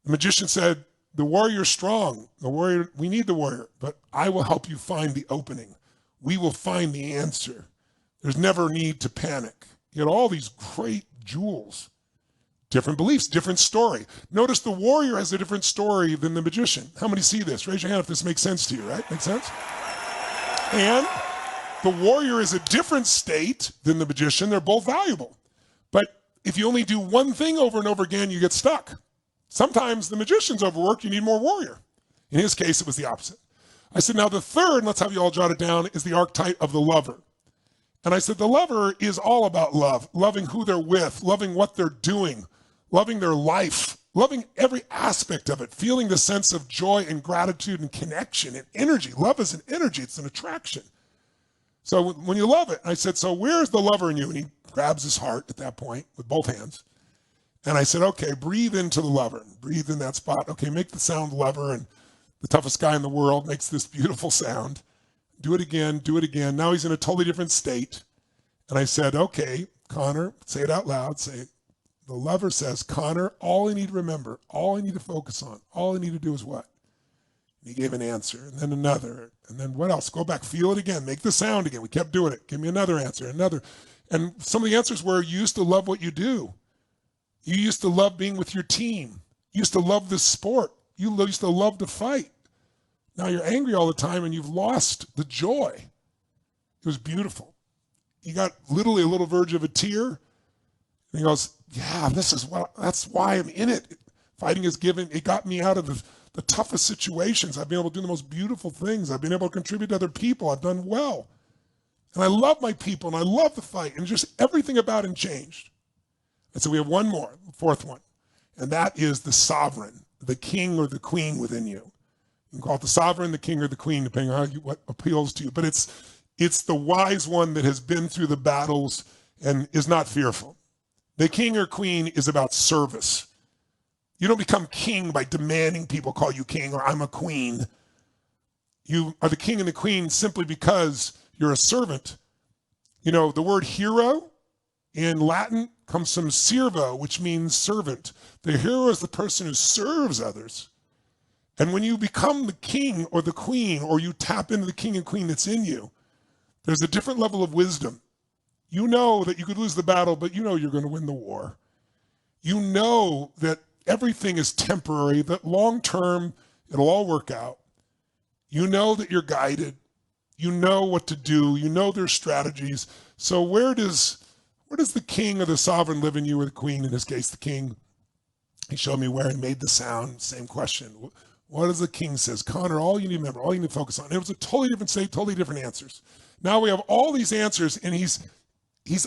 The magician said, the warrior's strong. The warrior, we need the warrior, but I will help you find the opening. We will find the answer. There's never need to panic. You had all these great jewels. Different beliefs, different story. Notice the warrior has a different story than the magician. How many see this? Raise your hand if this makes sense to you, right? Make sense? And the warrior is a different state than the magician. They're both valuable. But if you only do one thing over and over again, you get stuck. Sometimes the magician's overworked, you need more warrior. In his case, it was the opposite. I said, now the third, and let's have you all jot it down, is the archetype of the lover. And I said, the lover is all about love, loving who they're with, loving what they're doing, loving their life, loving every aspect of it, feeling the sense of joy and gratitude and connection and energy. Love is an energy, it's an attraction. So when you love it, I said, so where's the lover in you? And he grabs his heart at that point with both hands. And I said, okay, breathe into the lover. Breathe in that spot. Okay, make the sound lover. And the toughest guy in the world makes this beautiful sound. Do it again, do it again. Now he's in a totally different state. And I said, okay, Connor, say it out loud. Say it. The lover says, Connor, all I need to remember, all I need to focus on, all I need to do is what? And he gave an answer, and then another. And then what else? Go back, feel it again, make the sound again. We kept doing it. Give me another answer, another. And some of the answers were, you used to love what you do. You used to love being with your team. You used to love this sport. You used to love to fight. Now you're angry all the time and you've lost the joy. It was beautiful. He got literally a little verge of a tear. And he goes, yeah, that's why I'm in it. Fighting is given, it got me out of the toughest situations. I've been able to do the most beautiful things. I've been able to contribute to other people. I've done well. And I love my people and I love the fight. And just everything about him changed. And so we have one more, the fourth one, and that is the sovereign, the king or the queen within you. You can call it the sovereign, the king, or the queen, depending on what appeals to you. But it's the wise one that has been through the battles and is not fearful. The king or queen is about service. You don't become king by demanding people call you king or I'm a queen. You are the king and the queen simply because you're a servant. The word hero in Latin comes from servo, which means servant. The hero is the person who serves others. And when you become the king or the queen, or you tap into the king and queen that's in you, there's a different level of wisdom. You know that you could lose the battle, but you know you're going to win the war. You know that everything is temporary, that long term, it'll all work out. You know that you're guided. You know what to do. You know there's strategies. So where does the king or the sovereign live in you, or the queen, in this case, the king? He showed me where he made the sound. Same question. What does the king says? Connor, all you need to remember, all you need to focus on. It was a totally different state, totally different answers. Now we have all these answers, and he's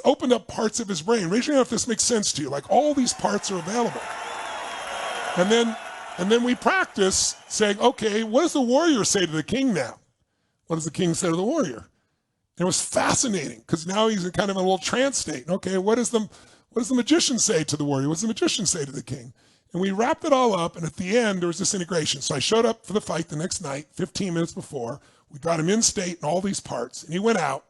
opened up parts of his brain. Raise your hand if this makes sense to you. Like all these parts are available. And then we practice saying, okay, what does the warrior say to the king now? What does the king say to the warrior? And it was fascinating because now he's in kind of a little trance state. Okay, what does the magician say to the warrior? What does the magician say to the king? And we wrapped it all up, and at the end, there was this integration. So I showed up for the fight the next night, 15 minutes before. We got him in state and all these parts, and he went out.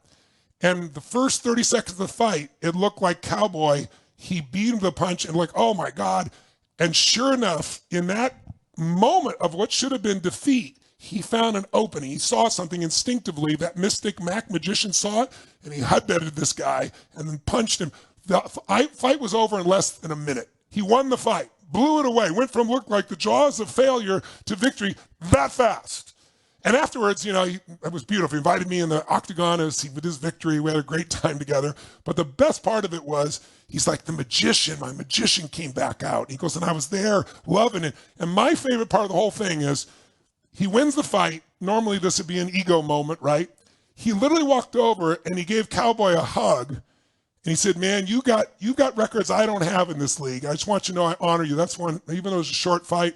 And the first 30 seconds of the fight, it looked like Cowboy. He beat him with a punch, and like, oh my God. And sure enough, in that moment of what should have been defeat, he found an opening. He saw something instinctively. That mystic Mac magician saw it, and he headbutted this guy and then punched him. The fight was over in less than a minute. He won the fight, blew it away, went from look like the jaws of failure to victory that fast. And afterwards, it was beautiful. He invited me in the octagon with his victory. We had a great time together. But the best part of it was, he's like, my magician came back out. He goes, and I was there loving it. And my favorite part of the whole thing is, he wins the fight. Normally this would be an ego moment, right? He literally walked over and he gave Cowboy a hug. And he said, man, you've got records I don't have in this league. I just want you to know I honor you. That's one, even though it was a short fight,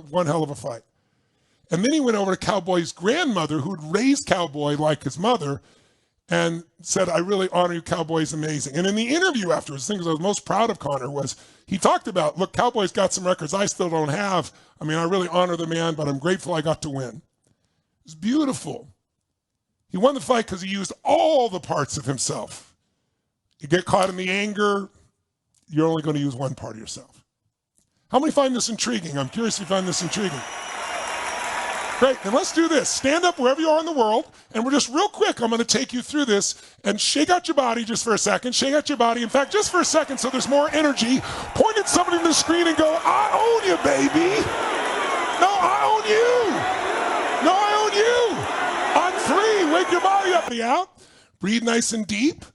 one hell of a fight. And then he went over to Cowboy's grandmother, who had raised Cowboy like his mother, and said, I really honor you. Cowboy's amazing. And in the interview afterwards, the thing I was most proud of Connor was he talked about, look, Cowboy's got some records I still don't have. I mean, I really honor the man, but I'm grateful I got to win. It's beautiful. He won the fight because he used all the parts of himself. You get caught in the anger, you're only going to use one part of yourself. How many find this intriguing? I'm curious if you find this intriguing. Great, then let's do this. Stand up wherever you are in the world, and we're just real quick, I'm going to take you through this, and shake out your body just for a second. Shake out your body. In fact, just for a second so there's more energy. Point at somebody on the screen and go, I own you, baby. No, I own you. No, I own you. On 3, wake your body up and out. Breathe nice and deep.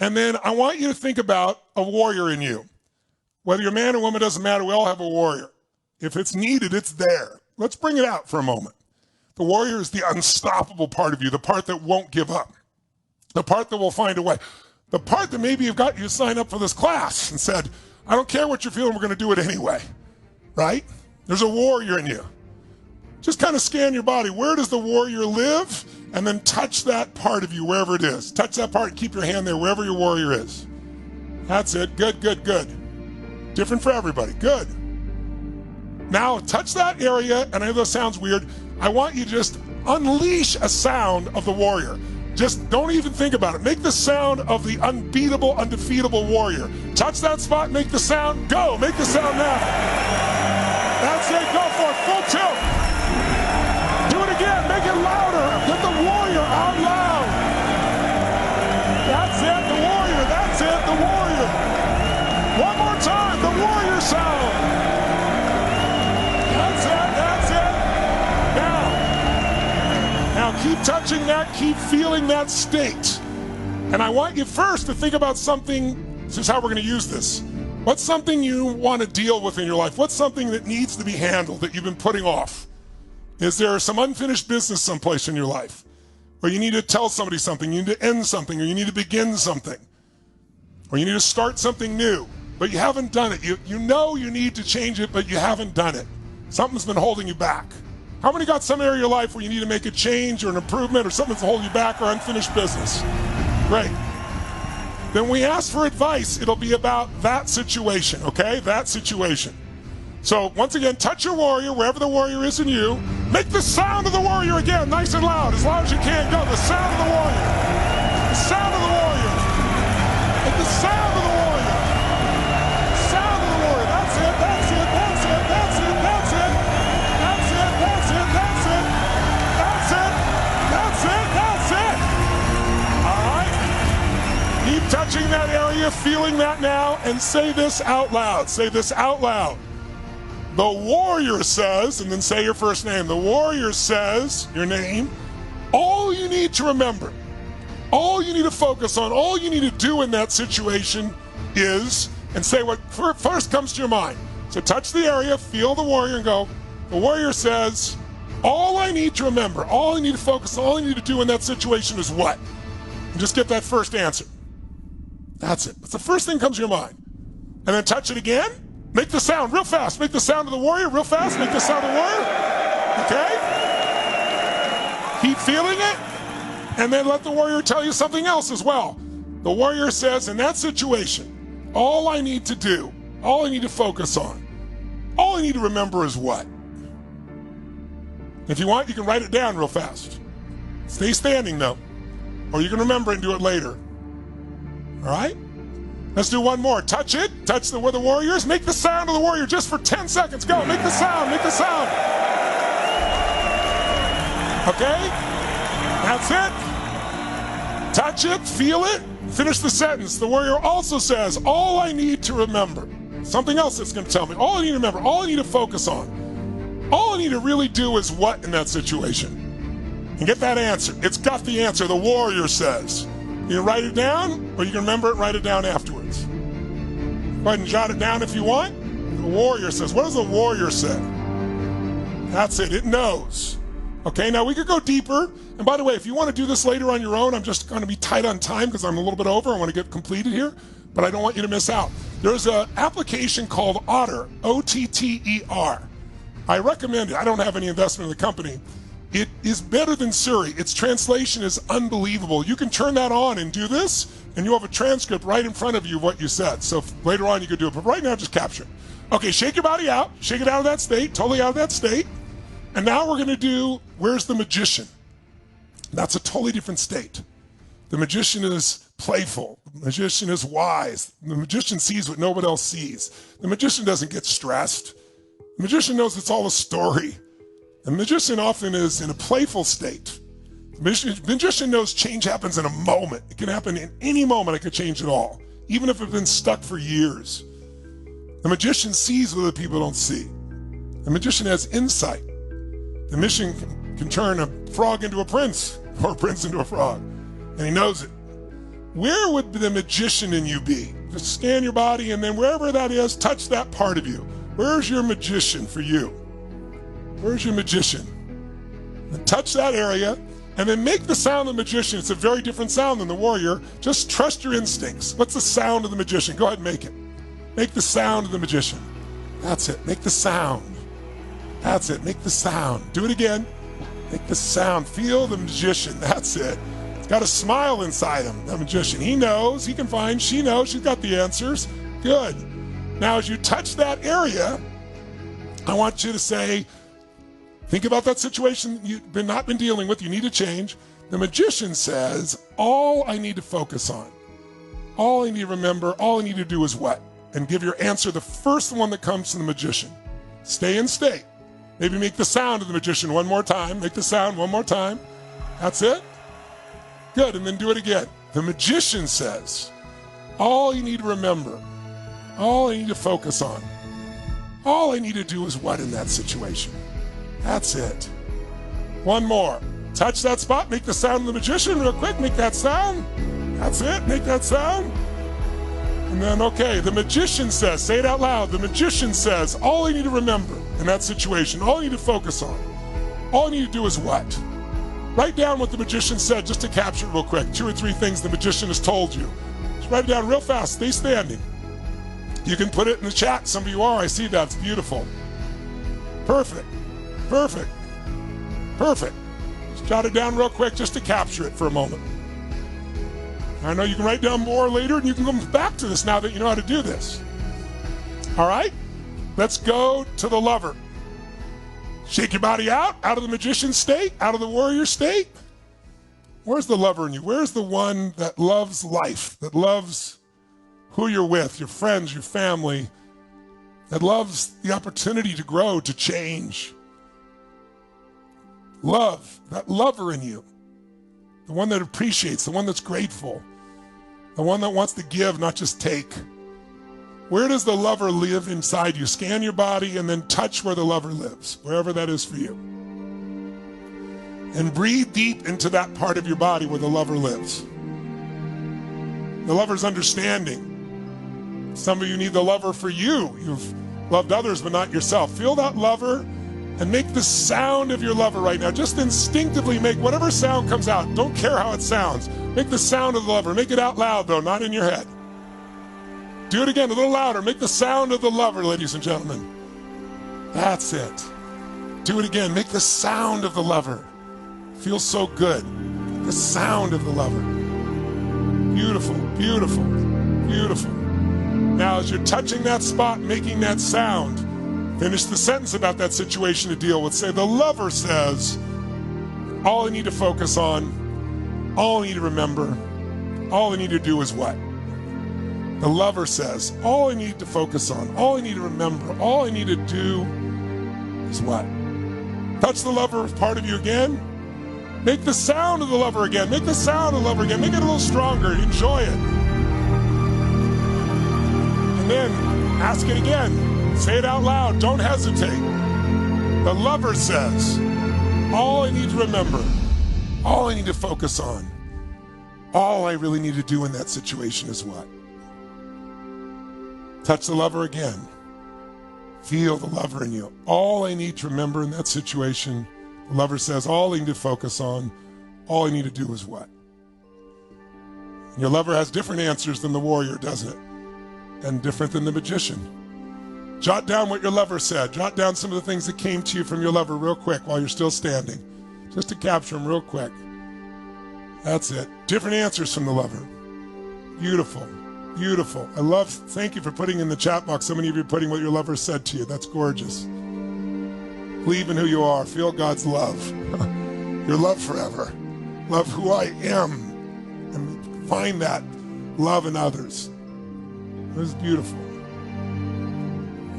And then I want you to think about a warrior in you. Whether you're a man or woman, doesn't matter. We all have a warrior. If it's needed, it's there. Let's bring it out for a moment. The warrior is the unstoppable part of you, the part that won't give up, the part that will find a way, the part that maybe you've got you to sign up for this class and said, I don't care what you're feeling, we're going to do it anyway, right? There's a warrior in you. Just kind of scan your body. Where does the warrior live? And then touch that part of you, wherever it is. Touch that part and keep your hand there, wherever your warrior is. That's it. Good, good, good. Different for everybody. Good. Now, touch that area, and I know this sounds weird. I want you to just unleash a sound of the warrior. Just don't even think about it. Make the sound of the unbeatable, undefeatable warrior. Touch that spot, make the sound. Go, make the sound now. That's it, go for it, full tilt. Do it again, make it louder. Get the warrior out loud. That's it, the warrior, that's it, the warrior. One more time, the warrior sound. Now keep touching that, keep feeling that state. And I want you first to think about something, this is how we're going to use this. What's something you want to deal with in your life? What's something that needs to be handled that you've been putting off? Is there some unfinished business someplace in your life where you need to tell somebody something, you need to end something, or you need to begin something, or you need to start something new, but you haven't done it. You know you need to change it, but you haven't done it. Something's been holding you back. How many got some area of your life where you need to make a change or an improvement or something's holding you back or unfinished business? Great. Then we ask for advice. It'll be about that situation, okay? That situation. So once again, touch your warrior, wherever the warrior is in you. Make the sound of the warrior again, nice and loud as you can. Go, the sound of the warrior. The sound of the warrior. Make the sound of the warrior. The sound of the warrior. That's it, that's it, that's it, that's it, that's it. That's it, that's it, that's it. That's it, that's it, that's it. All right. Keep touching that area, feeling that now, and say this out loud. Say this out loud. The warrior says, and then say your first name. The warrior says, your name, all you need to remember, all you need to focus on, all you need to do in that situation is, and say what first comes to your mind. So touch the area, feel the warrior, and go. The warrior says, all I need to remember, all I need to focus, all I need to do in that situation is what? And just get that first answer. That's it. That's the first thing that comes to your mind. And then touch it again. Make the sound real fast. Make the sound of the warrior real fast. Make the sound of the warrior. Okay? Keep feeling it. And then let the warrior tell you something else as well. The warrior says, in that situation, all I need to do, all I need to focus on, all I need to remember is what? If you want, you can write it down real fast. Stay standing though, or you can remember it and do it later. All right? Let's do one more. Touch it. Touch where the warrior is. Make the sound of the warrior just for 10 seconds. Go. Make the sound. Make the sound. Okay? That's it. Touch it. Feel it. Finish the sentence. The warrior also says, all I need to remember. Something else that's going to tell me. All I need to remember. All I need to focus on. All I need to really do is what in that situation? And get that answer. It's got the answer. The warrior says. You can write it down, or you can remember it and write it down afterwards. Go ahead and jot it down if you want. The warrior says. What does the warrior say? That's it. It knows. Okay, now we could go deeper. And by the way, if you want to do this later on your own, I'm just going to be tight on time because I'm a little bit over. I want to get completed here, but I don't want you to miss out. There's an application called Otter, O-T-T-E-R. I recommend it. I don't have any investment in the company. It is better than Siri. Its translation is unbelievable. You can turn that on and do this, and you have a transcript right in front of you of what you said. So later on you could do it, but right now just capture it. Okay, shake your body out. Shake it out of that state, totally out of that state. And now we're going to do, where's the magician? That's a totally different state. The magician is playful. The magician is wise. The magician sees what nobody else sees. The magician doesn't get stressed. The magician knows it's all a story. The magician often is in a playful state. The magician knows change happens in a moment. It can happen in any moment. It could change it all, even if it's been stuck for years. The magician sees what other people don't see. The magician has insight. The magician can turn a frog into a prince or a prince into a frog, and he knows it. Where would the magician in you be? Just scan your body, and then wherever that is, touch that part of you. Where's your magician for you? Where's your magician? And touch that area, and then make the sound of the magician. It's a very different sound than the warrior. Just trust your instincts. What's the sound of the magician? Go ahead and make it. Make the sound of the magician. That's it. Make the sound. That's it. Make the sound. Do it again. Make the sound. Feel the magician. That's it. It's got a smile inside him, the magician. He knows. He can find. She knows. She's got the answers. Good. Now, as you touch that area, I want you to say, think about that situation you've not been dealing with. You need to change. The magician says, all I need to focus on, all I need to remember, all I need to do is what? And give your answer the first one that comes to the magician. Stay in state. Maybe make the sound of the magician one more time. Make the sound one more time. That's it. Good. And then do it again. The magician says, all you need to remember, all I need to focus on, all I need to do is what in that situation? That's it. One more. Touch that spot. Make the sound of the magician real quick. Make that sound. That's it. Make that sound. And then, okay, the magician says, say it out loud. The magician says, all I need to remember in that situation, all I need to focus on, all I need to do is what? Write down what the magician said just to capture it real quick. 2 or 3 things the magician has told you. Just write it down real fast. Stay standing. You can put it in the chat. Some of you are. I see that. It's beautiful. Perfect. Perfect. Perfect. Just jot it down real quick just to capture it for a moment. I know you can write down more later, and you can come back to this now that you know how to do this. All right? Let's go to the lover. Shake your body out of the magician state, out of the warrior state. Where's the lover in you? Where's the one that loves life, that loves who you're with, your friends, your family, that loves the opportunity to grow, to change? Love, that lover in you, the one that appreciates, the one that's grateful, the one that wants to give, not just take. Where does the lover live inside you? Scan your body and then touch where the lover lives, wherever that is for you. And breathe deep into that part of your body where the lover lives. The lover's understanding. Some of you need the lover for you. You've Loved others, but not yourself. Feel that lover and make the sound of your lover right now. Just instinctively make whatever sound comes out. Don't care how it sounds. Make the sound of the lover. Make it out loud, though, not in your head. Do it again, a little louder. Make the sound of the lover, ladies and gentlemen. That's it. Do it again. Make the sound of the lover. Feels so good. The sound of the lover. Beautiful, beautiful, beautiful. Now, as you're touching that spot, making that sound, finish the sentence about that situation to deal with. Say, the lover says, all I need to focus on, all I need to remember, all I need to do is what? The lover says, all I need to focus on, all I need to remember, all I need to do is what? Touch the lover part of you again. Make the sound of the lover again. Make the sound of the lover again. Make it a little stronger. Enjoy it. And then ask it again. Say it out loud. Don't hesitate. The lover says, all I need to remember, all I need to focus on, all I really need to do in that situation is what? Touch the lover again. Feel the lover in you. All I need to remember in that situation, the lover says, all I need to focus on, all I need to do is what? Your lover has different answers than the warrior, doesn't it? And different than the magician. Jot down what your lover said. Jot down some of the things that came to you from your lover real quick while you're still standing. Just to capture them real quick. That's it. Different answers from the lover. Beautiful. Beautiful. Thank you for putting in the chat box. So many of you are putting what your lover said to you. That's gorgeous. Believe in who you are. Feel God's love. Your love forever. Love who I am. And find that love in others. It was beautiful.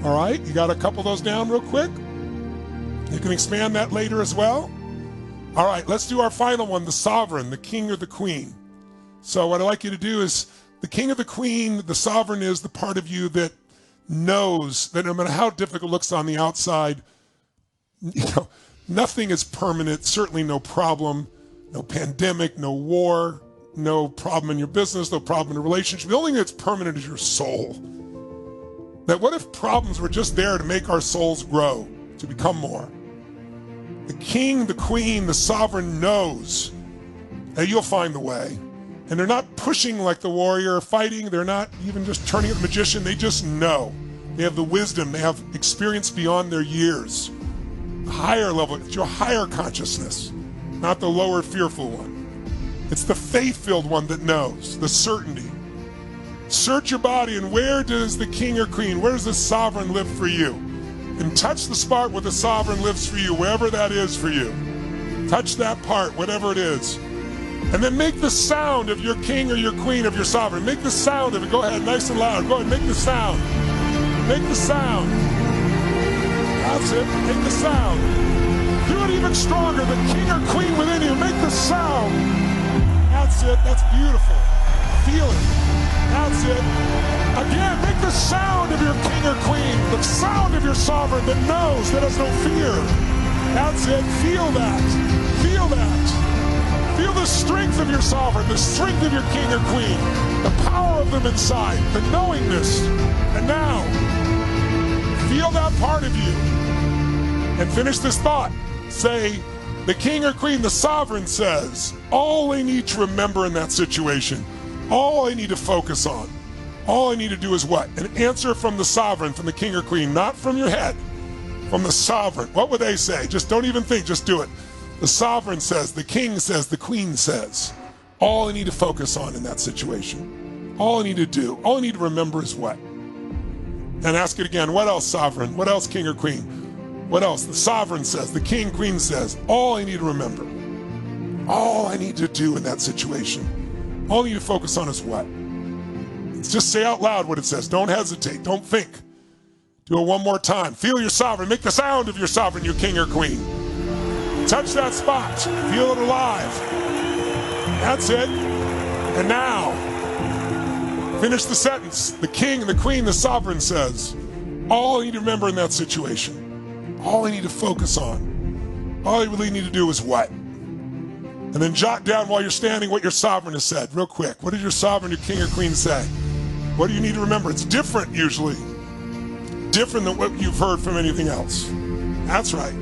All right, you got a couple of those down real quick? You can expand that later as well. All right, let's do our final one, the sovereign, the king or the queen. So what I'd like you to do is, the king or the queen, the sovereign is the part of you that knows that no matter how difficult it looks on the outside, nothing is permanent, certainly no problem, no pandemic, no war, no problem in your business, no problem in a relationship. The only thing that's permanent is your soul. That what if problems were just there to make our souls grow, to become more? The king, the queen, the sovereign knows that you'll find the way. And they're not pushing like the warrior, fighting. They're not even just turning at the magician. They just know. They have the wisdom. They have experience beyond their years. Higher level. It's your higher consciousness, not the lower fearful one. It's the faith-filled one that knows, the certainty. Search your body, and where does the king or queen, where does the sovereign live for you? And touch the spot where the sovereign lives for you, wherever that is for you. Touch that part, whatever it is. And then make the sound of your king or your queen, of your sovereign. Make the sound of it. Go ahead, nice and loud. Go ahead, make the sound. Make the sound. That's it. Make the sound. Do it even stronger. The king or queen within you. Make the sound. That's it. That's beautiful. Feel it. That's it. Again, make the sound of your king or queen. The sound of your sovereign that knows, that has no fear. That's it. Feel that. Feel that. Feel the strength of your sovereign, the strength of your king or queen, the power of them inside, the knowingness. And now, feel that part of you. And finish this thought. Say, the king or queen, the sovereign says, all I need to remember in that situation, all I need to focus on, all I need to do is what? An answer from the sovereign, from the king or queen, not from your head, from the sovereign. What would they say? Just don't even think, just do it. The sovereign says, the king says, the queen says, all I need to focus on in that situation, all I need to do, all I need to remember is what? And ask it again, what else, sovereign? What else, king or queen? What else? The sovereign says, the king, queen says, all I need to remember, all I need to do in that situation, all I need to focus on is what? Just say out loud what it says. Don't hesitate. Don't think. Do it one more time. Feel your sovereign. Make the sound of your sovereign, your king or queen. Touch that spot. Feel it alive. That's it. And now, finish the sentence. The king, the queen, the sovereign says, all I need to remember in that situation, all I need to focus on, all I really need to do is what? And then jot down while you're standing what your sovereign has said real quick. What did your sovereign, your king or queen say? What do you need to remember? It's different usually. different than what you've heard from anything else. That's right.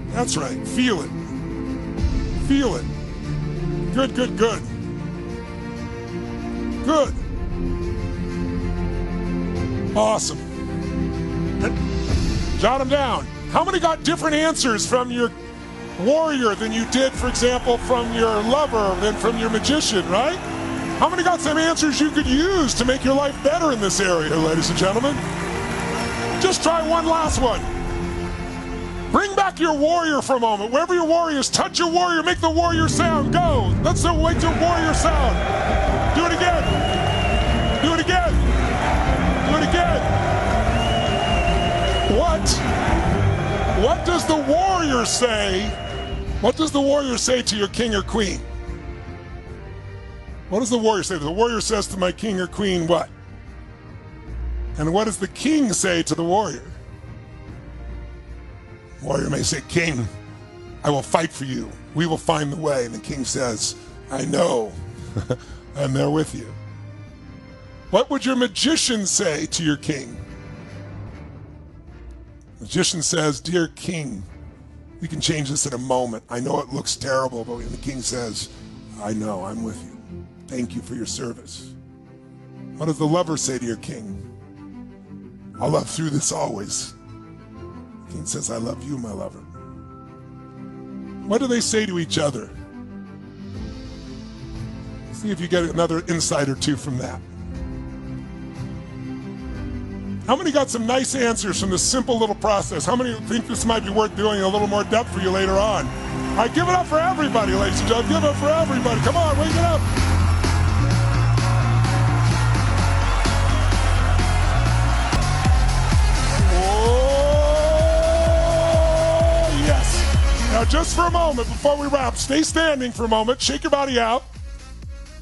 That's right. Feel it. Feel it. Good, good, good. Good. Awesome. Jot them down. How many got different answers from your warrior than you did, for example, from your lover, than from your magician, right? How many got some answers you could use to make your life better in this area, ladies and gentlemen? Just try one last one. Bring back your warrior for a moment. Wherever your warrior is, touch your warrior, make the warrior sound. Go. Let's wait till warrior sound. Do it again. Do it again. Do it again. What does the warrior say? What does the warrior say to your king or queen? What does the warrior say? The warrior says to my king or queen what? And what does the king say to the warrior? The warrior may say, King, I will fight for you. We will find the way. And the king says, I know. I'm there with you. What would your magician say to your king? The magician says, Dear king, we can change this in a moment. I know it looks terrible, but the king says, I know, I'm with you. Thank you for your service. What does the lover say to your king? I'll love through this always. The king says, I love you, my lover. What do they say to each other? See if you get another insight or two from that. How many got some nice answers from this simple little process? How many think this might be worth doing a little more depth for you later on? All right, give it up for everybody, ladies and gentlemen. Give it up for everybody. Come on, wake it up. Oh, yes. Now, just for a moment, before we wrap, stay standing for a moment. Shake your body out.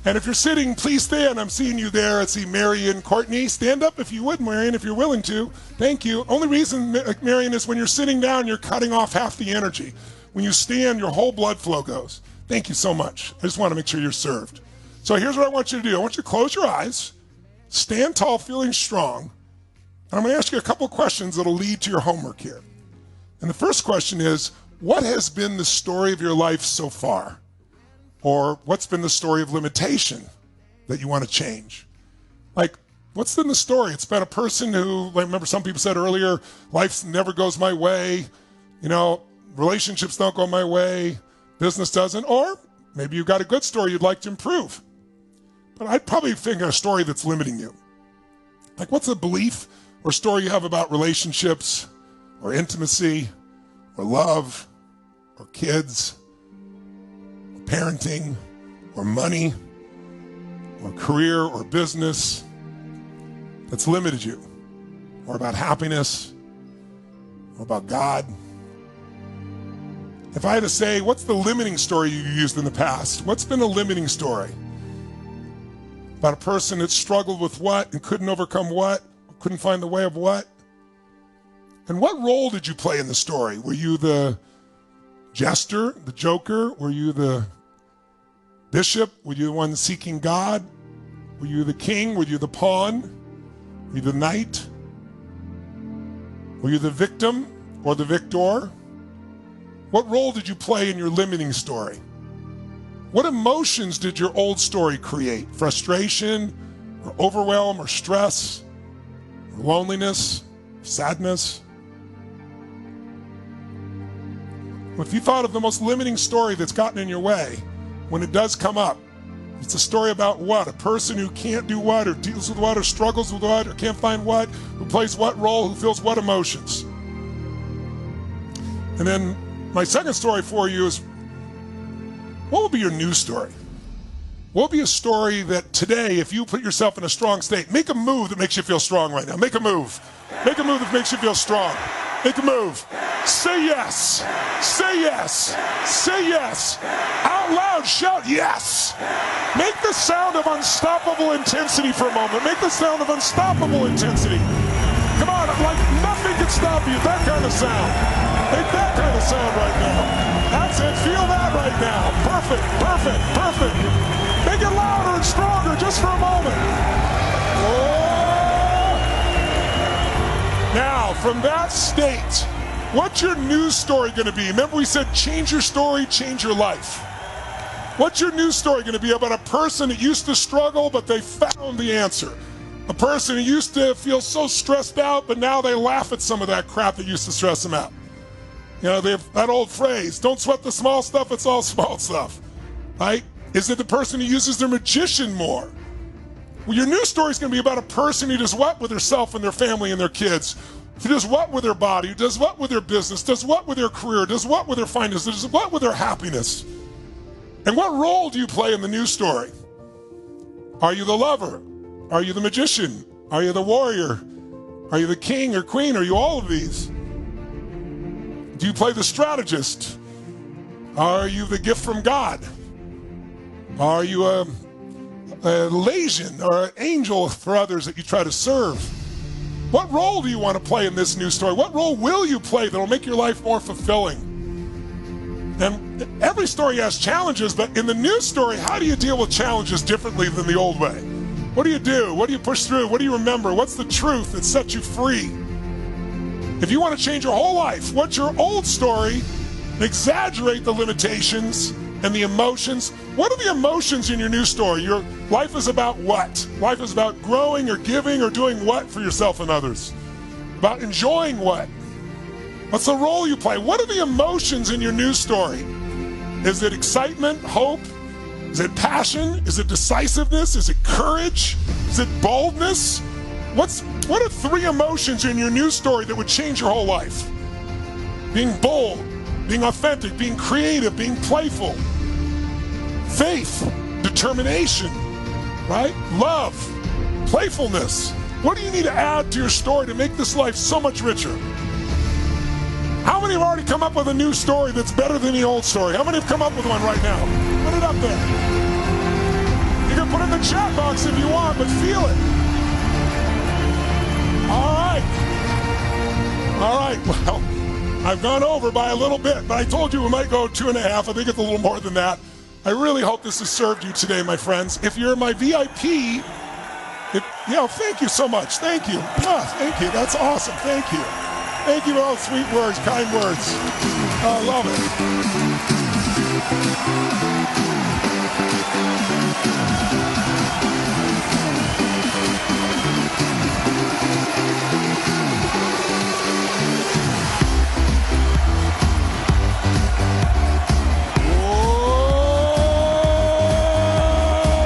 And if you're sitting, please stand. I'm seeing you there. I see Marion, Courtney. Stand up if you would, Marion, if you're willing to. Thank you. Only reason, Marion, is when you're sitting down, you're cutting off half the energy. When you stand, your whole blood flow goes. Thank you so much. I just want to make sure you're served. So here's what I want you to do. I want you to close your eyes, stand tall, feeling strong. And I'm going to ask you a couple of questions that will lead to your homework here. And the first question is, what has been the story of your life so far? Or what's been the story of limitation that you want to change? Like, what's been the story? It's been a person who, like, remember some people said earlier, life never goes my way, you know, relationships don't go my way, business doesn't, or maybe you've got a good story you'd like to improve. But I'd probably think of a story that's limiting you. Like, what's a belief or story you have about relationships or intimacy or love or kids, parenting, or money, or career, or business that's limited you, or about happiness, or about God. If I had to say, what's the limiting story you used in the past? What's been a limiting story? About a person that struggled with what and couldn't overcome what, couldn't find the way of what? And what role did you play in the story? Were you the jester, the joker? Were you the bishop? Were you the one seeking God? Were you the king? Were you the pawn? Were you the knight? Were you the victim or the victor? What role did you play in your limiting story? What emotions did your old story create? Frustration, or overwhelm, or stress, or loneliness, sadness? If you thought of the most limiting story that's gotten in your way, when it does come up, it's a story about what? A person who can't do what, or deals with what, or struggles with what, or can't find what, who plays what role, who feels what emotions. And then my second story for you is, what will be your new story? What will be a story that today, if you put yourself in a strong state, make a move that makes you feel strong right now. Make a move. Make a move that makes you feel strong. Make a move. Say yes. Say yes. Say yes. Out loud, shout yes. Make the sound of unstoppable intensity for a moment. Make the sound of unstoppable intensity. Come on, like nothing can stop you. That kind of sound. Make that kind of sound right now. That's it. Feel that right now. Perfect, perfect, perfect. Make it louder and stronger just for a moment. Oh. Now, from that state, what's your news story going to be? Remember we said change your story, change your life. What's your news story going to be about a person that used to struggle, but they found the answer? A person who used to feel so stressed out, but now they laugh at some of that crap that used to stress them out. You know, they have that old phrase, don't sweat the small stuff, it's all small stuff, right? Is it the person who uses their magician more? Well, your news story is going to be about a person who does what with herself and their family and their kids, who does what with their body, who does what with their business, does what with their career, does what with their finances, does what with their happiness. And what role do you play in the news story? Are you the lover? Are you the magician? Are you the warrior? Are you the king or queen? Are you all of these? Do you play the strategist? Are you the gift from God? Are you a legion or an angel for others that you try to serve? What role do you want to play in this news story? What role will you play that will make your life more fulfilling? And every story has challenges, but in the news story, how do you deal with challenges differently than the old way? What do you do? What do you push through? What do you remember? What's the truth that sets you free? If you want to change your whole life, what's your old story? Exaggerate the limitations and the emotions. What are the emotions in your news story? Your life is about what? Life is about growing or giving or doing what for yourself and others? About enjoying what? What's the role you play? What are the emotions in your news story? Is it excitement, hope? Is it passion? Is it decisiveness? Is it courage? Is it boldness? What are three emotions in your news story that would change your whole life? Being bold, being authentic, being creative, being playful. Faith, determination, right? Love, playfulness. What do you need to add to your story to make this life so much richer? How many have already come up with a new story that's better than the old story? How many have come up with one right now? Put it up there. You can put it in the chat box if you want, but feel it. All right. All right, well, I've gone over by a little bit, but I told you we might go 2.5. I think it's a little more than that. I really hope this has served you today, my friends. If you're my VIP, thank you so much. Thank you. Thank you. That's awesome. Thank you. Thank you for all the sweet words, kind words. I love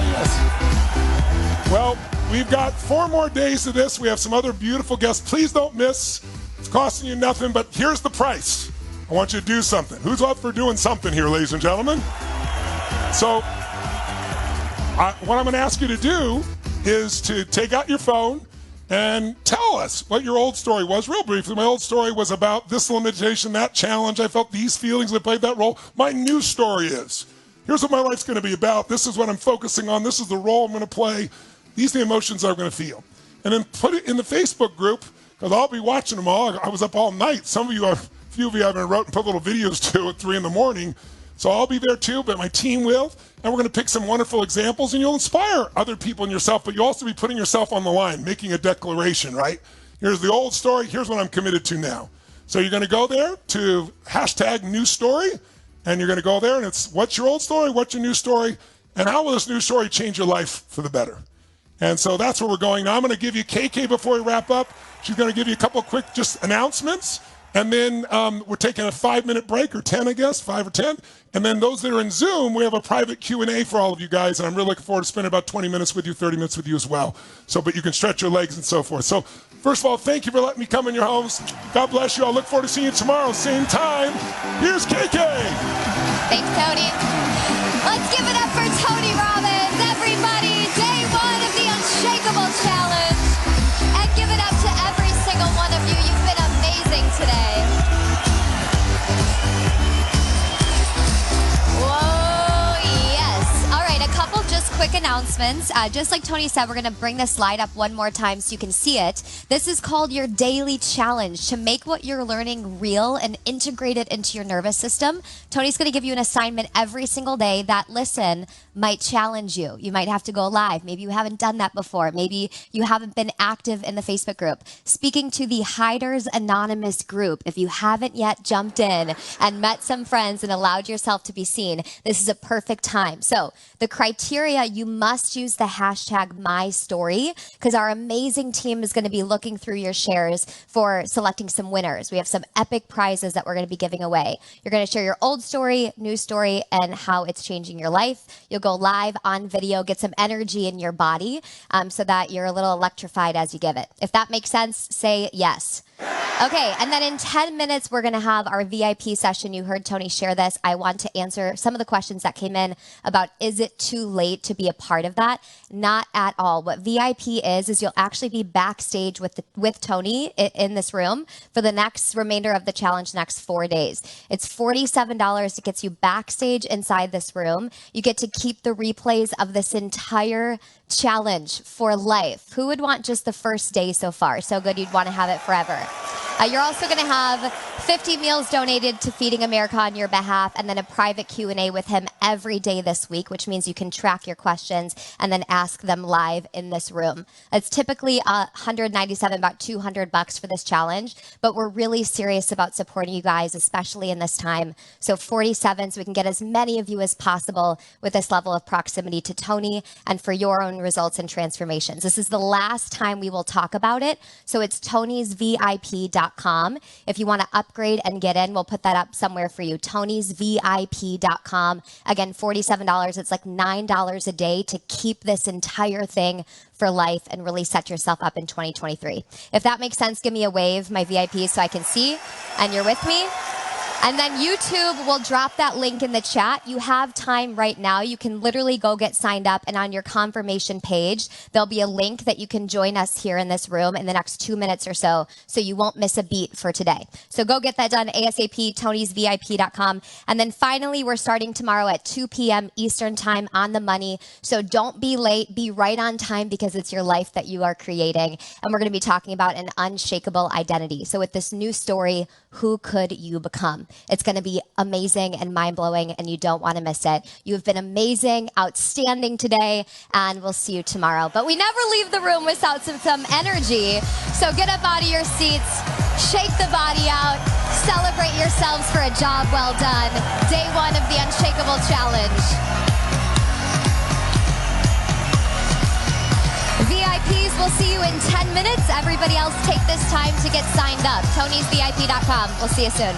Yes. Well, we've got 4 more days to this. We have some other beautiful guests. Please don't miss. It's costing you nothing, but here's the price. I want you to do something. Who's up for doing something here, ladies and gentlemen? So what I'm going to ask you to do is to take out your phone and tell us what your old story was. Real briefly, my old story was about this limitation, that challenge. I felt these feelings. I played that role. My new story is, here's what my life's going to be about. This is what I'm focusing on. This is the role I'm going to play. These are the emotions I'm going to feel. And then put it in the Facebook group, because I'll be watching them all. I was up all night. Some of you, a few of you, I've been wrote and put little videos to at 3 a.m. So I'll be there too, but my team will. And we're going to pick some wonderful examples, and you'll inspire other people and yourself, but you'll also be putting yourself on the line, making a declaration, right? Here's the old story. Here's what I'm committed to now. So you're going to go there to #newsstory, and you're going to go there, and it's what's your old story, what's your new story, and how will this new story change your life for the better? And so that's where we're going. Now I'm going to give you KK before we wrap up. She's going to give you a couple of quick just announcements. And then we're taking a 5-minute break, or 10, I guess, 5 or 10. And then those that are in Zoom, we have a private Q&A for all of you guys. And I'm really looking forward to spending about 20 minutes with you, 30 minutes with you as well. So, but you can stretch your legs and so forth. So first of all, thank you for letting me come in your homes. God bless you. I'll look forward to seeing you tomorrow, same time. Here's KK. Thanks, Tony. Let's give it up for Tony Robbins, everybody. Day 1 of the Unshakable Challenge. And give it up to every single one of you. You've been amazing today. Whoa, yes. All right, a couple just quick announcements. Just like Tony said, we're going to bring the slide up one more time so you can see it. This is called your daily challenge to make what you're learning real and integrate it into your nervous system. Tony's going to give you an assignment every single day that, listen, might challenge you. You might have to go live. Maybe you haven't done that before. Maybe you haven't been active in the Facebook group. Speaking to the Hiders Anonymous group, if you haven't yet jumped in and met some friends and allowed yourself to be seen, this is a perfect time. So the criteria, you must use the hashtag #MyStory, because our amazing team is going to be looking through your shares for selecting some winners. We have some epic prizes that we're going to be giving away. You're going to share your old story, new story, and how it's changing your life. You'll go live on video, get some energy in your body so that you're a little electrified as you give it. If that makes sense, say yes. Okay, and then in 10 minutes, we're going to have our VIP session. You heard Tony share this. I want to answer some of the questions that came in about, is it too late to be a part of that? Not at all. What VIP is you'll actually be backstage with Tony in this room for the remainder of the challenge, next 4 days. It's $47. It gets you backstage inside this room. You get to keep the replays of this entire challenge for life. Who would want just the first day so far? So good, you'd want to have it forever. You're also going to have 50 meals donated to Feeding America on your behalf, and then a private Q&A with him every day this week, which means you can track your questions and then ask them live in this room. It's typically $197, about $200 for this challenge, but we're really serious about supporting you guys, especially in this time. So 47, so we can get as many of you as possible with this level of proximity to Tony and for your own results and transformations. This is the last time we will talk about it, so it's tonysvip.com. If you want to upgrade and get in, we'll put that up somewhere for you. tonysvip.com. Again, $47. It's like $9 a day to keep this entire thing for life and really set yourself up in 2023. If that makes sense, give me a wave, my VIPs, so I can see and you're with me. And then YouTube will drop that link in the chat. You have time right now. You can literally go get signed up, and on your confirmation page, there'll be a link that you can join us here in this room in the next 2 minutes or so you won't miss a beat for today. So go get that done ASAP, tonysvip.com. And then finally, we're starting tomorrow at 2 p.m. Eastern time on the money. So don't be late, be right on time, because it's your life that you are creating. And we're going to be talking about an unshakable identity. So with this new story, who could you become? It's going to be amazing and mind-blowing, and you don't want to miss it. You've been amazing, outstanding today, and we'll see you tomorrow. But we never leave the room without some energy. So get up out of your seats, shake the body out, celebrate yourselves for a job well done. Day 1 of the Unshakable Challenge. VIPs, we'll see you in 10 minutes. Everybody else, take this time to get signed up. tonysvip.com. We'll see you soon.